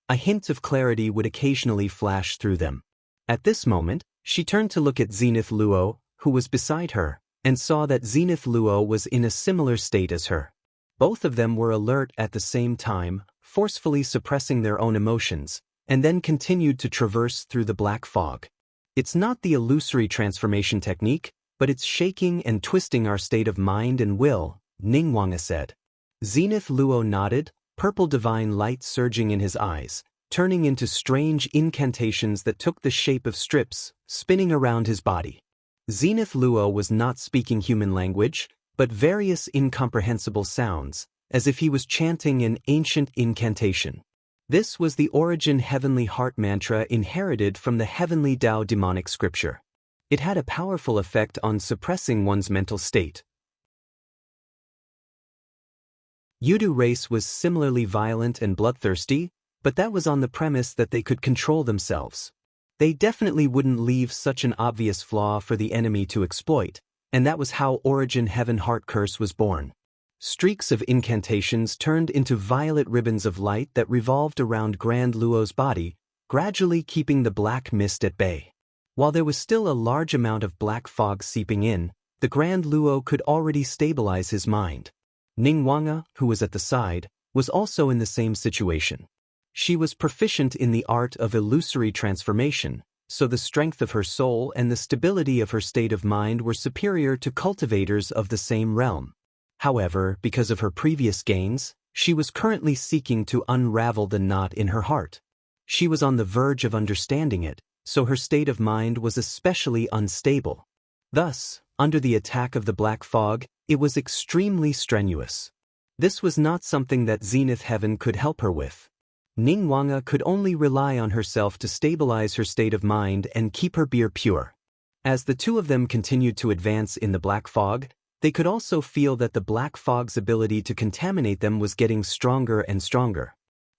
a hint of clarity would occasionally flash through them. At this moment, she turned to look at Zenith Luo, who was beside her, and saw that Zenith Luo was in a similar state as her. Both of them were alert at the same time, forcefully suppressing their own emotions, and then continued to traverse through the black fog. It's not the illusory transformation technique, but it's shaking and twisting our state of mind and will, Ningguang said. Zenith Luo nodded, purple divine light surging in his eyes, turning into strange incantations that took the shape of strips, spinning around his body. Zenith Luo was not speaking human language, but various incomprehensible sounds, as if he was chanting an ancient incantation. This was the origin heavenly heart mantra inherited from the heavenly Tao demonic scripture. It had a powerful effect on suppressing one's mental state. Yudu race was similarly violent and bloodthirsty, but that was on the premise that they could control themselves. They definitely wouldn't leave such an obvious flaw for the enemy to exploit, and that was how Origin Heaven Heart Curse was born. Streaks of incantations turned into violet ribbons of light that revolved around Grand Luo's body, gradually keeping the black mist at bay. While there was still a large amount of black fog seeping in, the Grand Luo could already stabilize his mind. Ningguang, who was at the side, was also in the same situation. She was proficient in the art of illusory transformation, so the strength of her soul and the stability of her state of mind were superior to cultivators of the same realm. However, because of her previous gains, she was currently seeking to unravel the knot in her heart. She was on the verge of understanding it, so her state of mind was especially unstable. Thus, under the attack of the black fog, it was extremely strenuous. This was not something that Zenith Heaven could help her with. Ningguang could only rely on herself to stabilize her state of mind and keep her beer pure. As the two of them continued to advance in the black fog, they could also feel that the black fog's ability to contaminate them was getting stronger and stronger.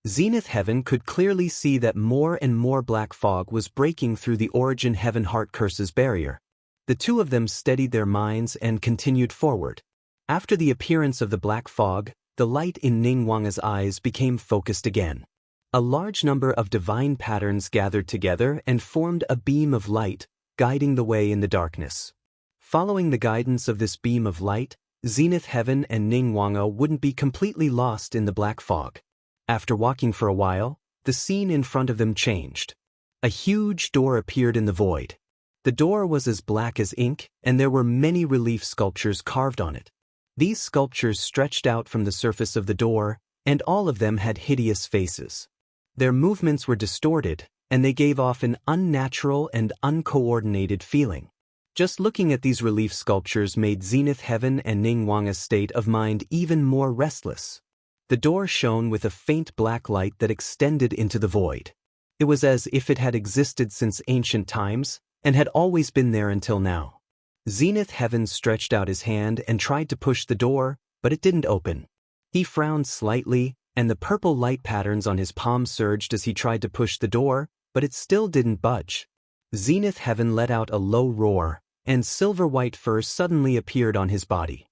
Zenith Heaven could clearly see that more and more black fog was breaking through the Origin Heaven Heart Curse's barrier. The two of them steadied their minds and continued forward. After the appearance of the black fog, the light in Ningguang's eyes became focused again. A large number of divine patterns gathered together and formed a beam of light, guiding the way in the darkness. Following the guidance of this beam of light, Zenith Heaven and Ningguang wouldn't be completely lost in the black fog. After walking for a while, the scene in front of them changed. A huge door appeared in the void. The door was as black as ink, and there were many relief sculptures carved on it. These sculptures stretched out from the surface of the door, and all of them had hideous faces. Their movements were distorted, and they gave off an unnatural and uncoordinated feeling. Just looking at these relief sculptures made Zenith Heaven and Ningguang's state of mind even more restless. The door shone with a faint black light that extended into the void. It was as if it had existed since ancient times, and had always been there until now. Zenith Heaven stretched out his hand and tried to push the door, but it didn't open. He frowned slightly, and the purple light patterns on his palm surged as he tried to push the door, but it still didn't budge. Zenith Heaven let out a low roar, and silver-white fur suddenly appeared on his body.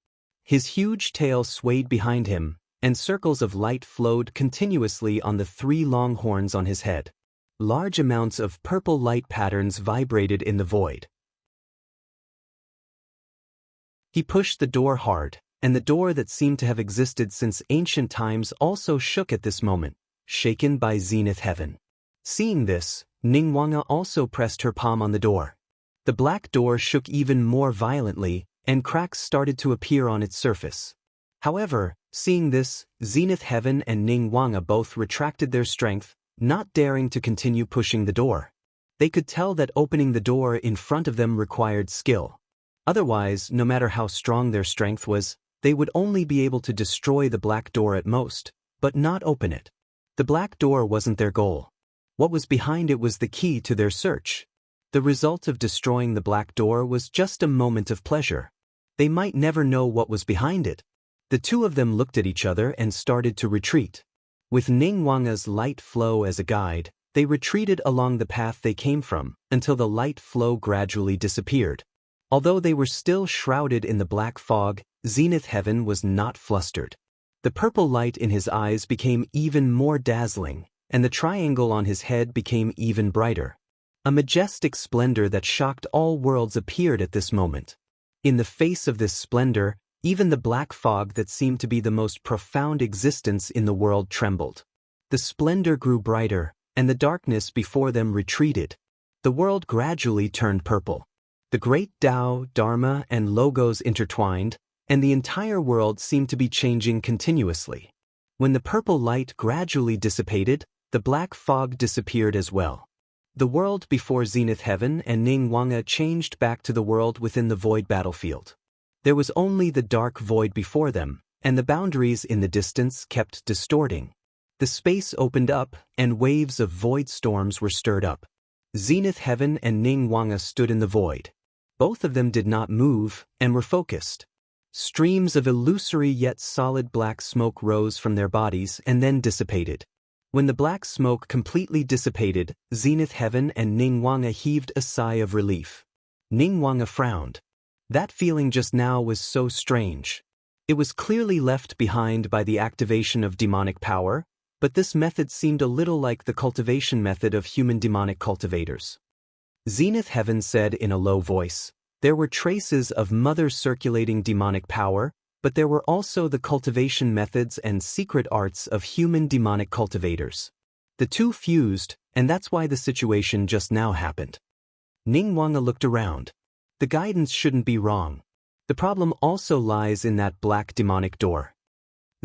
His huge tail swayed behind him, and circles of light flowed continuously on the three long horns on his head. Large amounts of purple light patterns vibrated in the void. He pushed the door hard, and the door that seemed to have existed since ancient times also shook at this moment, shaken by Zenith Heaven. Seeing this, Ningguang also pressed her palm on the door. The black door shook even more violently, and cracks started to appear on its surface. However, seeing this, Zenith Heaven and Ningguang both retracted their strength, not daring to continue pushing the door. They could tell that opening the door in front of them required skill. Otherwise, no matter how strong their strength was, they would only be able to destroy the black door at most, but not open it. The black door wasn't their goal. What was behind it was the key to their search. The result of destroying the black door was just a moment of pleasure. They might never know what was behind it. The two of them looked at each other and started to retreat. With Ningguang's light flow as a guide, they retreated along the path they came from, until the light flow gradually disappeared. Although they were still shrouded in the black fog, Zenith Heaven was not flustered. The purple light in his eyes became even more dazzling, and the triangle on his head became even brighter. A majestic splendor that shocked all worlds appeared at this moment. In the face of this splendor, even the black fog that seemed to be the most profound existence in the world trembled. The splendor grew brighter, and the darkness before them retreated. The world gradually turned purple. The great Tao, Dharma, and logos intertwined, and the entire world seemed to be changing continuously. When the purple light gradually dissipated, the black fog disappeared as well. The world before Zenith Heaven and Ningguang changed back to the world within the void battlefield. There was only the dark void before them, and the boundaries in the distance kept distorting. The space opened up, and waves of void storms were stirred up. Zenith Heaven and Ningguang stood in the void. Both of them did not move, and were focused. Streams of illusory yet solid black smoke rose from their bodies and then dissipated. When the black smoke completely dissipated, Zenith Heaven and Ningguang heaved a sigh of relief. Ningguang frowned. That feeling just now was so strange. It was clearly left behind by the activation of demonic power, but this method seemed a little like the cultivation method of human demonic cultivators. Zenith Heaven said in a low voice, "There were traces of mother circulating demonic power, but there were also the cultivation methods and secret arts of human demonic cultivators. The two fused, and that's why the situation just now happened." Ningguang looked around. The guidance shouldn't be wrong. The problem also lies in that black demonic door.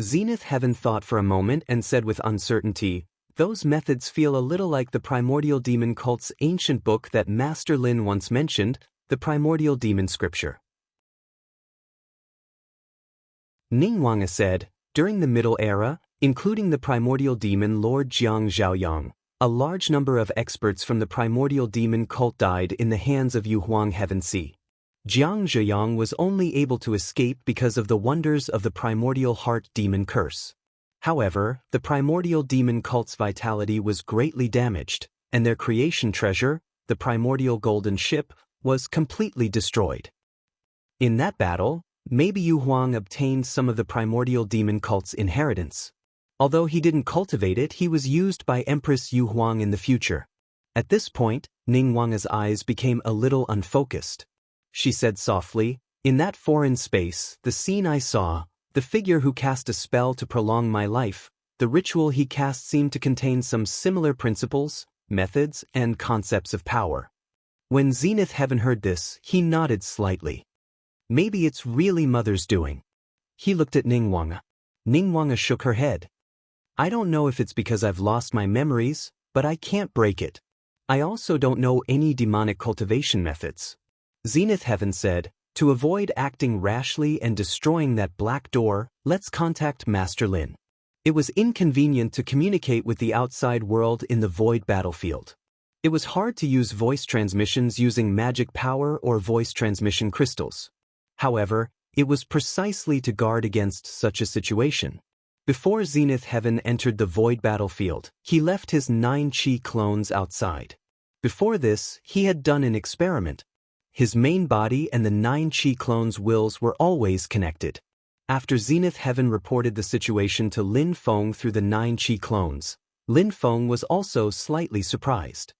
Zenith Heaven thought for a moment and said with uncertainty, "Those methods feel a little like the primordial demon cult's ancient book that Master Lin once mentioned, the primordial demon scripture." Ningguang said, During the Middle Era, including the primordial demon Lord Jiang Zhaoyang, a large number of experts from the primordial demon cult died in the hands of Yuhuang Heaven Sea. Jiang Zhaoyang was only able to escape because of the wonders of the primordial heart demon curse. However, the primordial demon cult's vitality was greatly damaged, and their creation treasure, the primordial golden ship, was completely destroyed. In that battle, maybe Yuhuang obtained some of the primordial demon cult's inheritance. Although he didn't cultivate it, he was used by Empress Yuhuang in the future. At this point, Ningguang's eyes became a little unfocused. She said softly, "In that foreign space, the scene I saw, the figure who cast a spell to prolong my life, the ritual he cast seemed to contain some similar principles, methods, and concepts of power." When Zenith Heaven heard this, he nodded slightly. Maybe it's really Mother's doing. He looked at Ningguang. Ningguang shook her head. I don't know if it's because I've lost my memories, but I can't break it. I also don't know any demonic cultivation methods. Zenith Heaven said, to avoid acting rashly and destroying that black door, let's contact Master Lin. It was inconvenient to communicate with the outside world in the void battlefield. It was hard to use voice transmissions using magic power or voice transmission crystals. However, it was precisely to guard against such a situation. Before Zenith Heaven entered the void battlefield, he left his 9 Qi clones outside. Before this, he had done an experiment. His main body and the 9 Qi clones' wills were always connected. After Zenith Heaven reported the situation to Lin Feng through the 9 Qi clones, Lin Feng was also slightly surprised.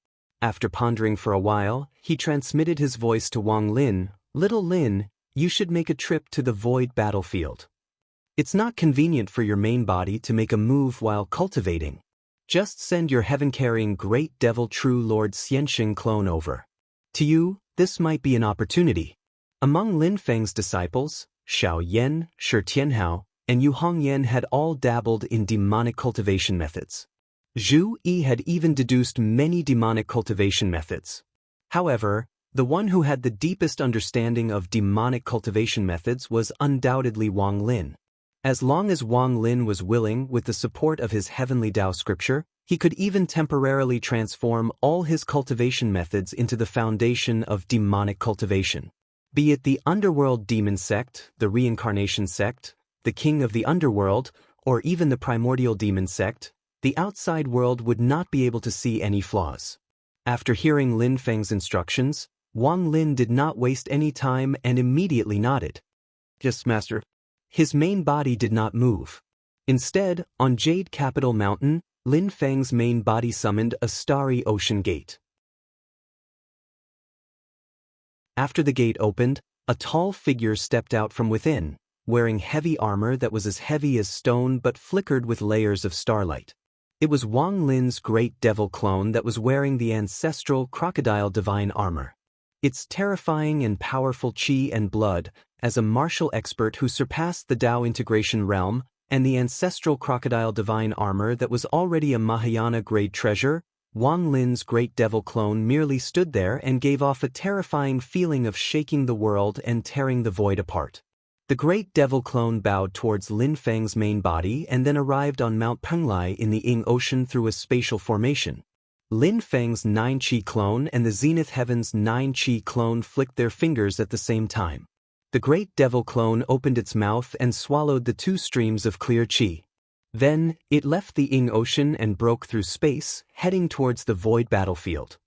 After pondering for a while, he transmitted his voice to Wang Lin. Little Lin, you should make a trip to the void battlefield. It's not convenient for your main body to make a move while cultivating. Just send your heaven-carrying great devil true Lord Xianxing clone over. To you, this might be an opportunity. Among Lin Feng's disciples, Xiao Yan, Shi Tianhao, and Yu Hongyan had all dabbled in demonic cultivation methods. Zhu Yi had even deduced many demonic cultivation methods. However, the one who had the deepest understanding of demonic cultivation methods was undoubtedly Wang Lin. As long as Wang Lin was willing, with the support of his heavenly Dao scripture, he could even temporarily transform all his cultivation methods into the foundation of demonic cultivation. Be it the underworld demon sect, the reincarnation sect, the king of the underworld, or even the primordial demon sect, the outside world would not be able to see any flaws. After hearing Lin Feng's instructions, Wang Lin did not waste any time and immediately nodded. Yes, Master. His main body did not move. Instead, on Jade Capital Mountain, Lin Feng's main body summoned a starry ocean gate. After the gate opened, a tall figure stepped out from within, wearing heavy armor that was as heavy as stone but flickered with layers of starlight. It was Wang Lin's great devil clone that was wearing the ancestral crocodile divine armor. Its terrifying and powerful qi and blood, as a martial expert who surpassed the Dao integration realm, and the ancestral crocodile divine armor that was already a Mahayana-grade treasure, Wang Lin's great devil clone merely stood there and gave off a terrifying feeling of shaking the world and tearing the void apart. The great devil clone bowed towards Lin Feng's main body and then arrived on Mount Penglai in the Ying Ocean through a spatial formation. Lin Feng's 9 Qi clone and the Zenith Heaven's 9 Qi clone flicked their fingers at the same time. The great devil clone opened its mouth and swallowed the 2 streams of clear qi. Then, it left the Ying Ocean and broke through space, heading towards the void battlefield.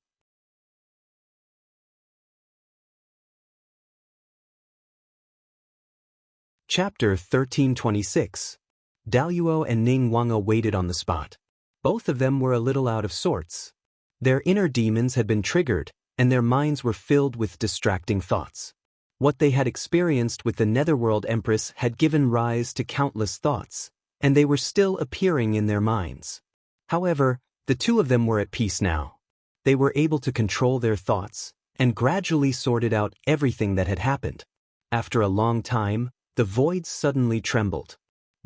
Chapter 1326. Daluo and Ning Wanga waited on the spot. Both of them were a little out of sorts. Their inner demons had been triggered, and their minds were filled with distracting thoughts. What they had experienced with the Netherworld Empress had given rise to countless thoughts, and they were still appearing in their minds. However, the 2 of them were at peace now. They were able to control their thoughts, and gradually sorted out everything that had happened. After a long time, the void suddenly trembled.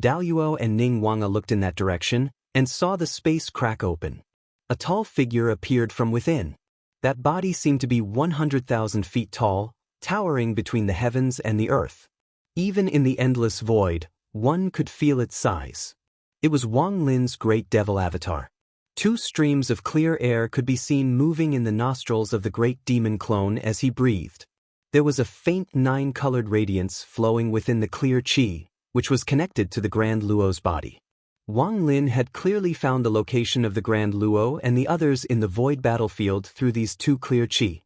Daluo and Ning Wanga looked in that direction, and saw the space crack open. A tall figure appeared from within. That body seemed to be 100,000 feet tall, towering between the heavens and the earth. Even in the endless void, One could feel its size. It was Wang Lin's great devil avatar. 2 streams of clear air could be seen moving in the nostrils of the great demon clone as he breathed. There was a faint 9-colored radiance flowing within the clear qi, which was connected to the Grand Luo's body. Wang Lin had clearly found the location of the Grand Luo and the others in the void battlefield through these 2 clear qi.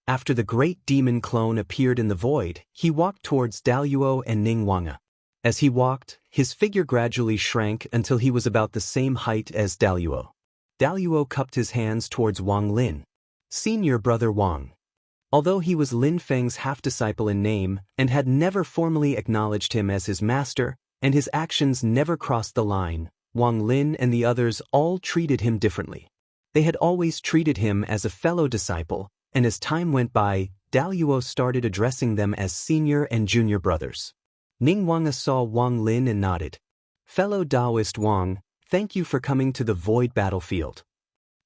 After the great demon clone appeared in the void, he walked towards Daluo and Ning Wanga. As he walked, his figure gradually shrank until he was about the same height as Daluo. Daluo cupped his hands towards Wang Lin. Senior brother Wang. Although he was Lin Feng's half-disciple in name and had never formally acknowledged him as his master, and his actions never crossed the line, Wang Lin and the others all treated him differently. They had always treated him as a fellow disciple, and as time went by, Daluo started addressing them as senior and junior brothers. Ning Wanga saw Wang Lin and nodded. Fellow Taoist Wang, thank you for coming to the void battlefield.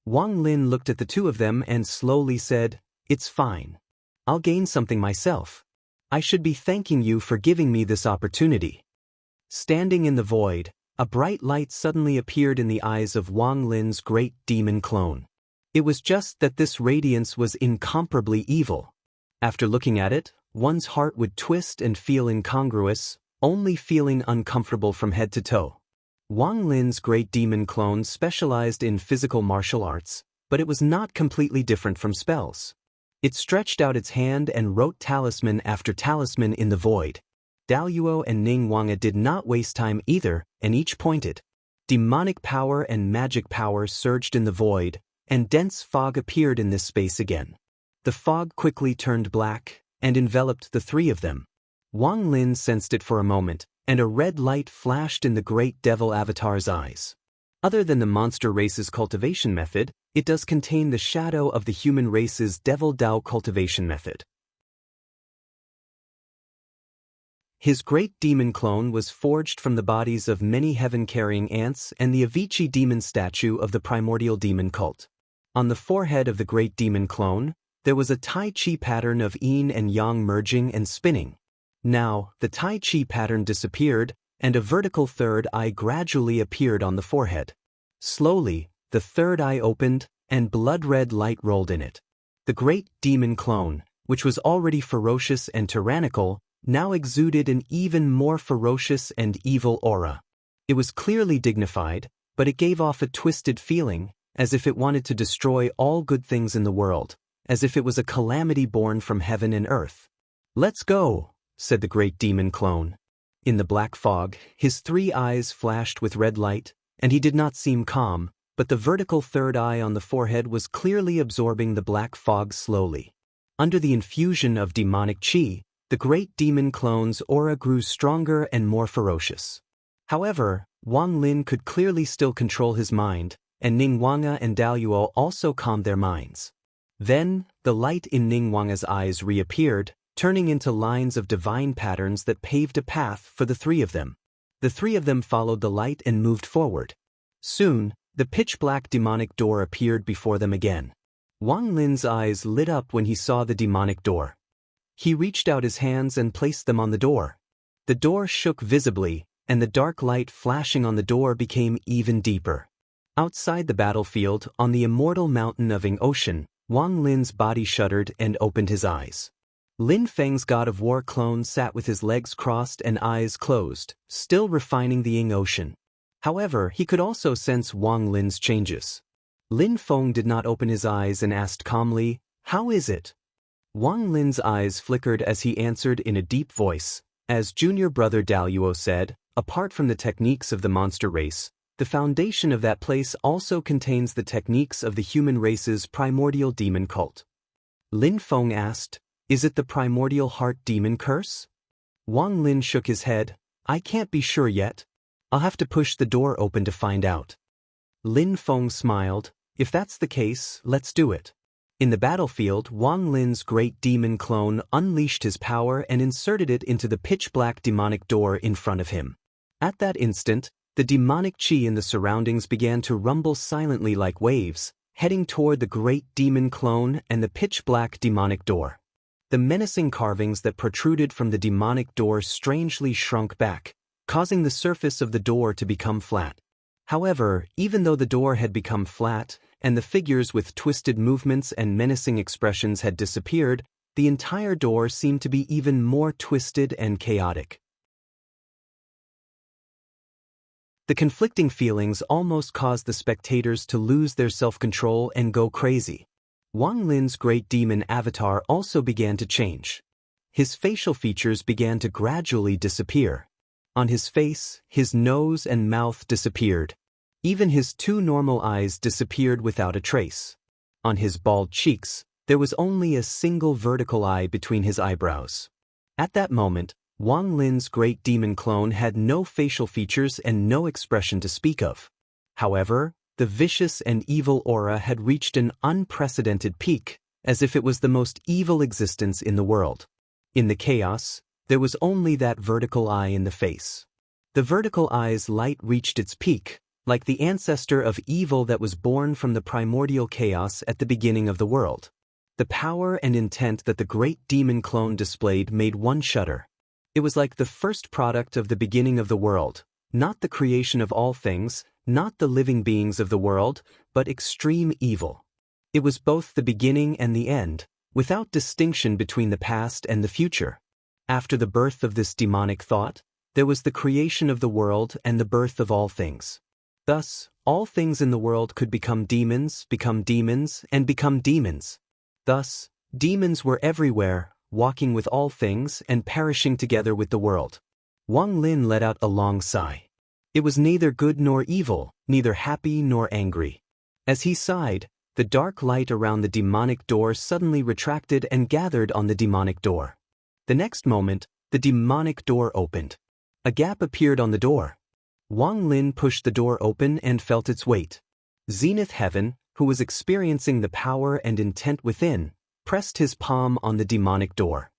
Wang Lin looked at the 2 of them and slowly said, It's fine. I'll gain something myself. I should be thanking you for giving me this opportunity. Standing in the void, a bright light suddenly appeared in the eyes of Wang Lin's great demon clone. It was just that this radiance was incomparably evil. After looking at it, one's heart would twist and feel incongruous, only feeling uncomfortable from head to toe. Wang Lin's great demon clone specialized in physical martial arts, but it was not completely different from spells. It stretched out its hand and wrote talisman after talisman in the void. Daluo and Ning Wanga did not waste time either, and each pointed. Demonic power and magic power surged in the void, and dense fog appeared in this space again. The fog quickly turned black and enveloped the 3 of them. Wang Lin sensed it for a moment, and a red light flashed in the great devil avatar's eyes. Other than the monster race's cultivation method, it does contain the shadow of the human race's devil Dao cultivation method. His great demon clone was forged from the bodies of many heaven-carrying ants and the Avicii demon statue of the primordial demon cult. On the forehead of the great demon clone, there was a Tai Chi pattern of yin and yang merging and spinning. Now, the Tai Chi pattern disappeared, and a vertical third eye gradually appeared on the forehead. Slowly, the third eye opened, and blood-red light rolled in it. The great demon clone, which was already ferocious and tyrannical, now exuded an even more ferocious and evil aura. It was clearly dignified, but it gave off a twisted feeling, as if it wanted to destroy all good things in the world, as if it was a calamity born from heaven and earth. Let's go, said the great demon clone. In the black fog, his 3 eyes flashed with red light, and he did not seem calm, but the vertical third eye on the forehead was clearly absorbing the black fog slowly. Under the infusion of demonic qi, the great demon clone's aura grew stronger and more ferocious. However, Wang Lin could clearly still control his mind, and Ning Wanga and Daluo also calmed their minds. Then, the light in Ning Wanga's eyes reappeared, turning into lines of divine patterns that paved a path for the 3 of them. The 3 of them followed the light and moved forward. Soon, the pitch-black demonic door appeared before them again. Wang Lin's eyes lit up when he saw the demonic door. He reached out his hands and placed them on the door. The door shook visibly, and the dark light flashing on the door became even deeper. Outside the battlefield, on the immortal mountain of Ing Ocean, Wang Lin's body shuddered and opened his eyes. Lin Feng's god of war clone sat with his legs crossed and eyes closed, still refining the Ing Ocean. However, he could also sense Wang Lin's changes. Lin Feng did not open his eyes and asked calmly, "How is it?" Wang Lin's eyes flickered as he answered in a deep voice. As junior brother Daluo said, apart from the techniques of the monster race, the foundation of that place also contains the techniques of the human race's primordial demon cult. Lin Feng asked, "Is it the primordial heart demon curse?" Wang Lin shook his head. "I can't be sure yet. I'll have to push the door open to find out." Lin Feng smiled. "If that's the case, let's do it." In the battlefield, Wang Lin's great demon clone unleashed his power and inserted it into the pitch-black demonic door in front of him. At that instant, the demonic qi in the surroundings began to rumble silently like waves, heading toward the great demon clone and the pitch-black demonic door. The menacing carvings that protruded from the demonic door strangely shrunk back, causing the surface of the door to become flat. However, even though the door had become flat, and the figures with twisted movements and menacing expressions had disappeared, the entire door seemed to be even more twisted and chaotic. The conflicting feelings almost caused the spectators to lose their self-control and go crazy. Wang Lin's great demon avatar also began to change. His facial features began to gradually disappear. On his face, his nose and mouth disappeared. Even his two normal eyes disappeared without a trace. On his bald cheeks, there was only a single vertical eye between his eyebrows. At that moment, Wang Lin's great demon clone had no facial features and no expression to speak of. However, the vicious and evil aura had reached an unprecedented peak, as if it was the most evil existence in the world. In the chaos, there was only that vertical eye in the face. The vertical eye's light reached its peak, like the ancestor of evil that was born from the primordial chaos at the beginning of the world. The power and intent that the great demon clone displayed made one shudder. It was like the first product of the beginning of the world, not the creation of all things, not the living beings of the world, but extreme evil. It was both the beginning and the end, without distinction between the past and the future. After the birth of this demonic thought, there was the creation of the world and the birth of all things. Thus, all things in the world could become demons, and become demons. Thus, demons were everywhere, walking with all things and perishing together with the world. Wang Lin let out a long sigh. It was neither good nor evil, neither happy nor angry. As he sighed, the dark light around the demonic door suddenly retracted and gathered on the demonic door. The next moment, the demonic door opened. A gap appeared on the door. Wang Lin pushed the door open and felt its weight. Zenith Heaven, who was experiencing the power and intent within, pressed his palm on the demonic door.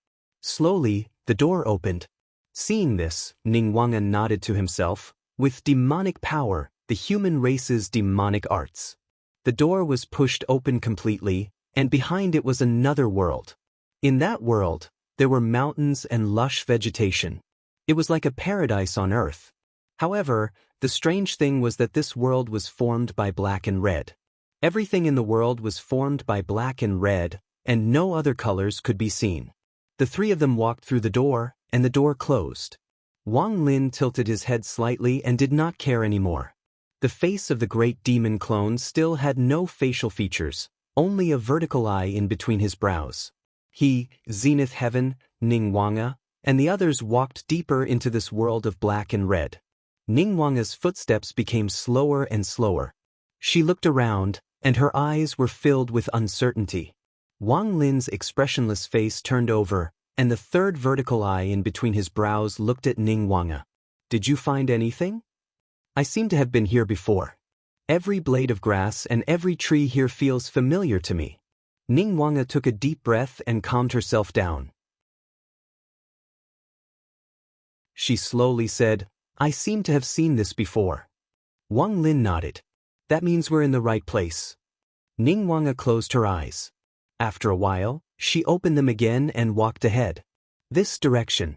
Slowly, the door opened. Seeing this, Ningguang nodded to himself. With demonic power, the human race's demonic arts. The door was pushed open completely, and behind it was another world. In that world, there were mountains and lush vegetation. It was like a paradise on earth. However, the strange thing was that this world was formed by black and red. Everything in the world was formed by black and red, and no other colors could be seen. The three of them walked through the door, and the door closed. Wang Lin tilted his head slightly and did not care anymore. The face of the great demon clone still had no facial features, only a vertical eye in between his brows. He, Zenith Heaven, Ningguang, and the others walked deeper into this world of black and red. Ningguang's footsteps became slower and slower. She looked around, and her eyes were filled with uncertainty. Wang Lin's expressionless face turned over, and the third vertical eye in between his brows looked at Ningguang. Did you find anything? I seem to have been here before. Every blade of grass and every tree here feels familiar to me. Ningguang took a deep breath and calmed herself down. She slowly said, I seem to have seen this before. Wang Lin nodded. That means we're in the right place. Ningguang closed her eyes. After a while, she opened them again and walked ahead. This direction.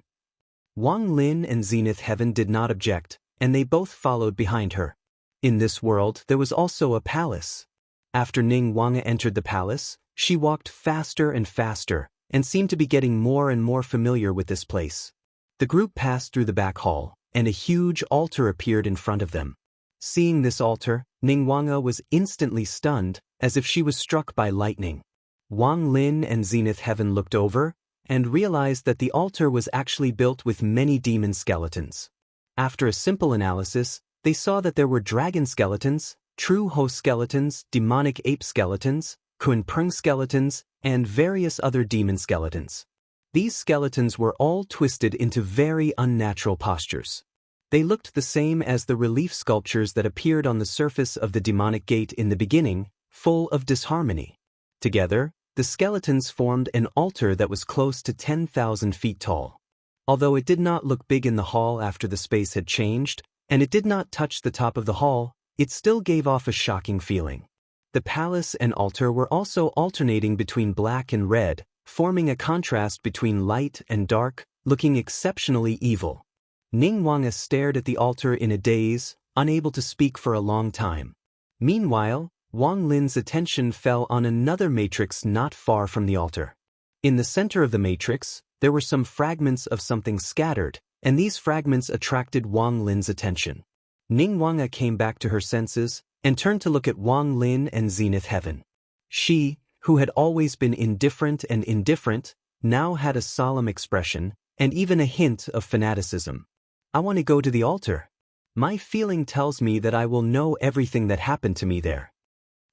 Wang Lin and Zenith Heaven did not object, and they both followed behind her. In this world, there was also a palace. After Ningguang entered the palace, she walked faster and faster, and seemed to be getting more and more familiar with this place. The group passed through the back hall, and a huge altar appeared in front of them. Seeing this altar, Ningguang was instantly stunned, as if she was struck by lightning. Wang Lin and Zenith Heaven looked over, and realized that the altar was actually built with many demon skeletons. After a simple analysis, they saw that there were dragon skeletons, true host skeletons, demonic ape skeletons, Kunpeng skeletons, and various other demon skeletons. These skeletons were all twisted into very unnatural postures. They looked the same as the relief sculptures that appeared on the surface of the demonic gate in the beginning, full of disharmony. Together, the skeletons formed an altar that was close to 10,000 feet tall. Although it did not look big in the hall after the space had changed, and it did not touch the top of the hall, it still gave off a shocking feeling. The palace and altar were also alternating between black and red, forming a contrast between light and dark, looking exceptionally evil. Ningguang stared at the altar in a daze, unable to speak for a long time. Meanwhile, Wang Lin's attention fell on another matrix not far from the altar. In the center of the matrix, there were some fragments of something scattered, and these fragments attracted Wang Lin's attention. Ningguang came back to her senses and turned to look at Wang Lin and Zenith Heaven. She, who had always been indifferent and indifferent, now had a solemn expression and even a hint of fanaticism. I want to go to the altar. My feeling tells me that I will know everything that happened to me there.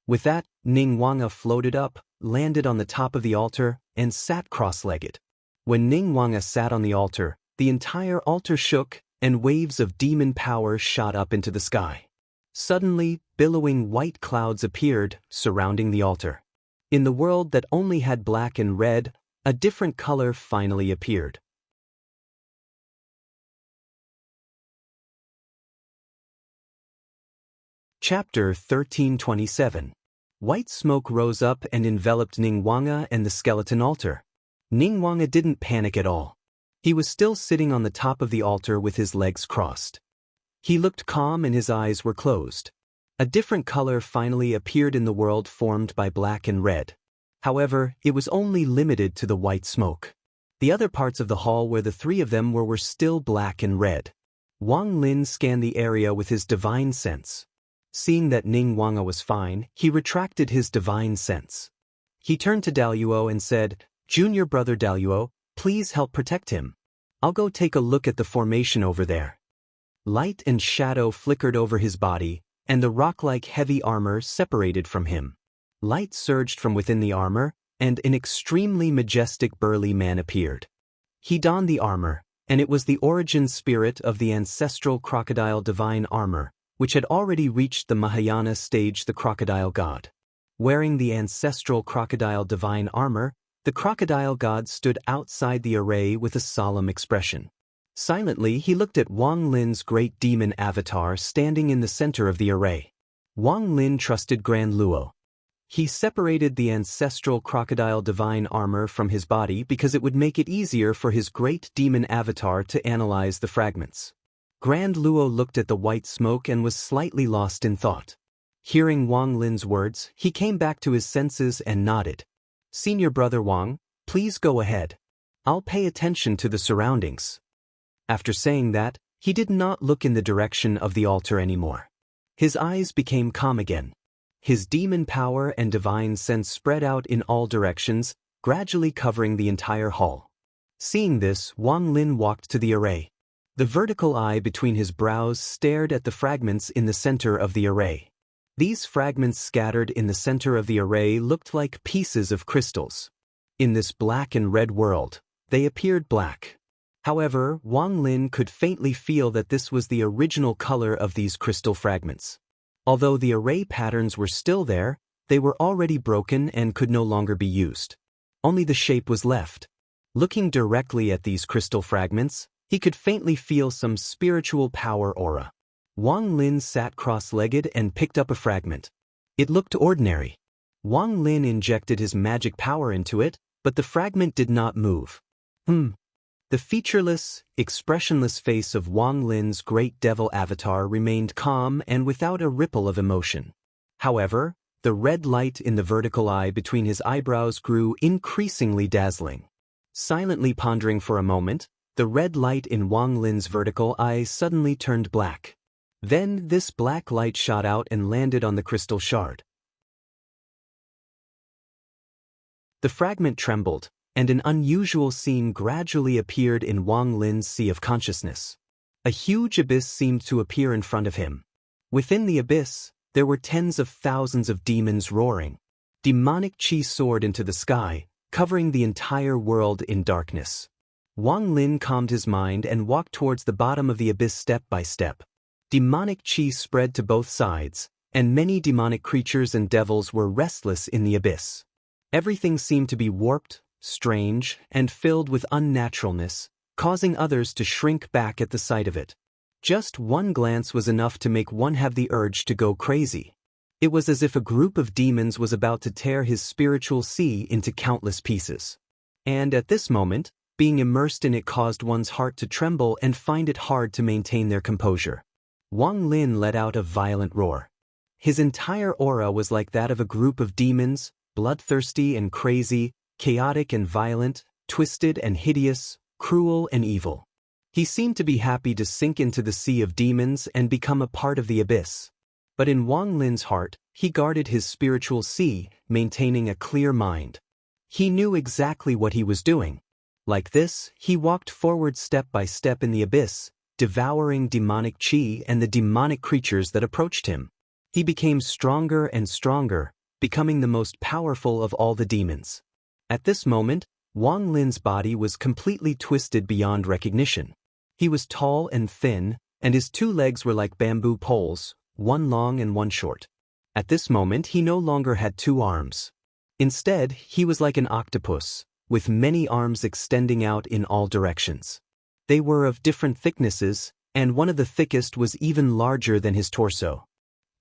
With that, Ningguang floated up, landed on the top of the altar, and sat cross-legged. When Ningguang sat on the altar, the entire altar shook, and waves of demon power shot up into the sky. Suddenly, billowing white clouds appeared, surrounding the altar. In the world that only had black and red, a different color finally appeared. Chapter 1327. White smoke rose up and enveloped Ningguang and the skeleton altar. Ningguang didn't panic at all. He was still sitting on the top of the altar with his legs crossed. He looked calm and his eyes were closed. A different color finally appeared in the world formed by black and red. However, it was only limited to the white smoke. The other parts of the hall where the three of them were still black and red. Wang Lin scanned the area with his divine sense. Seeing that Ningguang was fine, he retracted his divine sense. He turned to Daluo and said, "Junior brother Daluo, please help protect him. I'll go take a look at the formation over there." Light and shadow flickered over his body, and the rock-like heavy armor separated from him. Light surged from within the armor, and an extremely majestic burly man appeared. He donned the armor, and it was the origin spirit of the ancestral crocodile divine armor, which had already reached the Mahayana stage, the crocodile god. Wearing the ancestral crocodile divine armor, the crocodile god stood outside the array with a solemn expression. Silently, he looked at Wang Lin's great demon avatar standing in the center of the array. Wang Lin trusted Grand Luo. He separated the ancestral crocodile divine armor from his body because it would make it easier for his great demon avatar to analyze the fragments. Grand Luo looked at the white smoke and was slightly lost in thought. Hearing Wang Lin's words, he came back to his senses and nodded. "Senior brother Wang, please go ahead. I'll pay attention to the surroundings." After saying that, he did not look in the direction of the altar anymore. His eyes became calm again. His demon power and divine sense spread out in all directions, gradually covering the entire hall. Seeing this, Wang Lin walked to the array. The vertical eye between his brows stared at the fragments in the center of the array. These fragments scattered in the center of the array looked like pieces of crystals. In this black and red world, they appeared black. However, Wang Lin could faintly feel that this was the original color of these crystal fragments. Although the array patterns were still there, they were already broken and could no longer be used. Only the shape was left. Looking directly at these crystal fragments, he could faintly feel some spiritual power aura. Wang Lin sat cross-legged and picked up a fragment. It looked ordinary. Wang Lin injected his magic power into it, but the fragment did not move. The featureless, expressionless face of Wang Lin's great devil avatar remained calm and without a ripple of emotion. However, the red light in the vertical eye between his eyebrows grew increasingly dazzling. Silently pondering for a moment, the red light in Wang Lin's vertical eye suddenly turned black. Then this black light shot out and landed on the crystal shard. The fragment trembled, and an unusual scene gradually appeared in Wang Lin's sea of consciousness. A huge abyss seemed to appear in front of him. Within the abyss, there were tens of thousands of demons roaring. Demonic chi soared into the sky, covering the entire world in darkness. Wang Lin calmed his mind and walked towards the bottom of the abyss step by step. Demonic chi spread to both sides, and many demonic creatures and devils were restless in the abyss. Everything seemed to be warped, strange, and filled with unnaturalness, causing others to shrink back at the sight of it. Just one glance was enough to make one have the urge to go crazy. It was as if a group of demons was about to tear his spiritual sea into countless pieces. And at this moment, Being immersed in it caused one's heart to tremble and find it hard to maintain their composure. Wang Lin let out a violent roar. His entire aura was like that of a group of demons, bloodthirsty and crazy, chaotic and violent, twisted and hideous, cruel and evil. He seemed to be happy to sink into the sea of demons and become a part of the abyss. But in Wang Lin's heart, he guarded his spiritual sea, maintaining a clear mind. He knew exactly what he was doing. Like this, he walked forward step by step in the abyss, devouring demonic chi and the demonic creatures that approached him. He became stronger and stronger, becoming the most powerful of all the demons. At this moment, Wang Lin's body was completely twisted beyond recognition. He was tall and thin, and his 2 legs were like bamboo poles, one long and one short. At this moment, he no longer had 2 arms. Instead, he was like an octopus, with many arms extending out in all directions. They were of different thicknesses, and one of the thickest was even larger than his torso.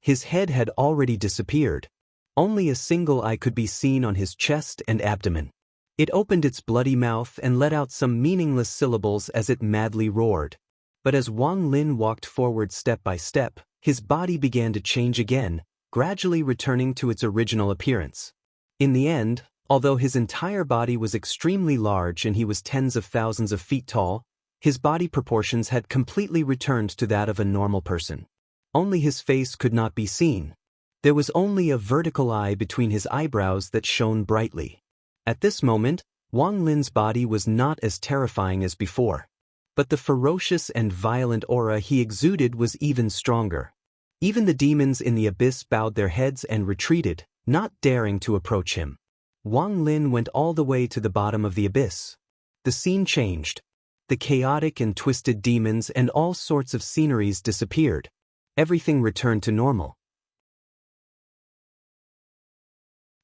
His head had already disappeared. Only a single eye could be seen on his chest and abdomen. It opened its bloody mouth and let out some meaningless syllables as it madly roared. But as Wang Lin walked forward step by step, his body began to change again, gradually returning to its original appearance. In the end, although his entire body was extremely large and he was tens of thousands of feet tall, his body proportions had completely returned to that of a normal person. Only his face could not be seen. There was only a vertical eye between his eyebrows that shone brightly. At this moment, Wang Lin's body was not as terrifying as before. But the ferocious and violent aura he exuded was even stronger. Even the demons in the abyss bowed their heads and retreated, not daring to approach him. Wang Lin went all the way to the bottom of the abyss. The scene changed. The chaotic and twisted demons and all sorts of sceneries disappeared. Everything returned to normal.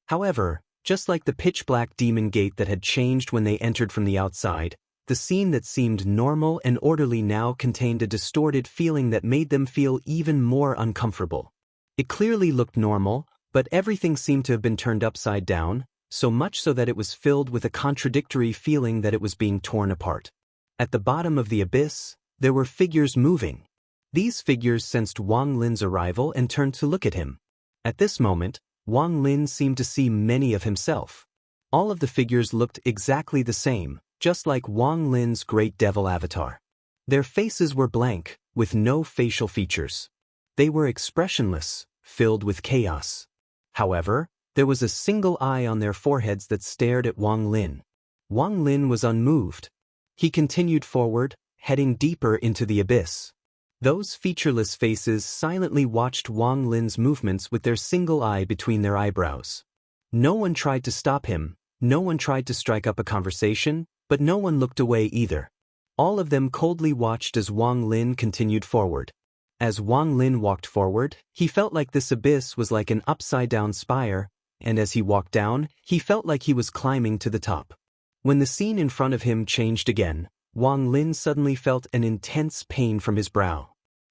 However, just like the pitch-black demon gate that had changed when they entered from the outside, the scene that seemed normal and orderly now contained a distorted feeling that made them feel even more uncomfortable. It clearly looked normal, but everything seemed to have been turned upside down, so much so that it was filled with a contradictory feeling that it was being torn apart. At the bottom of the abyss, there were figures moving. These figures sensed Wang Lin's arrival and turned to look at him. At this moment, Wang Lin seemed to see many of himself. All of the figures looked exactly the same, just like Wang Lin's great devil avatar. Their faces were blank, with no facial features. They were expressionless, filled with chaos. However, there was a single eye on their foreheads that stared at Wang Lin. Wang Lin was unmoved. He continued forward, heading deeper into the abyss. Those featureless faces silently watched Wang Lin's movements with their single eye between their eyebrows. No one tried to stop him, no one tried to strike up a conversation, but no one looked away either. All of them coldly watched as Wang Lin continued forward. As Wang Lin walked forward, he felt like this abyss was like an upside-down spire, and as he walked down, he felt like he was climbing to the top. When the scene in front of him changed again, Wang Lin suddenly felt an intense pain from his brow.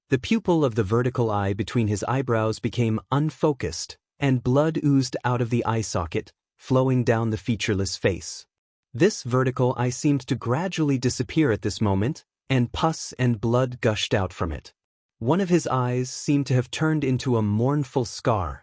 The pupil of the vertical eye between his eyebrows became unfocused, and blood oozed out of the eye socket, flowing down the featureless face. This vertical eye seemed to gradually disappear at this moment, and pus and blood gushed out from it. One of his eyes seemed to have turned into a mournful scar.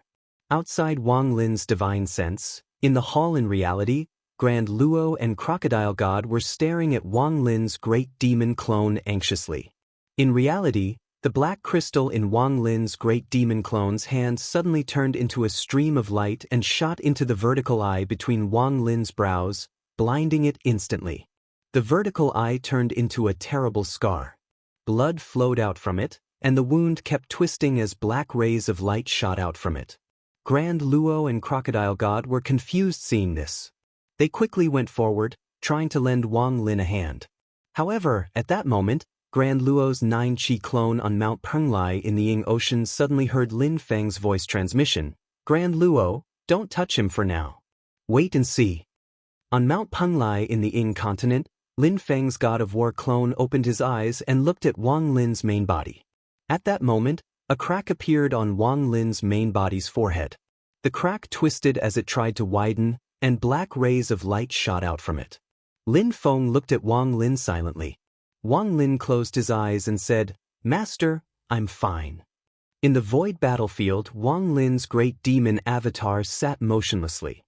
Outside Wang Lin's divine sense, in the hall in reality, Grand Luo and Crocodile God were staring at Wang Lin's great demon clone anxiously. In reality, the black crystal in Wang Lin's great demon clone's hand suddenly turned into a stream of light and shot into the vertical eye between Wang Lin's brows, blinding it instantly. The vertical eye turned into a terrible scar. Blood flowed out from it, and the wound kept twisting as black rays of light shot out from it. Grand Luo and Crocodile God were confused seeing this. They quickly went forward, trying to lend Wang Lin a hand. However, at that moment, Grand Luo's 9-Chi clone on Mount Penglai in the Ying Ocean suddenly heard Lin Feng's voice transmission. Grand Luo, don't touch him for now. Wait and see. On Mount Penglai in the Ying continent, Lin Feng's god of war clone opened his eyes and looked at Wang Lin's main body. At that moment, a crack appeared on Wang Lin's main body's forehead. The crack twisted as it tried to widen, and black rays of light shot out from it. Lin Feng looked at Wang Lin silently. Wang Lin closed his eyes and said, "Master, I'm fine." In the void battlefield, Wang Lin's great demon avatar sat motionlessly.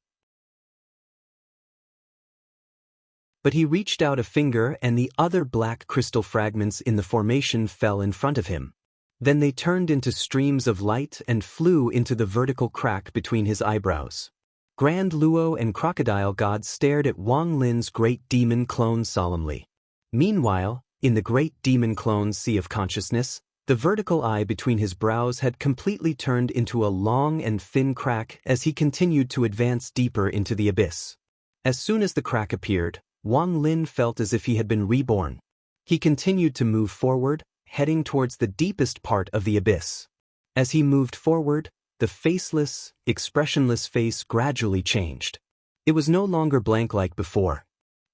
But he reached out a finger and the other black crystal fragments in the formation fell in front of him. Then they turned into streams of light and flew into the vertical crack between his eyebrows. Grand Luo and Crocodile God stared at Wang Lin's great demon clone solemnly. Meanwhile, in the great demon clone's sea of consciousness, the vertical eye between his brows had completely turned into a long and thin crack as he continued to advance deeper into the abyss. As soon as the crack appeared, Wang Lin felt as if he had been reborn. He continued to move forward, heading towards the deepest part of the abyss. As he moved forward, the faceless, expressionless face gradually changed. It was no longer blank like before.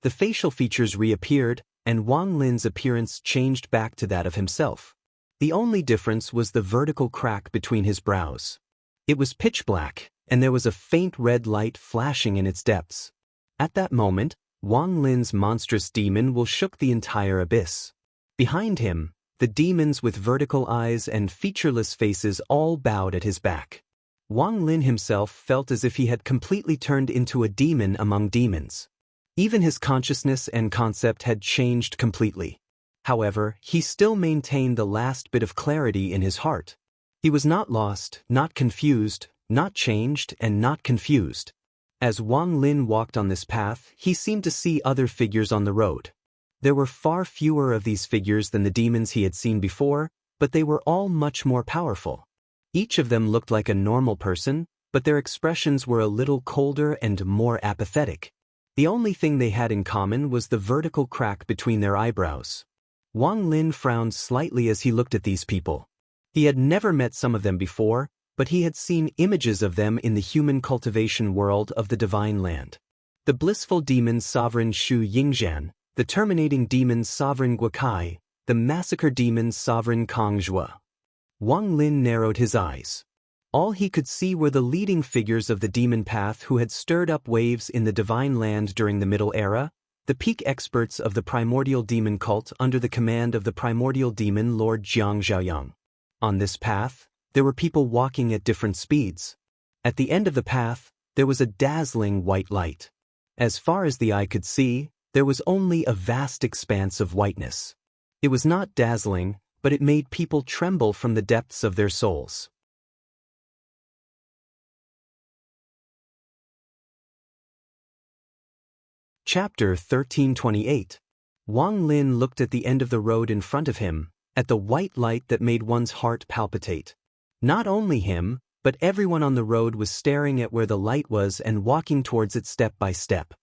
The facial features reappeared, and Wang Lin's appearance changed back to that of himself. The only difference was the vertical crack between his brows. It was pitch black, and there was a faint red light flashing in its depths. At that moment, Wang Lin's monstrous demon will shook the entire abyss. Behind him, the demons with vertical eyes and featureless faces all bowed at his back. Wang Lin himself felt as if he had completely turned into a demon among demons. Even his consciousness and concept had changed completely. However, he still maintained the last bit of clarity in his heart. He was not lost, not confused, not changed, and not confused. As Wang Lin walked on this path, he seemed to see other figures on the road. There were far fewer of these figures than the demons he had seen before, but they were all much more powerful. Each of them looked like a normal person, but their expressions were a little colder and more apathetic. The only thing they had in common was the vertical crack between their eyebrows. Wang Lin frowned slightly as he looked at these people. He had never met some of them before, but he had seen images of them in the human cultivation world of the Divine Land. The blissful demon's sovereign Shu Yingzhan, the terminating demon's sovereign Guokai, the massacre demon's sovereign Kang Zhua. Wang Lin narrowed his eyes. All he could see were the leading figures of the demon path who had stirred up waves in the Divine Land during the Middle Era, the peak experts of the primordial demon cult under the command of the primordial demon Lord Jiang Zhaoyang. On this path, there were people walking at different speeds. At the end of the path, there was a dazzling white light. As far as the eye could see, there was only a vast expanse of whiteness. It was not dazzling, but it made people tremble from the depths of their souls. Chapter 1328. Wang Lin looked at the end of the road in front of him, at the white light that made one's heart palpitate. Not only him, but everyone on the road was staring at where the light was and walking towards it step by step.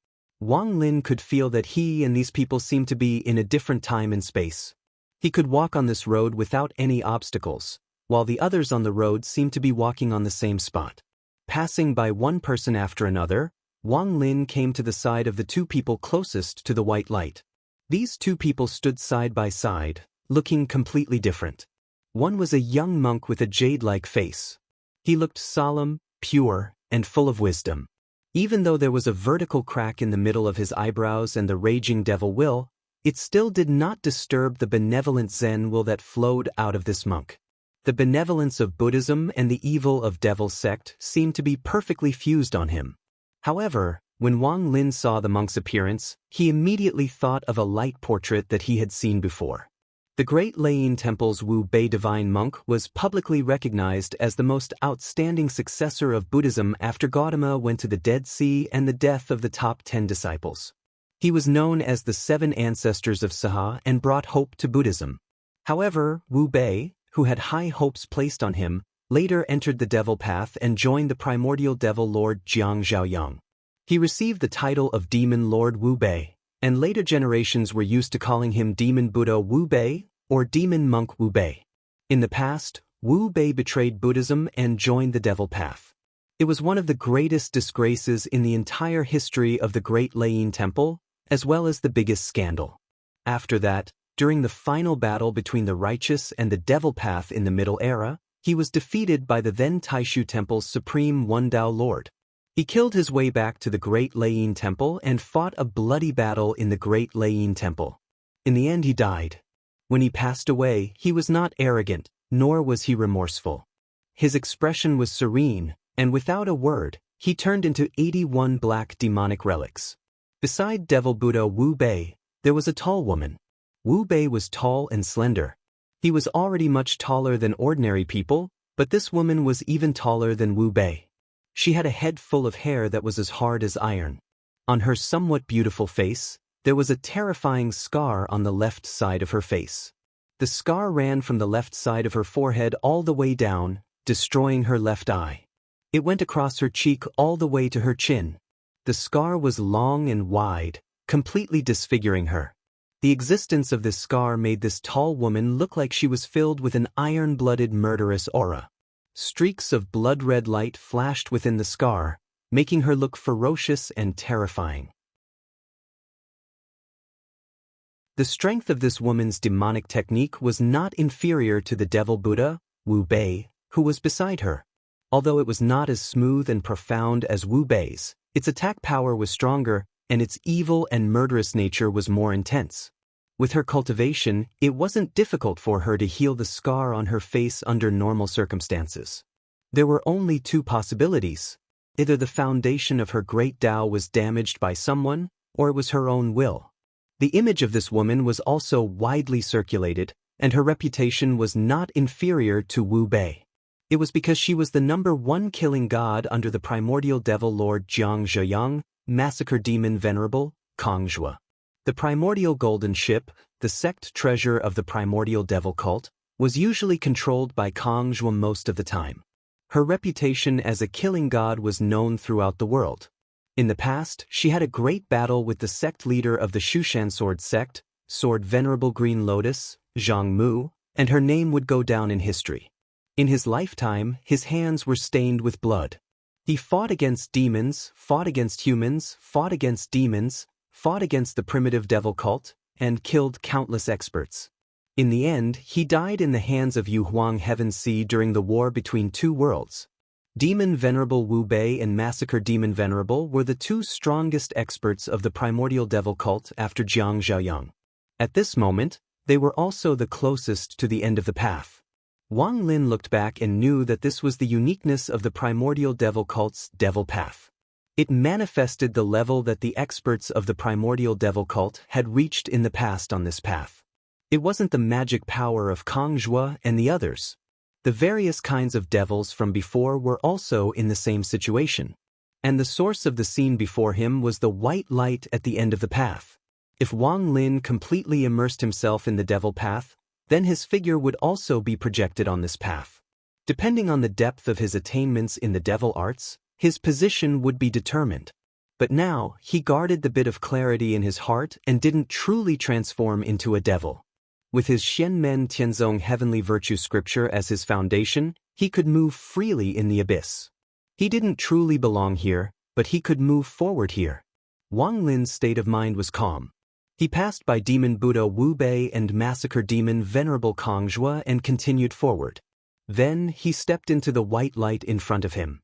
Wang Lin could feel that he and these people seemed to be in a different time and space. He could walk on this road without any obstacles, while the others on the road seemed to be walking on the same spot. Passing by one person after another, Wang Lin came to the side of the two people closest to the white light. These two people stood side by side, looking completely different. One was a young monk with a jade-like face. He looked solemn, pure, and full of wisdom. Even though there was a vertical crack in the middle of his eyebrows and the raging devil will, it still did not disturb the benevolent Zen will that flowed out of this monk. The benevolence of Buddhism and the evil of Devil's sect seemed to be perfectly fused on him. However, when Wang Lin saw the monk's appearance, he immediately thought of a light portrait that he had seen before. The great Leiyin Temple's Wu Bei divine monk was publicly recognized as the most outstanding successor of Buddhism after Gautama went to the Dead Sea and the death of the top 10 disciples. He was known as the 7 ancestors of Saha and brought hope to Buddhism. However, Wu Bei, who had high hopes placed on him, later entered the devil path and joined the primordial devil Lord Jiang Zhaoyang. He received the title of Demon Lord Wu Bei, and later generations were used to calling him Demon Buddha Wu Bei or Demon Monk Wu Bei. In the past, Wu Bei betrayed Buddhism and joined the devil path. It was one of the greatest disgraces in the entire history of the Great Leiyin Temple, as well as the biggest scandal. After that, during the final battle between the righteous and the devil path in the Middle Era, he was defeated by the then Taishu Temple's supreme One Dao Lord. He killed his way back to the Great Layin Temple and fought a bloody battle in the Great Layin Temple. In the end he died. When he passed away, he was not arrogant, nor was he remorseful. His expression was serene, and without a word, he turned into 81 black demonic relics. Beside Devil Buddha Wu Bei, there was a tall woman. Wu Bei was tall and slender. He was already much taller than ordinary people, but this woman was even taller than Wu Bei. She had a head full of hair that was as hard as iron. On her somewhat beautiful face, there was a terrifying scar on the left side of her face. The scar ran from the left side of her forehead all the way down, destroying her left eye. It went across her cheek all the way to her chin. The scar was long and wide, completely disfiguring her. The existence of this scar made this tall woman look like she was filled with an iron-blooded murderous aura. Streaks of blood-red light flashed within the scar, making her look ferocious and terrifying. The strength of this woman's demonic technique was not inferior to the Devil Buddha, Wu Bei, who was beside her. Although it was not as smooth and profound as Wu Bei's, its attack power was stronger, and its evil and murderous nature was more intense. With her cultivation, it wasn't difficult for her to heal the scar on her face under normal circumstances. There were only two possibilities. Either the foundation of her great Tao was damaged by someone, or it was her own will. The image of this woman was also widely circulated, and her reputation was not inferior to Wu Bei. It was because she was the #1 killing god under the primordial devil lord Jiang Zheyang, massacre demon venerable, Kongzhua. The primordial golden ship, the sect treasure of the primordial devil cult, was usually controlled by Kongzhua most of the time. Her reputation as a killing god was known throughout the world. In the past, she had a great battle with the sect leader of the Shushan sword sect, Sword Venerable Green Lotus, Zhang Mu, and her name would go down in history. In his lifetime, his hands were stained with blood. He fought against demons, fought against humans, fought against demons, fought against the primitive devil cult, and killed countless experts. In the end, he died in the hands of Yu Huang Heaven Sea during the war between two worlds. Demon Venerable Wu Bei and Massacre Demon Venerable were the two strongest experts of the primordial devil cult after Jiang Zhaoyang. At this moment, they were also the closest to the end of the path. Wang Lin looked back and knew that this was the uniqueness of the primordial devil cult's devil path. It manifested the level that the experts of the primordial devil cult had reached in the past on this path. It wasn't the magic power of Kongzhua and the others. The various kinds of devils from before were also in the same situation. And the source of the scene before him was the white light at the end of the path. If Wang Lin completely immersed himself in the devil path, then his figure would also be projected on this path. Depending on the depth of his attainments in the devil arts, his position would be determined. But now, he guarded the bit of clarity in his heart and didn't truly transform into a devil. With his Shenmen Tianzong heavenly virtue scripture as his foundation, he could move freely in the abyss. He didn't truly belong here, but he could move forward here. Wang Lin's state of mind was calm. He passed by Demon Buddha Wu Bei and Massacre Demon Venerable Kongzhua and continued forward. Then, he stepped into the white light in front of him.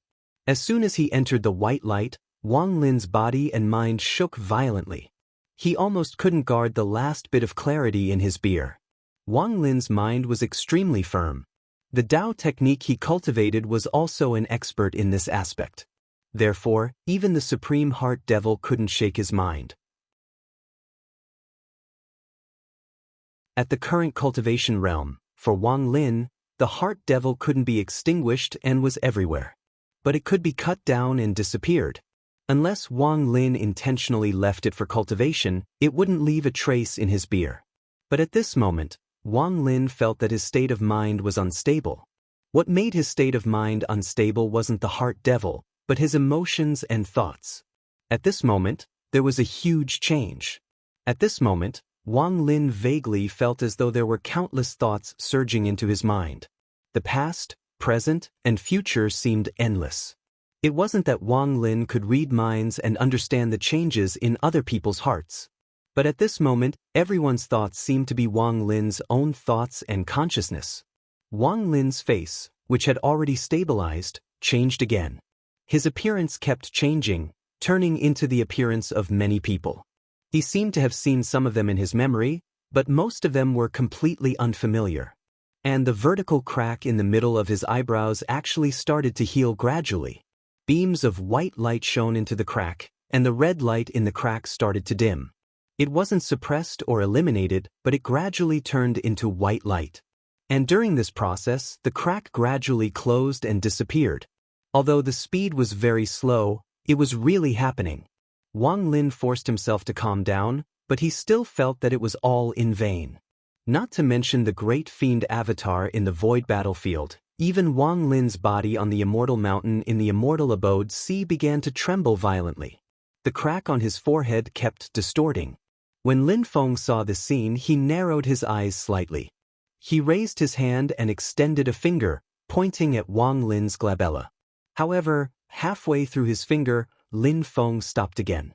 As soon as he entered the white light, Wang Lin's body and mind shook violently. He almost couldn't guard the last bit of clarity in his beer. Wang Lin's mind was extremely firm. The Tao technique he cultivated was also an expert in this aspect. Therefore, even the Supreme Heart Devil couldn't shake his mind. At the current cultivation realm, for Wang Lin, the Heart Devil couldn't be extinguished and was everywhere. But it could be cut down and disappeared. Unless Wang Lin intentionally left it for cultivation, it wouldn't leave a trace in his beer. But at this moment, Wang Lin felt that his state of mind was unstable. What made his state of mind unstable wasn't the Heart Devil, but his emotions and thoughts. At this moment, there was a huge change. At this moment, Wang Lin vaguely felt as though there were countless thoughts surging into his mind. The past, present, and future seemed endless. It wasn't that Wang Lin could read minds and understand the changes in other people's hearts. But at this moment, everyone's thoughts seemed to be Wang Lin's own thoughts and consciousness. Wang Lin's face, which had already stabilized, changed again. His appearance kept changing, turning into the appearance of many people. He seemed to have seen some of them in his memory, but most of them were completely unfamiliar. And the vertical crack in the middle of his eyebrows actually started to heal gradually. Beams of white light shone into the crack, and the red light in the crack started to dim. It wasn't suppressed or eliminated, but it gradually turned into white light. And during this process, the crack gradually closed and disappeared. Although the speed was very slow, it was really happening. Wang Lin forced himself to calm down, but he still felt that it was all in vain. Not to mention the great fiend avatar in the void battlefield, even Wang Lin's body on the immortal mountain in the immortal abode sea began to tremble violently. The crack on his forehead kept distorting. When Lin Feng saw the scene, he narrowed his eyes slightly. He raised his hand and extended a finger, pointing at Wang Lin's glabella. However, halfway through his finger, Lin Feng stopped again.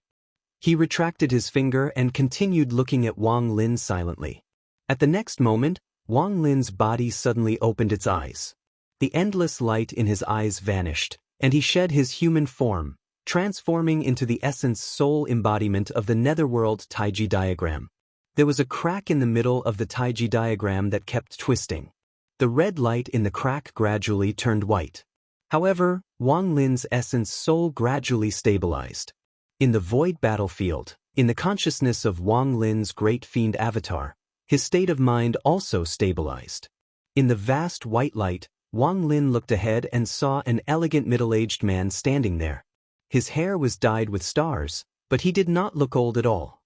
He retracted his finger and continued looking at Wang Lin silently. At the next moment, Wang Lin's body suddenly opened its eyes. The endless light in his eyes vanished, and he shed his human form, transforming into the essence soul embodiment of the netherworld Taiji diagram. There was a crack in the middle of the Taiji diagram that kept twisting. The red light in the crack gradually turned white. However, Wang Lin's essence soul gradually stabilized. In the void battlefield, in the consciousness of Wang Lin's great fiend avatar, his state of mind also stabilized. In the vast white light, Wang Lin looked ahead and saw an elegant middle-aged man standing there. His hair was dyed with stars, but he did not look old at all.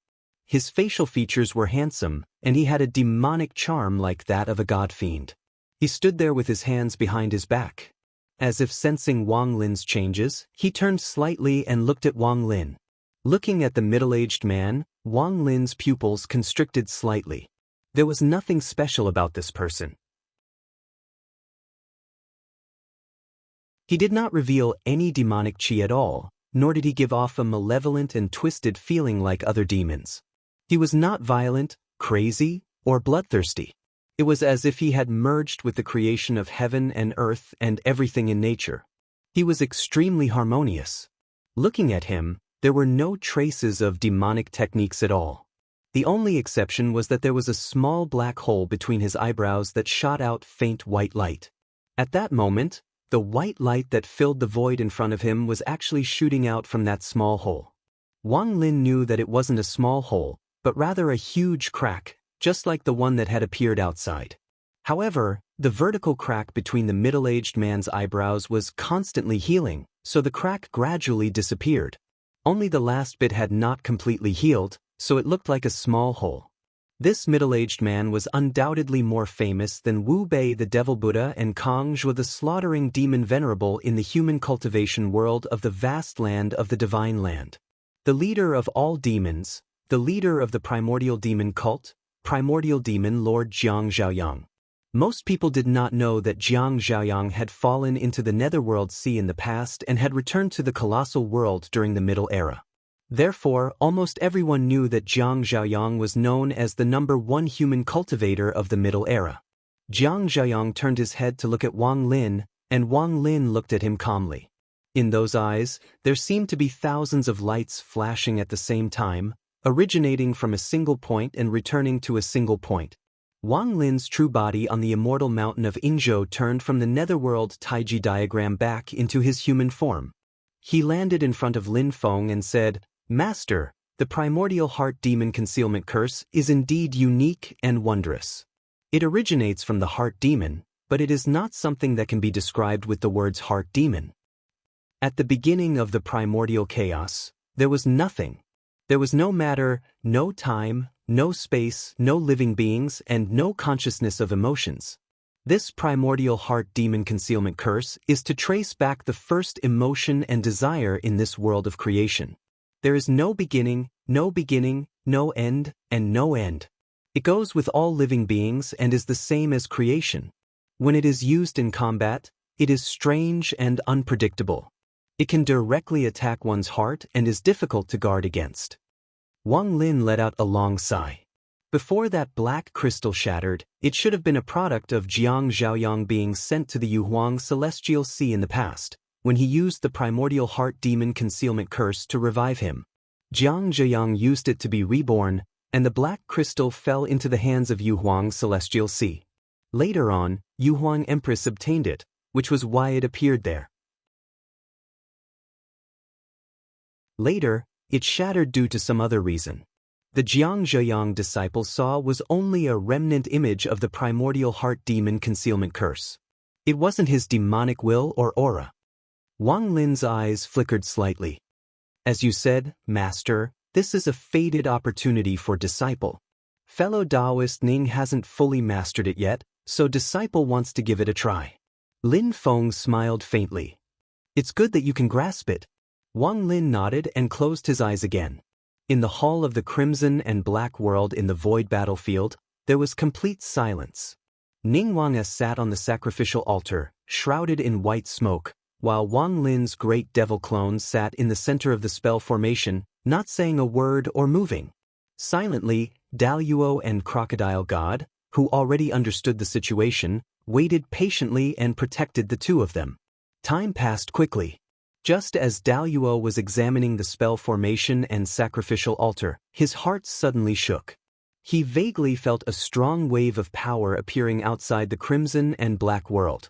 His facial features were handsome, and he had a demonic charm like that of a god-fiend. He stood there with his hands behind his back. As if sensing Wang Lin's changes, he turned slightly and looked at Wang Lin. Looking at the middle-aged man, Wang Lin's pupils constricted slightly. There was nothing special about this person. He did not reveal any demonic chi at all, nor did he give off a malevolent and twisted feeling like other demons. He was not violent, crazy, or bloodthirsty. It was as if he had merged with the creation of heaven and earth and everything in nature. He was extremely harmonious. Looking at him, there were no traces of demonic techniques at all. The only exception was that there was a small black hole between his eyebrows that shot out faint white light. At that moment, the white light that filled the void in front of him was actually shooting out from that small hole. Wang Lin knew that it wasn't a small hole, but rather a huge crack, just like the one that had appeared outside. However, the vertical crack between the middle-aged man's eyebrows was constantly healing, so the crack gradually disappeared. Only the last bit had not completely healed, so it looked like a small hole. This middle-aged man was undoubtedly more famous than Wu Bei the Devil Buddha and Kang Zhuo the slaughtering demon venerable in the human cultivation world of the vast land of the Divine Land. The leader of all demons, the leader of the primordial demon cult, primordial demon Lord Jiang Zhaoyang. Most people did not know that Jiang Zhaoyang had fallen into the netherworld sea in the past and had returned to the colossal world during the Middle Era. Therefore, almost everyone knew that Jiang Zhaoyang was known as the #1 human cultivator of the Middle Era. Jiang Zhaoyang turned his head to look at Wang Lin, and Wang Lin looked at him calmly. In those eyes, there seemed to be thousands of lights flashing at the same time, originating from a single point and returning to a single point. Wang Lin's true body on the immortal mountain of Inzhou turned from the netherworld Taiji diagram back into his human form. He landed in front of Lin Feng and said, "Master, the primordial heart demon concealment curse is indeed unique and wondrous. It originates from the heart demon, but it is not something that can be described with the words heart demon. At the beginning of the primordial chaos, there was nothing. There was no matter, no time, no space, no living beings, and no consciousness of emotions. This primordial heart demon concealment curse is to trace back the first emotion and desire in this world of creation. There is no beginning, no end, and no end. It goes with all living beings and is the same as creation. When it is used in combat, it is strange and unpredictable. It can directly attack one's heart and is difficult to guard against." Wang Lin let out a long sigh. Before that black crystal shattered, it should have been a product of Jiang Zhaoyang being sent to the Yuhuang Celestial Sea in the past, when he used the primordial heart demon concealment curse to revive him. Jiang Zhiyang used it to be reborn, and the black crystal fell into the hands of Yuhuang's celestial sea. Later on, Yuhuang Empress obtained it, which was why it appeared there. Later, it shattered due to some other reason. The Jiang Zhiyang disciple saw was only a remnant image of the primordial heart demon concealment curse. It wasn't his demonic will or aura. Wang Lin's eyes flickered slightly. As you said, Master, this is a fated opportunity for disciple. Fellow Taoist Ning hasn't fully mastered it yet, so disciple wants to give it a try. Lin Feng smiled faintly. It's good that you can grasp it. Wang Lin nodded and closed his eyes again. In the hall of the crimson and black world in the void battlefield, there was complete silence. Ning Wang sat on the sacrificial altar, shrouded in white smoke, while Wang Lin's great devil clone sat in the center of the spell formation, not saying a word or moving. Silently, Daluo and Crocodile God, who already understood the situation, waited patiently and protected the two of them. Time passed quickly. Just as Daluo was examining the spell formation and sacrificial altar, his heart suddenly shook. He vaguely felt a strong wave of power appearing outside the crimson and black world.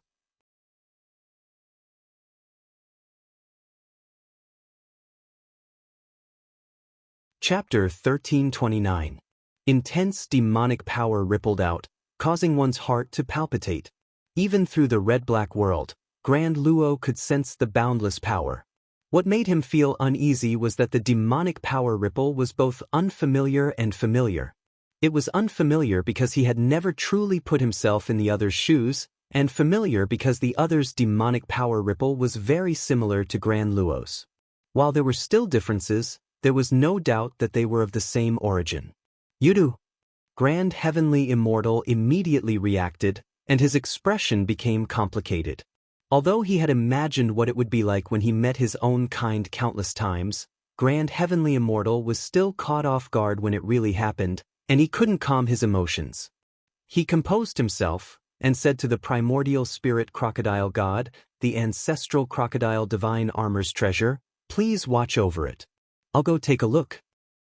Chapter 1329. Intense demonic power rippled out, causing one's heart to palpitate. Even through the red-black world, Grand Luo could sense the boundless power. What made him feel uneasy was that the demonic power ripple was both unfamiliar and familiar. It was unfamiliar because he had never truly put himself in the other's shoes, and familiar because the other's demonic power ripple was very similar to Grand Luo's. While there were still differences, there was no doubt that they were of the same origin. Yudu! Grand Heavenly Immortal immediately reacted, and his expression became complicated. Although he had imagined what it would be like when he met his own kind countless times, Grand Heavenly Immortal was still caught off guard when it really happened, and he couldn't calm his emotions. He composed himself, and said to the primordial spirit crocodile god, the ancestral crocodile divine armor's treasure, "Please watch over it. I'll go take a look."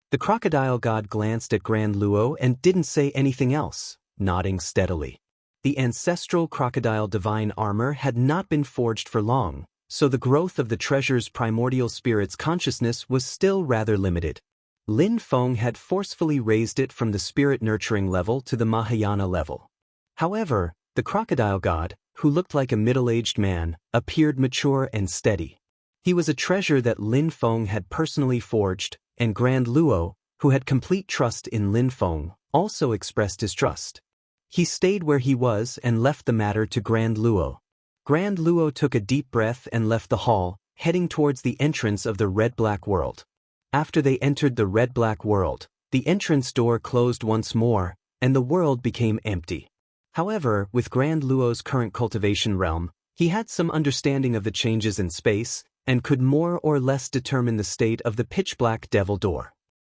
The crocodile god glanced at Grand Luo and didn't say anything else, nodding steadily. The ancestral crocodile divine armor had not been forged for long, so the growth of the treasure's primordial spirit's consciousness was still rather limited. Lin Feng had forcefully raised it from the spirit-nurturing level to the Mahayana level. However, the crocodile god, who looked like a middle-aged man, appeared mature and steady. He was a treasure that Lin Feng had personally forged, and Grand Luo, who had complete trust in Lin Feng, also expressed his trust. He stayed where he was and left the matter to Grand Luo. Grand Luo took a deep breath and left the hall, heading towards the entrance of the red-black world. After they entered the red-black world, the entrance door closed once more, and the world became empty. However, with Grand Luo's current cultivation realm, he had some understanding of the changes in space, and could more or less determine the state of the pitch-black devil door.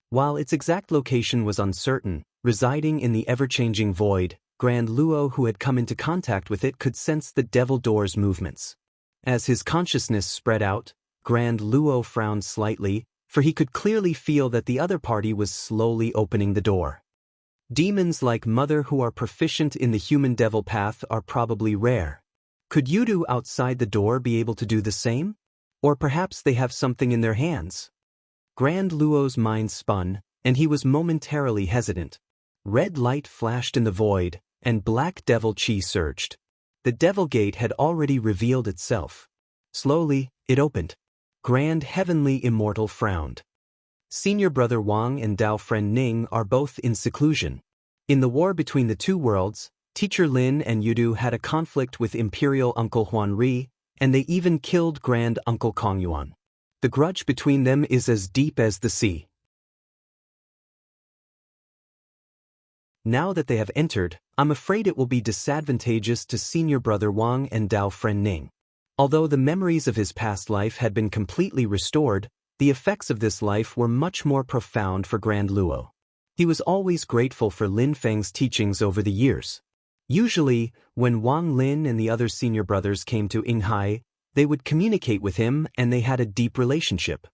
While its exact location was uncertain, residing in the ever-changing void, Grand Luo, who had come into contact with it, could sense the devil door's movements. As his consciousness spread out, Grand Luo frowned slightly, for he could clearly feel that the other party was slowly opening the door. Demons like Mother who are proficient in the human devil path are probably rare. Could Yudu outside the door be able to do the same? Or perhaps they have something in their hands? Grand Luo's mind spun, and he was momentarily hesitant. Red light flashed in the void, and black devil chi surged. The devil gate had already revealed itself. Slowly, it opened. Grand Heavenly Immortal frowned. Senior Brother Wang and Dao Friend Ning are both in seclusion. In the war between the two worlds, Teacher Lin and Yudu had a conflict with Imperial Uncle Huan Ri, and they even killed Grand Uncle Kong Yuan. The grudge between them is as deep as the sea. Now that they have entered, I'm afraid it will be disadvantageous to Senior Brother Wang and Dao Friend Ning. Although the memories of his past life had been completely restored, the effects of this life were much more profound for Grand Luo. He was always grateful for Lin Feng's teachings over the years. Usually, when Wang Lin and the other senior brothers came to Yinghai, They would communicate with him and they had a deep relationship.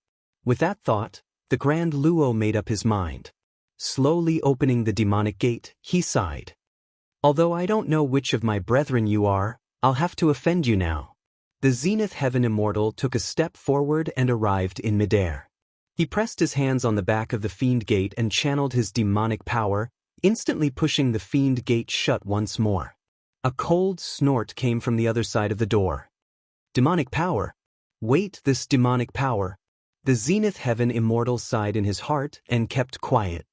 With that thought, the Grand Luo made up his mind. Slowly opening the demonic gate, he sighed. Although I don't know which of my brethren you are, I'll have to offend you now. The Zenith Heaven Immortal took a step forward and arrived in midair. He pressed his hands on the back of the Fiend Gate and channeled his demonic power, instantly pushing the Fiend Gate shut once more. A cold snort came from the other side of the door. Demonic power? Wait, this demonic power. The Zenith Heaven Immortal sighed in his heart and kept quiet.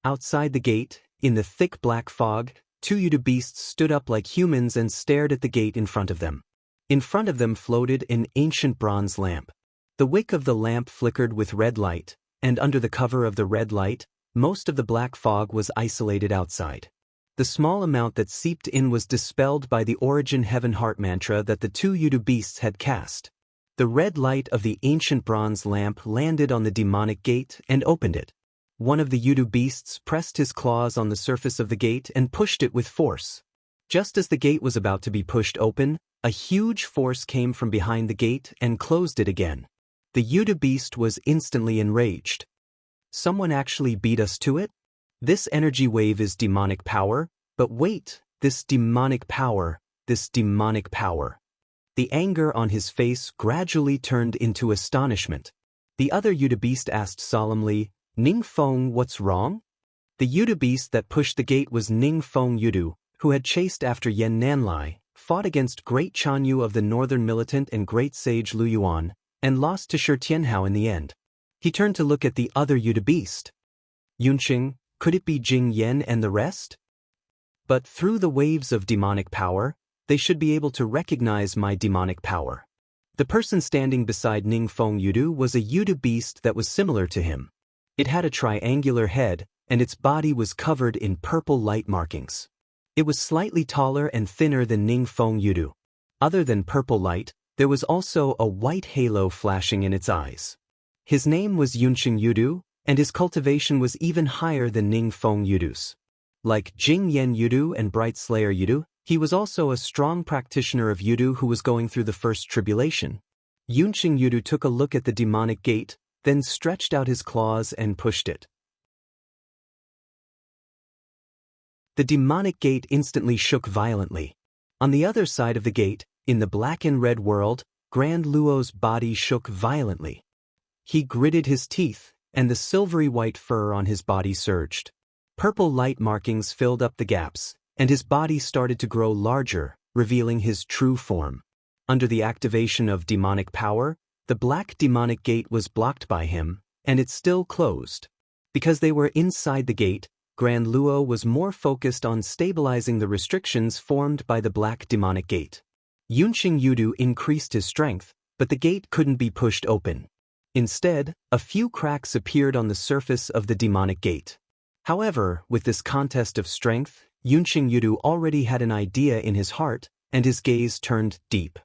Outside the gate, in the thick black fog, two Yudu beasts stood up like humans and stared at the gate in front of them. In front of them floated an ancient bronze lamp. The wick of the lamp flickered with red light, and under the cover of the red light, most of the black fog was isolated outside. The small amount that seeped in was dispelled by the Origin Heaven Heart mantra that the two Yudu beasts had cast. The red light of the ancient bronze lamp landed on the demonic gate and opened it. One of the Yudu beasts pressed his claws on the surface of the gate and pushed it with force. Just as the gate was about to be pushed open, a huge force came from behind the gate and closed it again. The Yudu beast was instantly enraged. Someone actually beat us to it? This energy wave is demonic power, but wait, this demonic power. The anger on his face gradually turned into astonishment. The other Yudu beast asked solemnly, Ning Feng, what's wrong? The Yudu beast that pushed the gate was Ning Feng Yudu, who had chased after Yen Nanlai, fought against Great Chanyu of the Northern Militant and Great Sage Lu Yuan, and lost to Shi Tianhao in the end. He turned to look at the other Yudu beast. Yunqing, could it be Jing Yen and the rest? But through the waves of demonic power, they should be able to recognize my demonic power. The person standing beside Ning Feng Yudu was a Yudu beast that was similar to him. It had a triangular head, and its body was covered in purple light markings. It was slightly taller and thinner than Ning Feng Yudu. Other than purple light, there was also a white halo flashing in its eyes. His name was Yunqing Yudu, and his cultivation was even higher than Ning Feng Yudu's. Like Jing Yen Yudu and Bright Slayer Yudu, he was also a strong practitioner of Yudu who was going through the first tribulation. Yunqing Yudu took a look at the demonic gate, then stretched out his claws and pushed it. The demonic gate instantly shook violently. On the other side of the gate, in the black and red world, Grand Luo's body shook violently. He gritted his teeth, and the silvery white fur on his body surged. Purple light markings filled up the gaps, and his body started to grow larger, revealing his true form. Under the activation of demonic power, the black demonic gate was blocked by him, and it still closed. Because they were inside the gate, Grand Luo was more focused on stabilizing the restrictions formed by the black demonic gate. Yunqing Yudu increased his strength, but the gate couldn't be pushed open. Instead, a few cracks appeared on the surface of the demonic gate. However, with this contest of strength, Yunqing Yudu already had an idea in his heart, and his gaze turned deep.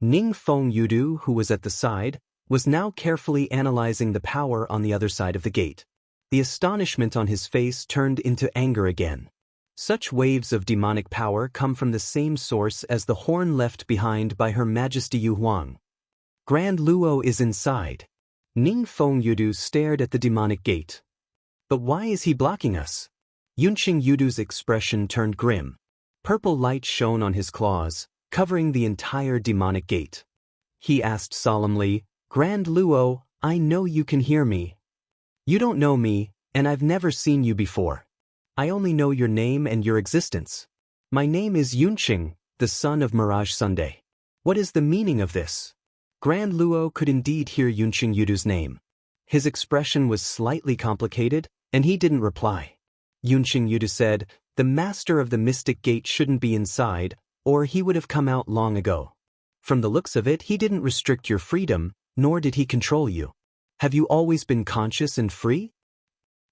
Ning Feng Yudu, who was at the side, was now carefully analyzing the power on the other side of the gate. The astonishment on his face turned into anger again. Such waves of demonic power come from the same source as the horn left behind by Her Majesty Yu Huang. Grand Luo is inside. Ning Feng Yudu stared at the demonic gate. But why is he blocking us? Yunqing Yudu's expression turned grim. Purple light shone on his claws, covering the entire demonic gate. He asked solemnly, Grand Luo, I know you can hear me. You don't know me, and I've never seen you before. I only know your name and your existence. My name is Yunqing, the son of Mirage Sunday. What is the meaning of this? Grand Luo could indeed hear Yunqing Yudu's name. His expression was slightly complicated, and he didn't reply. Yunqing Yudu said, the master of the mystic gate shouldn't be inside, or he would have come out long ago. From the looks of it, he didn't restrict your freedom, nor did he control you. Have you always been conscious and free?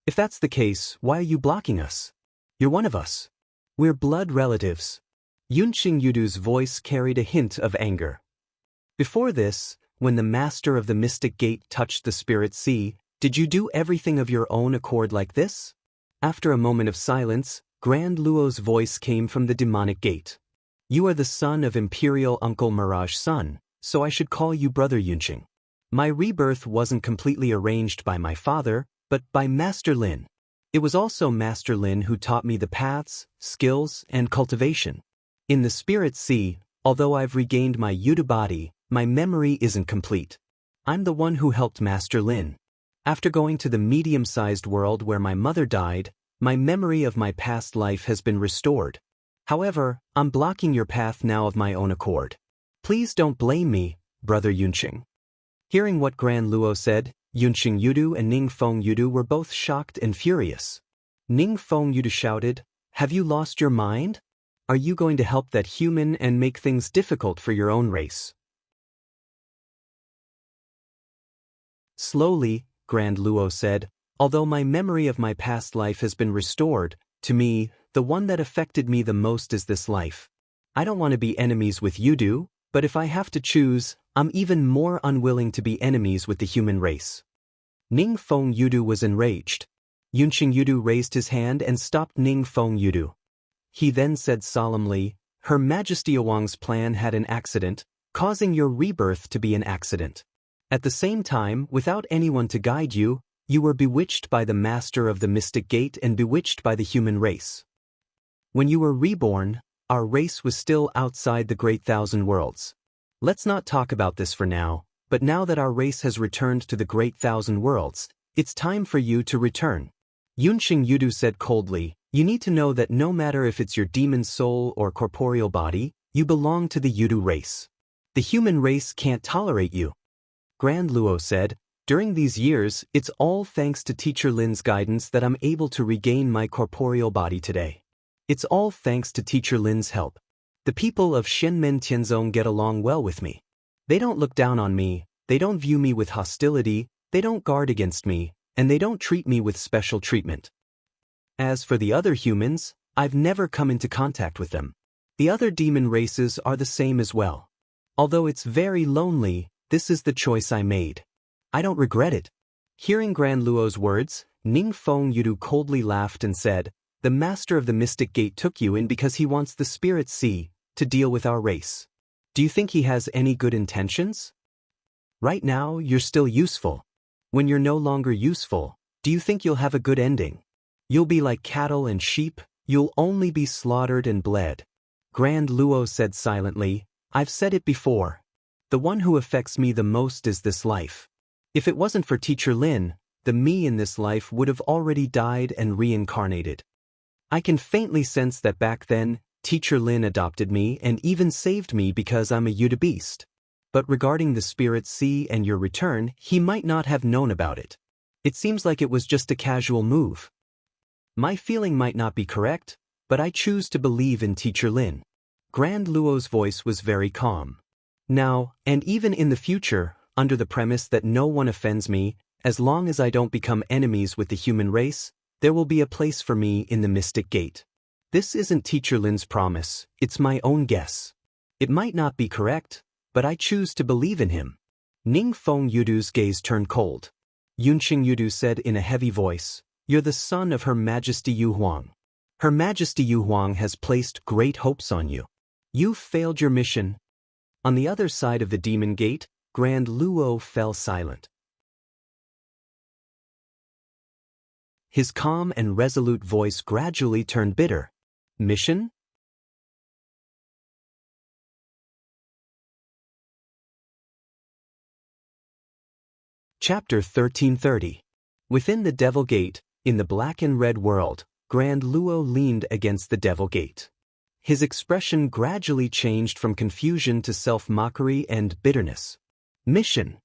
If that's the case, why are you blocking us? You're one of us. We're blood relatives. Yunqing Yudu's voice carried a hint of anger. Before this, when the master of the mystic gate touched the spirit sea, did you do everything of your own accord like this? After a moment of silence, Grand Luo's voice came from the demonic gate. You are the son of Imperial Uncle Mirage Sun, so I should call you Brother Yunqing. My rebirth wasn't completely arranged by my father, but by Master Lin. It was also Master Lin who taught me the paths, skills, and cultivation. In the Spirit Sea, although I've regained my Yudu body, my memory isn't complete. I'm the one who helped Master Lin. After going to the medium-sized world where my mother died, my memory of my past life has been restored. However, I'm blocking your path now of my own accord. Please don't blame me, Brother Yunqing. Hearing what Grand Luo said, Yunqing Yudu and Ning Feng Yudu were both shocked and furious. Ning Feng Yudu shouted, "Have you lost your mind? Are you going to help that human and make things difficult for your own race?" Slowly, Grand Luo said, "Although my memory of my past life has been restored, to me, the one that affected me the most is this life. I don't want to be enemies with Yudu, but if I have to choose, I'm even more unwilling to be enemies with the human race." Ning Feng Yudu was enraged. Yunqing Yudu raised his hand and stopped Ning Feng Yudu. He then said solemnly, "Her Majesty Wang's plan had an accident, causing your rebirth to be an accident. At the same time, without anyone to guide you, you were bewitched by the Master of the Mystic Gate and bewitched by the human race. When you were reborn, our race was still outside the Great Thousand Worlds. Let's not talk about this for now, but now that our race has returned to the Great Thousand Worlds, it's time for you to return." Yunqing Yudu said coldly, "You need to know that no matter if it's your demon soul or corporeal body, you belong to the Yudu race. The human race can't tolerate you." Grand Luo said, "During these years, it's all thanks to Teacher Lin's guidance that I'm able to regain my corporeal body today. It's all thanks to Teacher Lin's help. The people of Shenmen Tianzong get along well with me. They don't look down on me, they don't view me with hostility, they don't guard against me, and they don't treat me with special treatment. As for the other humans, I've never come into contact with them. The other demon races are the same as well. Although it's very lonely, this is the choice I made. I don't regret it." Hearing Grand Luo's words, Ning Feng Yudu coldly laughed and said, "The Master of the Mystic Gate took you in because he wants the Spirit Sea to deal with our race. Do you think he has any good intentions? Right now, you're still useful. When you're no longer useful, do you think you'll have a good ending? You'll be like cattle and sheep, you'll only be slaughtered and bled." Grand Luo said silently, "I've said it before. The one who affects me the most is this life. If it wasn't for Teacher Lin, the me in this life would have already died and reincarnated. I can faintly sense that back then, Teacher Lin adopted me and even saved me because I'm a Yudu beast. But regarding the Spirit Sea and your return, he might not have known about it. It seems like it was just a casual move. My feeling might not be correct, but I choose to believe in Teacher Lin." Grand Luo's voice was very calm. "Now, and even in the future, under the premise that no one offends me, as long as I don't become enemies with the human race, there will be a place for me in the Mystic Gate. This isn't Teacher Lin's promise, it's my own guess. It might not be correct, but I choose to believe in him." Ning Feng Yudu's gaze turned cold. Yunqing Yudu said in a heavy voice, "You're the son of Her Majesty Yu Huang. Her Majesty Yu Huang has placed great hopes on you. You've failed your mission." On the other side of the Demon Gate, Grand Luo fell silent. His calm and resolute voice gradually turned bitter. "Mission?" Chapter 1330. Within the Devil Gate, in the black and red world, Grand Luo leaned against the Devil Gate. His expression gradually changed from confusion to self-mockery and bitterness. "Mission."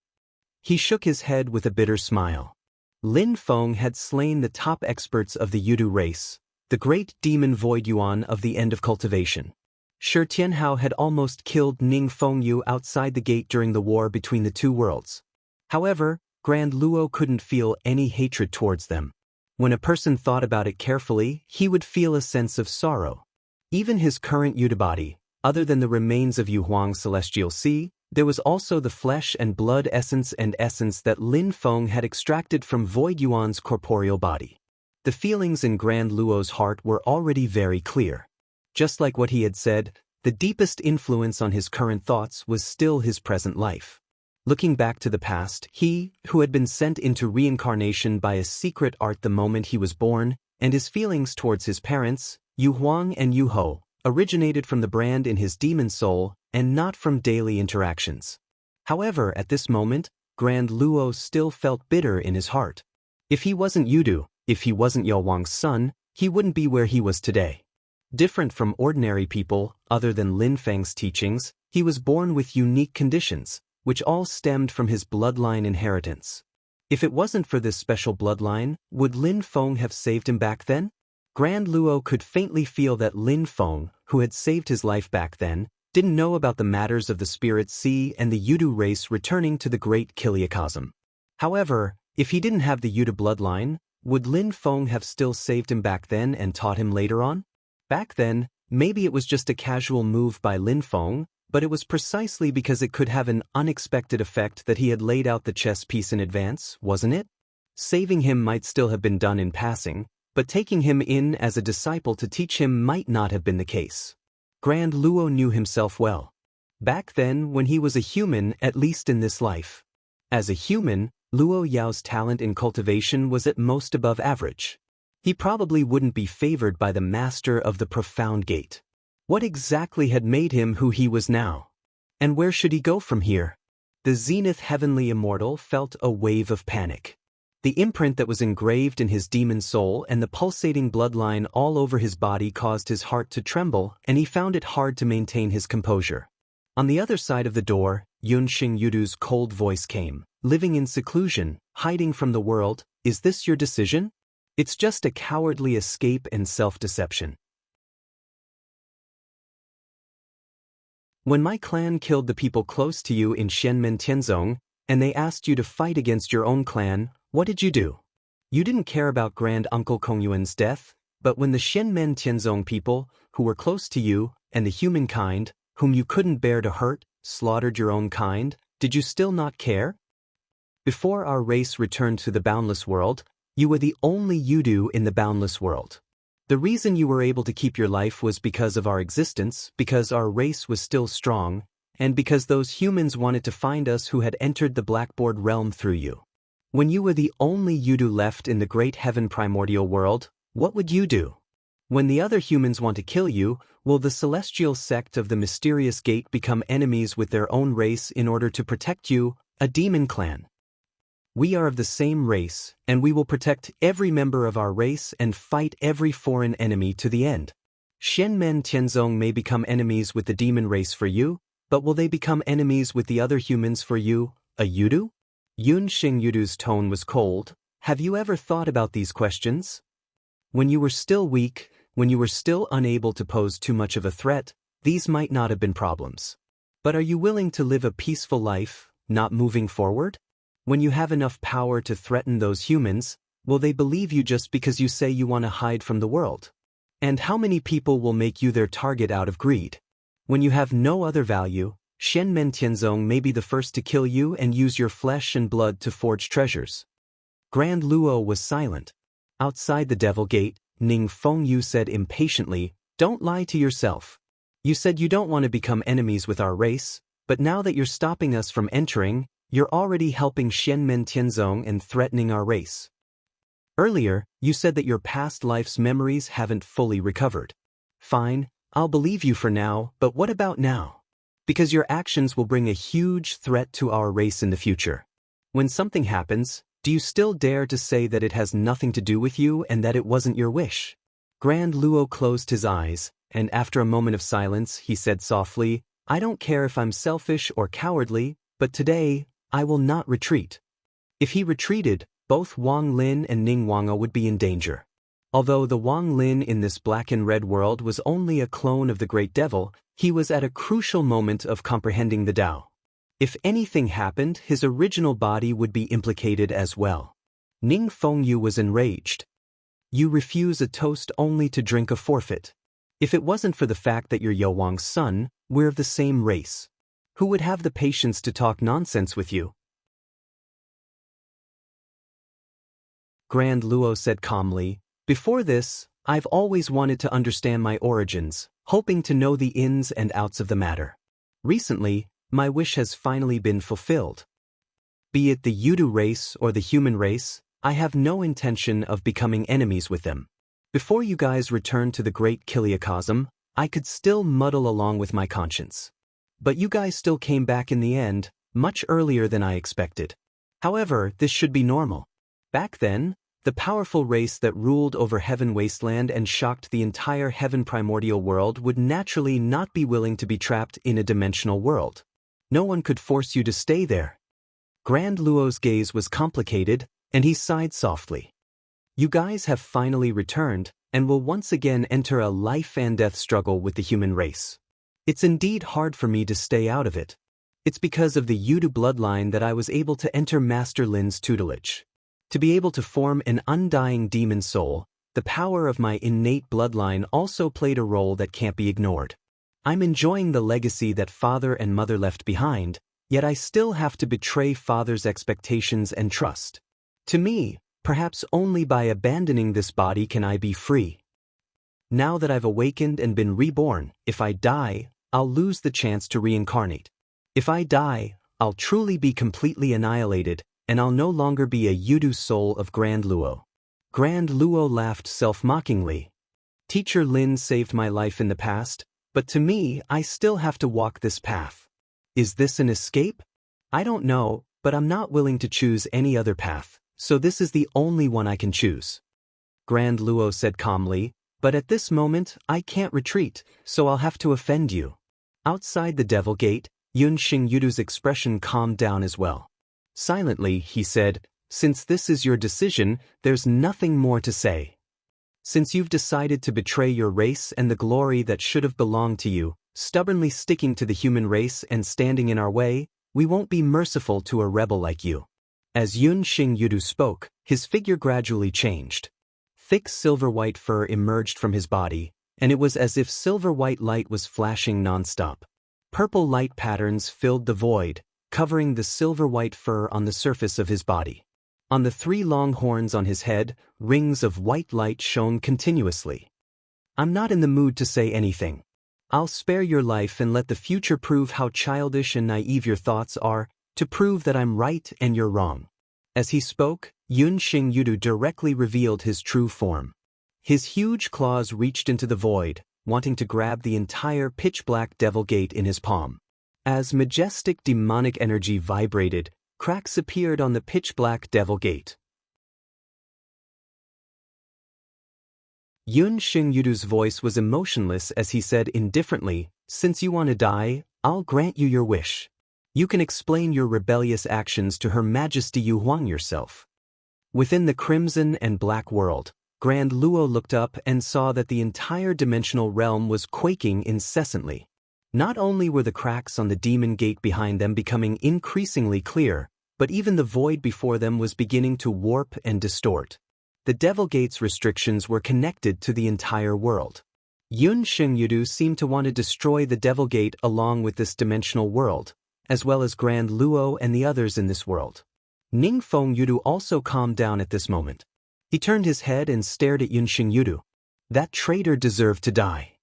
He shook his head with a bitter smile. Lin Feng had slain the top experts of the Yudu race, the great demon Void Yuan of the end of cultivation. Shi Tianhao had almost killed Ning Fengyu outside the gate during the war between the two worlds. However, Grand Luo couldn't feel any hatred towards them. When a person thought about it carefully, he would feel a sense of sorrow. Even his current Yudu body, other than the remains of Yu Huang's celestial sea, there was also the flesh and blood essence that Lin Feng had extracted from Void Yuan's corporeal body. The feelings in Grand Luo's heart were already very clear. Just like what he had said, the deepest influence on his current thoughts was still his present life. Looking back to the past, he, who had been sent into reincarnation by a secret art the moment he was born, and his feelings towards his parents, Yu Huang and Yu Ho, originated from the brand in his demon soul and not from daily interactions. However, at this moment, Grand Luo still felt bitter in his heart. If he wasn't Yudu, if he wasn't Yu Huang's son, he wouldn't be where he was today. Different from ordinary people, other than Lin Feng's teachings, he was born with unique conditions, which all stemmed from his bloodline inheritance. If it wasn't for this special bloodline, would Lin Feng have saved him back then? Grand Luo could faintly feel that Lin Feng, who had saved his life back then, didn't know about the matters of the Spirit Sea and the Yudu race returning to the Great Kiliacosm. However, if he didn't have the Yudu bloodline, would Lin Feng have still saved him back then and taught him later on? Back then, maybe it was just a casual move by Lin Feng, but it was precisely because it could have an unexpected effect that he had laid out the chess piece in advance, wasn't it? Saving him might still have been done in passing, but taking him in as a disciple to teach him might not have been the case. Grand Luo knew himself well. Back then, when he was a human, at least in this life. As a human, Luo Yao's talent in cultivation was at most above average. He probably wouldn't be favored by the master of the profound gate. What exactly had made him who he was now? And where should he go from here? The zenith heavenly immortal felt a wave of panic. The imprint that was engraved in his demon soul and the pulsating bloodline all over his body caused his heart to tremble, and he found it hard to maintain his composure. On the other side of the door, Yun Xing Yudu's cold voice came. Living in seclusion, hiding from the world, is this your decision? It's just a cowardly escape and self-deception. When my clan killed the people close to you in Shenmen Tianzong, and they asked you to fight against your own clan, what did you do? You didn't care about Grand Uncle Kongyuan's death, but when the Shenmen Tianzong people, who were close to you, and the humankind, whom you couldn't bear to hurt, slaughtered your own kind, did you still not care? Before our race returned to the boundless world, you were the only Yudu in the boundless world. The reason you were able to keep your life was because of our existence, because our race was still strong, and because those humans wanted to find us who had entered the Blackboard realm through you. When you were the only Yudu left in the great heaven primordial world, what would you do? When the other humans want to kill you, will the celestial sect of the mysterious gate become enemies with their own race in order to protect you, a demon clan? We are of the same race, and we will protect every member of our race and fight every foreign enemy to the end. Shenmen Tianzong may become enemies with the demon race for you, but will they become enemies with the other humans for you, a Yudu? Yun Xing Yudu's tone was cold. Have you ever thought about these questions? When you were still weak, when you were still unable to pose too much of a threat, these might not have been problems. But are you willing to live a peaceful life, not moving forward? When you have enough power to threaten those humans, will they believe you just because you say you want to hide from the world? And how many people will make you their target out of greed? When you have no other value, Shenmen Tianzong may be the first to kill you and use your flesh and blood to forge treasures. Grand Luo was silent. Outside the Devil Gate, Ning Fengyu said impatiently, "Don't lie to yourself. You said you don't want to become enemies with our race, but now that you're stopping us from entering, you're already helping Shenmen Tianzong and threatening our race. Earlier, you said that your past life's memories haven't fully recovered. Fine, I'll believe you for now, but what about now? Because your actions will bring a huge threat to our race in the future. When something happens, do you still dare to say that it has nothing to do with you and that it wasn't your wish?" Grand Luo closed his eyes, and after a moment of silence, he said softly, "I don't care if I'm selfish or cowardly, but today, I will not retreat." If he retreated, both Wang Lin and Ning Wanga would be in danger. Although the Wang Lin in this black and red world was only a clone of the Great Devil, he was at a crucial moment of comprehending the Tao. If anything happened, his original body would be implicated as well. Ning Fengyu was enraged. "You refuse a toast only to drink a forfeit. If it wasn't for the fact that you're Yu Wang's son, we're of the same race. Who would have the patience to talk nonsense with you?" Grand Luo said calmly, "Before this, I've always wanted to understand my origins, hoping to know the ins and outs of the matter. Recently, my wish has finally been fulfilled. Be it the Yudu race or the human race, I have no intention of becoming enemies with them. Before you guys return to the great Kiliacosm, I could still muddle along with my conscience. But you guys still came back in the end, much earlier than I expected. However, this should be normal. Back then, the powerful race that ruled over Heaven Wasteland and shocked the entire Heaven Primordial world would naturally not be willing to be trapped in a dimensional world. No one could force you to stay there. Grand Luo's gaze was complicated, and he sighed softly. You guys have finally returned, and will once again enter a life and death struggle with the human race. It's indeed hard for me to stay out of it. It's because of the Yudu bloodline that I was able to enter Master Lin's tutelage. To be able to form an undying demon soul, the power of my innate bloodline also played a role that can't be ignored. I'm enjoying the legacy that father and mother left behind, yet I still have to betray father's expectations and trust. To me, perhaps only by abandoning this body can I be free. Now that I've awakened and been reborn, if I die, I'll lose the chance to reincarnate. If I die, I'll truly be completely annihilated, and I'll no longer be a Yudu soul of Grand Luo. Grand Luo laughed self-mockingly. Teacher Lin saved my life in the past, but to me, I still have to walk this path. Is this an escape? I don't know, but I'm not willing to choose any other path, so this is the only one I can choose. Grand Luo said calmly, but at this moment, I can't retreat, so I'll have to offend you. Outside the Devil Gate, Yun Xingyudu's expression calmed down as well. Silently, he said, since this is your decision, there's nothing more to say. Since you've decided to betray your race and the glory that should have belonged to you, stubbornly sticking to the human race and standing in our way, we won't be merciful to a rebel like you. As Yun Xingyudu spoke, his figure gradually changed. Thick silver-white fur emerged from his body, and it was as if silver-white light was flashing non-stop. Purple light patterns filled the void, covering the silver-white fur on the surface of his body. On the 3 long horns on his head, rings of white light shone continuously. I'm not in the mood to say anything. I'll spare your life and let the future prove how childish and naive your thoughts are, to prove that I'm right and you're wrong. As he spoke, Yun Xingyudu directly revealed his true form. His huge claws reached into the void, wanting to grab the entire pitch-black Devil Gate in his palm. As majestic demonic energy vibrated, cracks appeared on the pitch-black Devil Gate. Yun Xingyudu's voice was emotionless as he said indifferently, since you want to die, I'll grant you your wish. You can explain your rebellious actions to Her Majesty Yu Huang yourself. Within the crimson and black world, Grand Luo looked up and saw that the entire dimensional realm was quaking incessantly. Not only were the cracks on the demon gate behind them becoming increasingly clear, but even the void before them was beginning to warp and distort. The Devil Gate's restrictions were connected to the entire world. Yun Xingyudu seemed to want to destroy the Devil Gate along with this dimensional world, as well as Grand Luo and the others in this world. Ningfeng Yudu also calmed down at this moment. He turned his head and stared at Yun Xingyudu. That traitor deserved to die.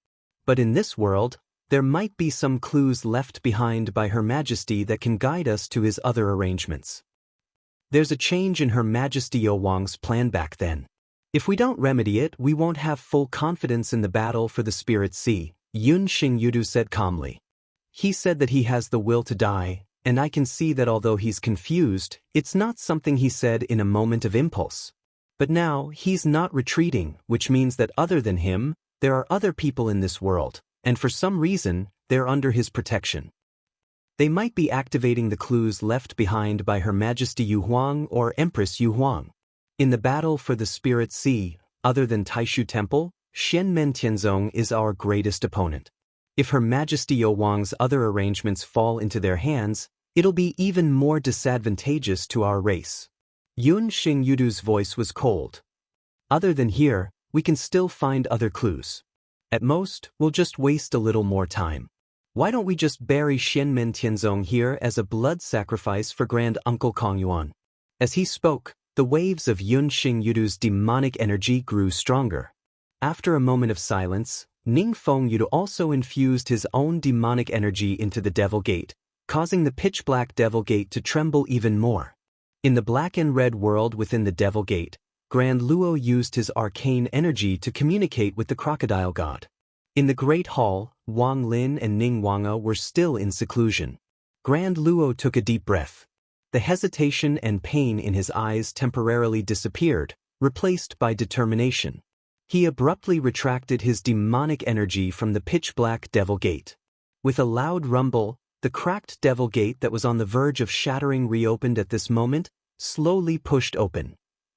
But in this world, there might be some clues left behind by Her Majesty that can guide us to his other arrangements. There's a change in Her Majesty Yu Huang's plan back then. If we don't remedy it, we won't have full confidence in the battle for the Spirit Sea, Yun Xingyudu said calmly. He said that he has the will to die, and I can see that although he's confused, it's not something he said in a moment of impulse. But now, he's not retreating, which means that other than him, there are other people in this world, and for some reason, they're under his protection. They might be activating the clues left behind by Her Majesty Yu Huang or Empress Yu Huang. In the battle for the Spirit Sea, other than Taishu Temple, Xianmen Tianzong is our greatest opponent. If Her Majesty Yu Huang's other arrangements fall into their hands, it'll be even more disadvantageous to our race. Yun Xingyudu's voice was cold. Other than here, we can still find other clues. At most, we'll just waste a little more time. Why don't we just bury Xianmen Tianzong here as a blood sacrifice for Grand Uncle Kong Yuan? As he spoke, the waves of Yun Xingyudu's demonic energy grew stronger. After a moment of silence, Ning Fengyu also infused his own demonic energy into the Devil Gate, causing the pitch-black Devil Gate to tremble even more. In the black and red world within the Devil Gate, Grand Luo used his arcane energy to communicate with the crocodile god. In the Great Hall, Wang Lin and Ning Wanga were still in seclusion. Grand Luo took a deep breath. The hesitation and pain in his eyes temporarily disappeared, replaced by determination. He abruptly retracted his demonic energy from the pitch-black Devil Gate. With a loud rumble, the cracked Devil Gate that was on the verge of shattering reopened at this moment, slowly pushed open.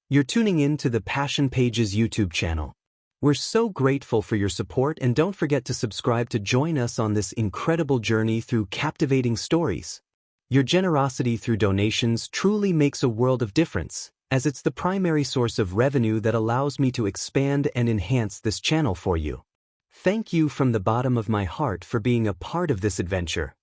You're tuning in to the Passion Pages YouTube channel. We're so grateful for your support, and don't forget to subscribe to join us on this incredible journey through captivating stories. Your generosity through donations truly makes a world of difference, as it's the primary source of revenue that allows me to expand and enhance this channel for you. Thank you from the bottom of my heart for being a part of this adventure.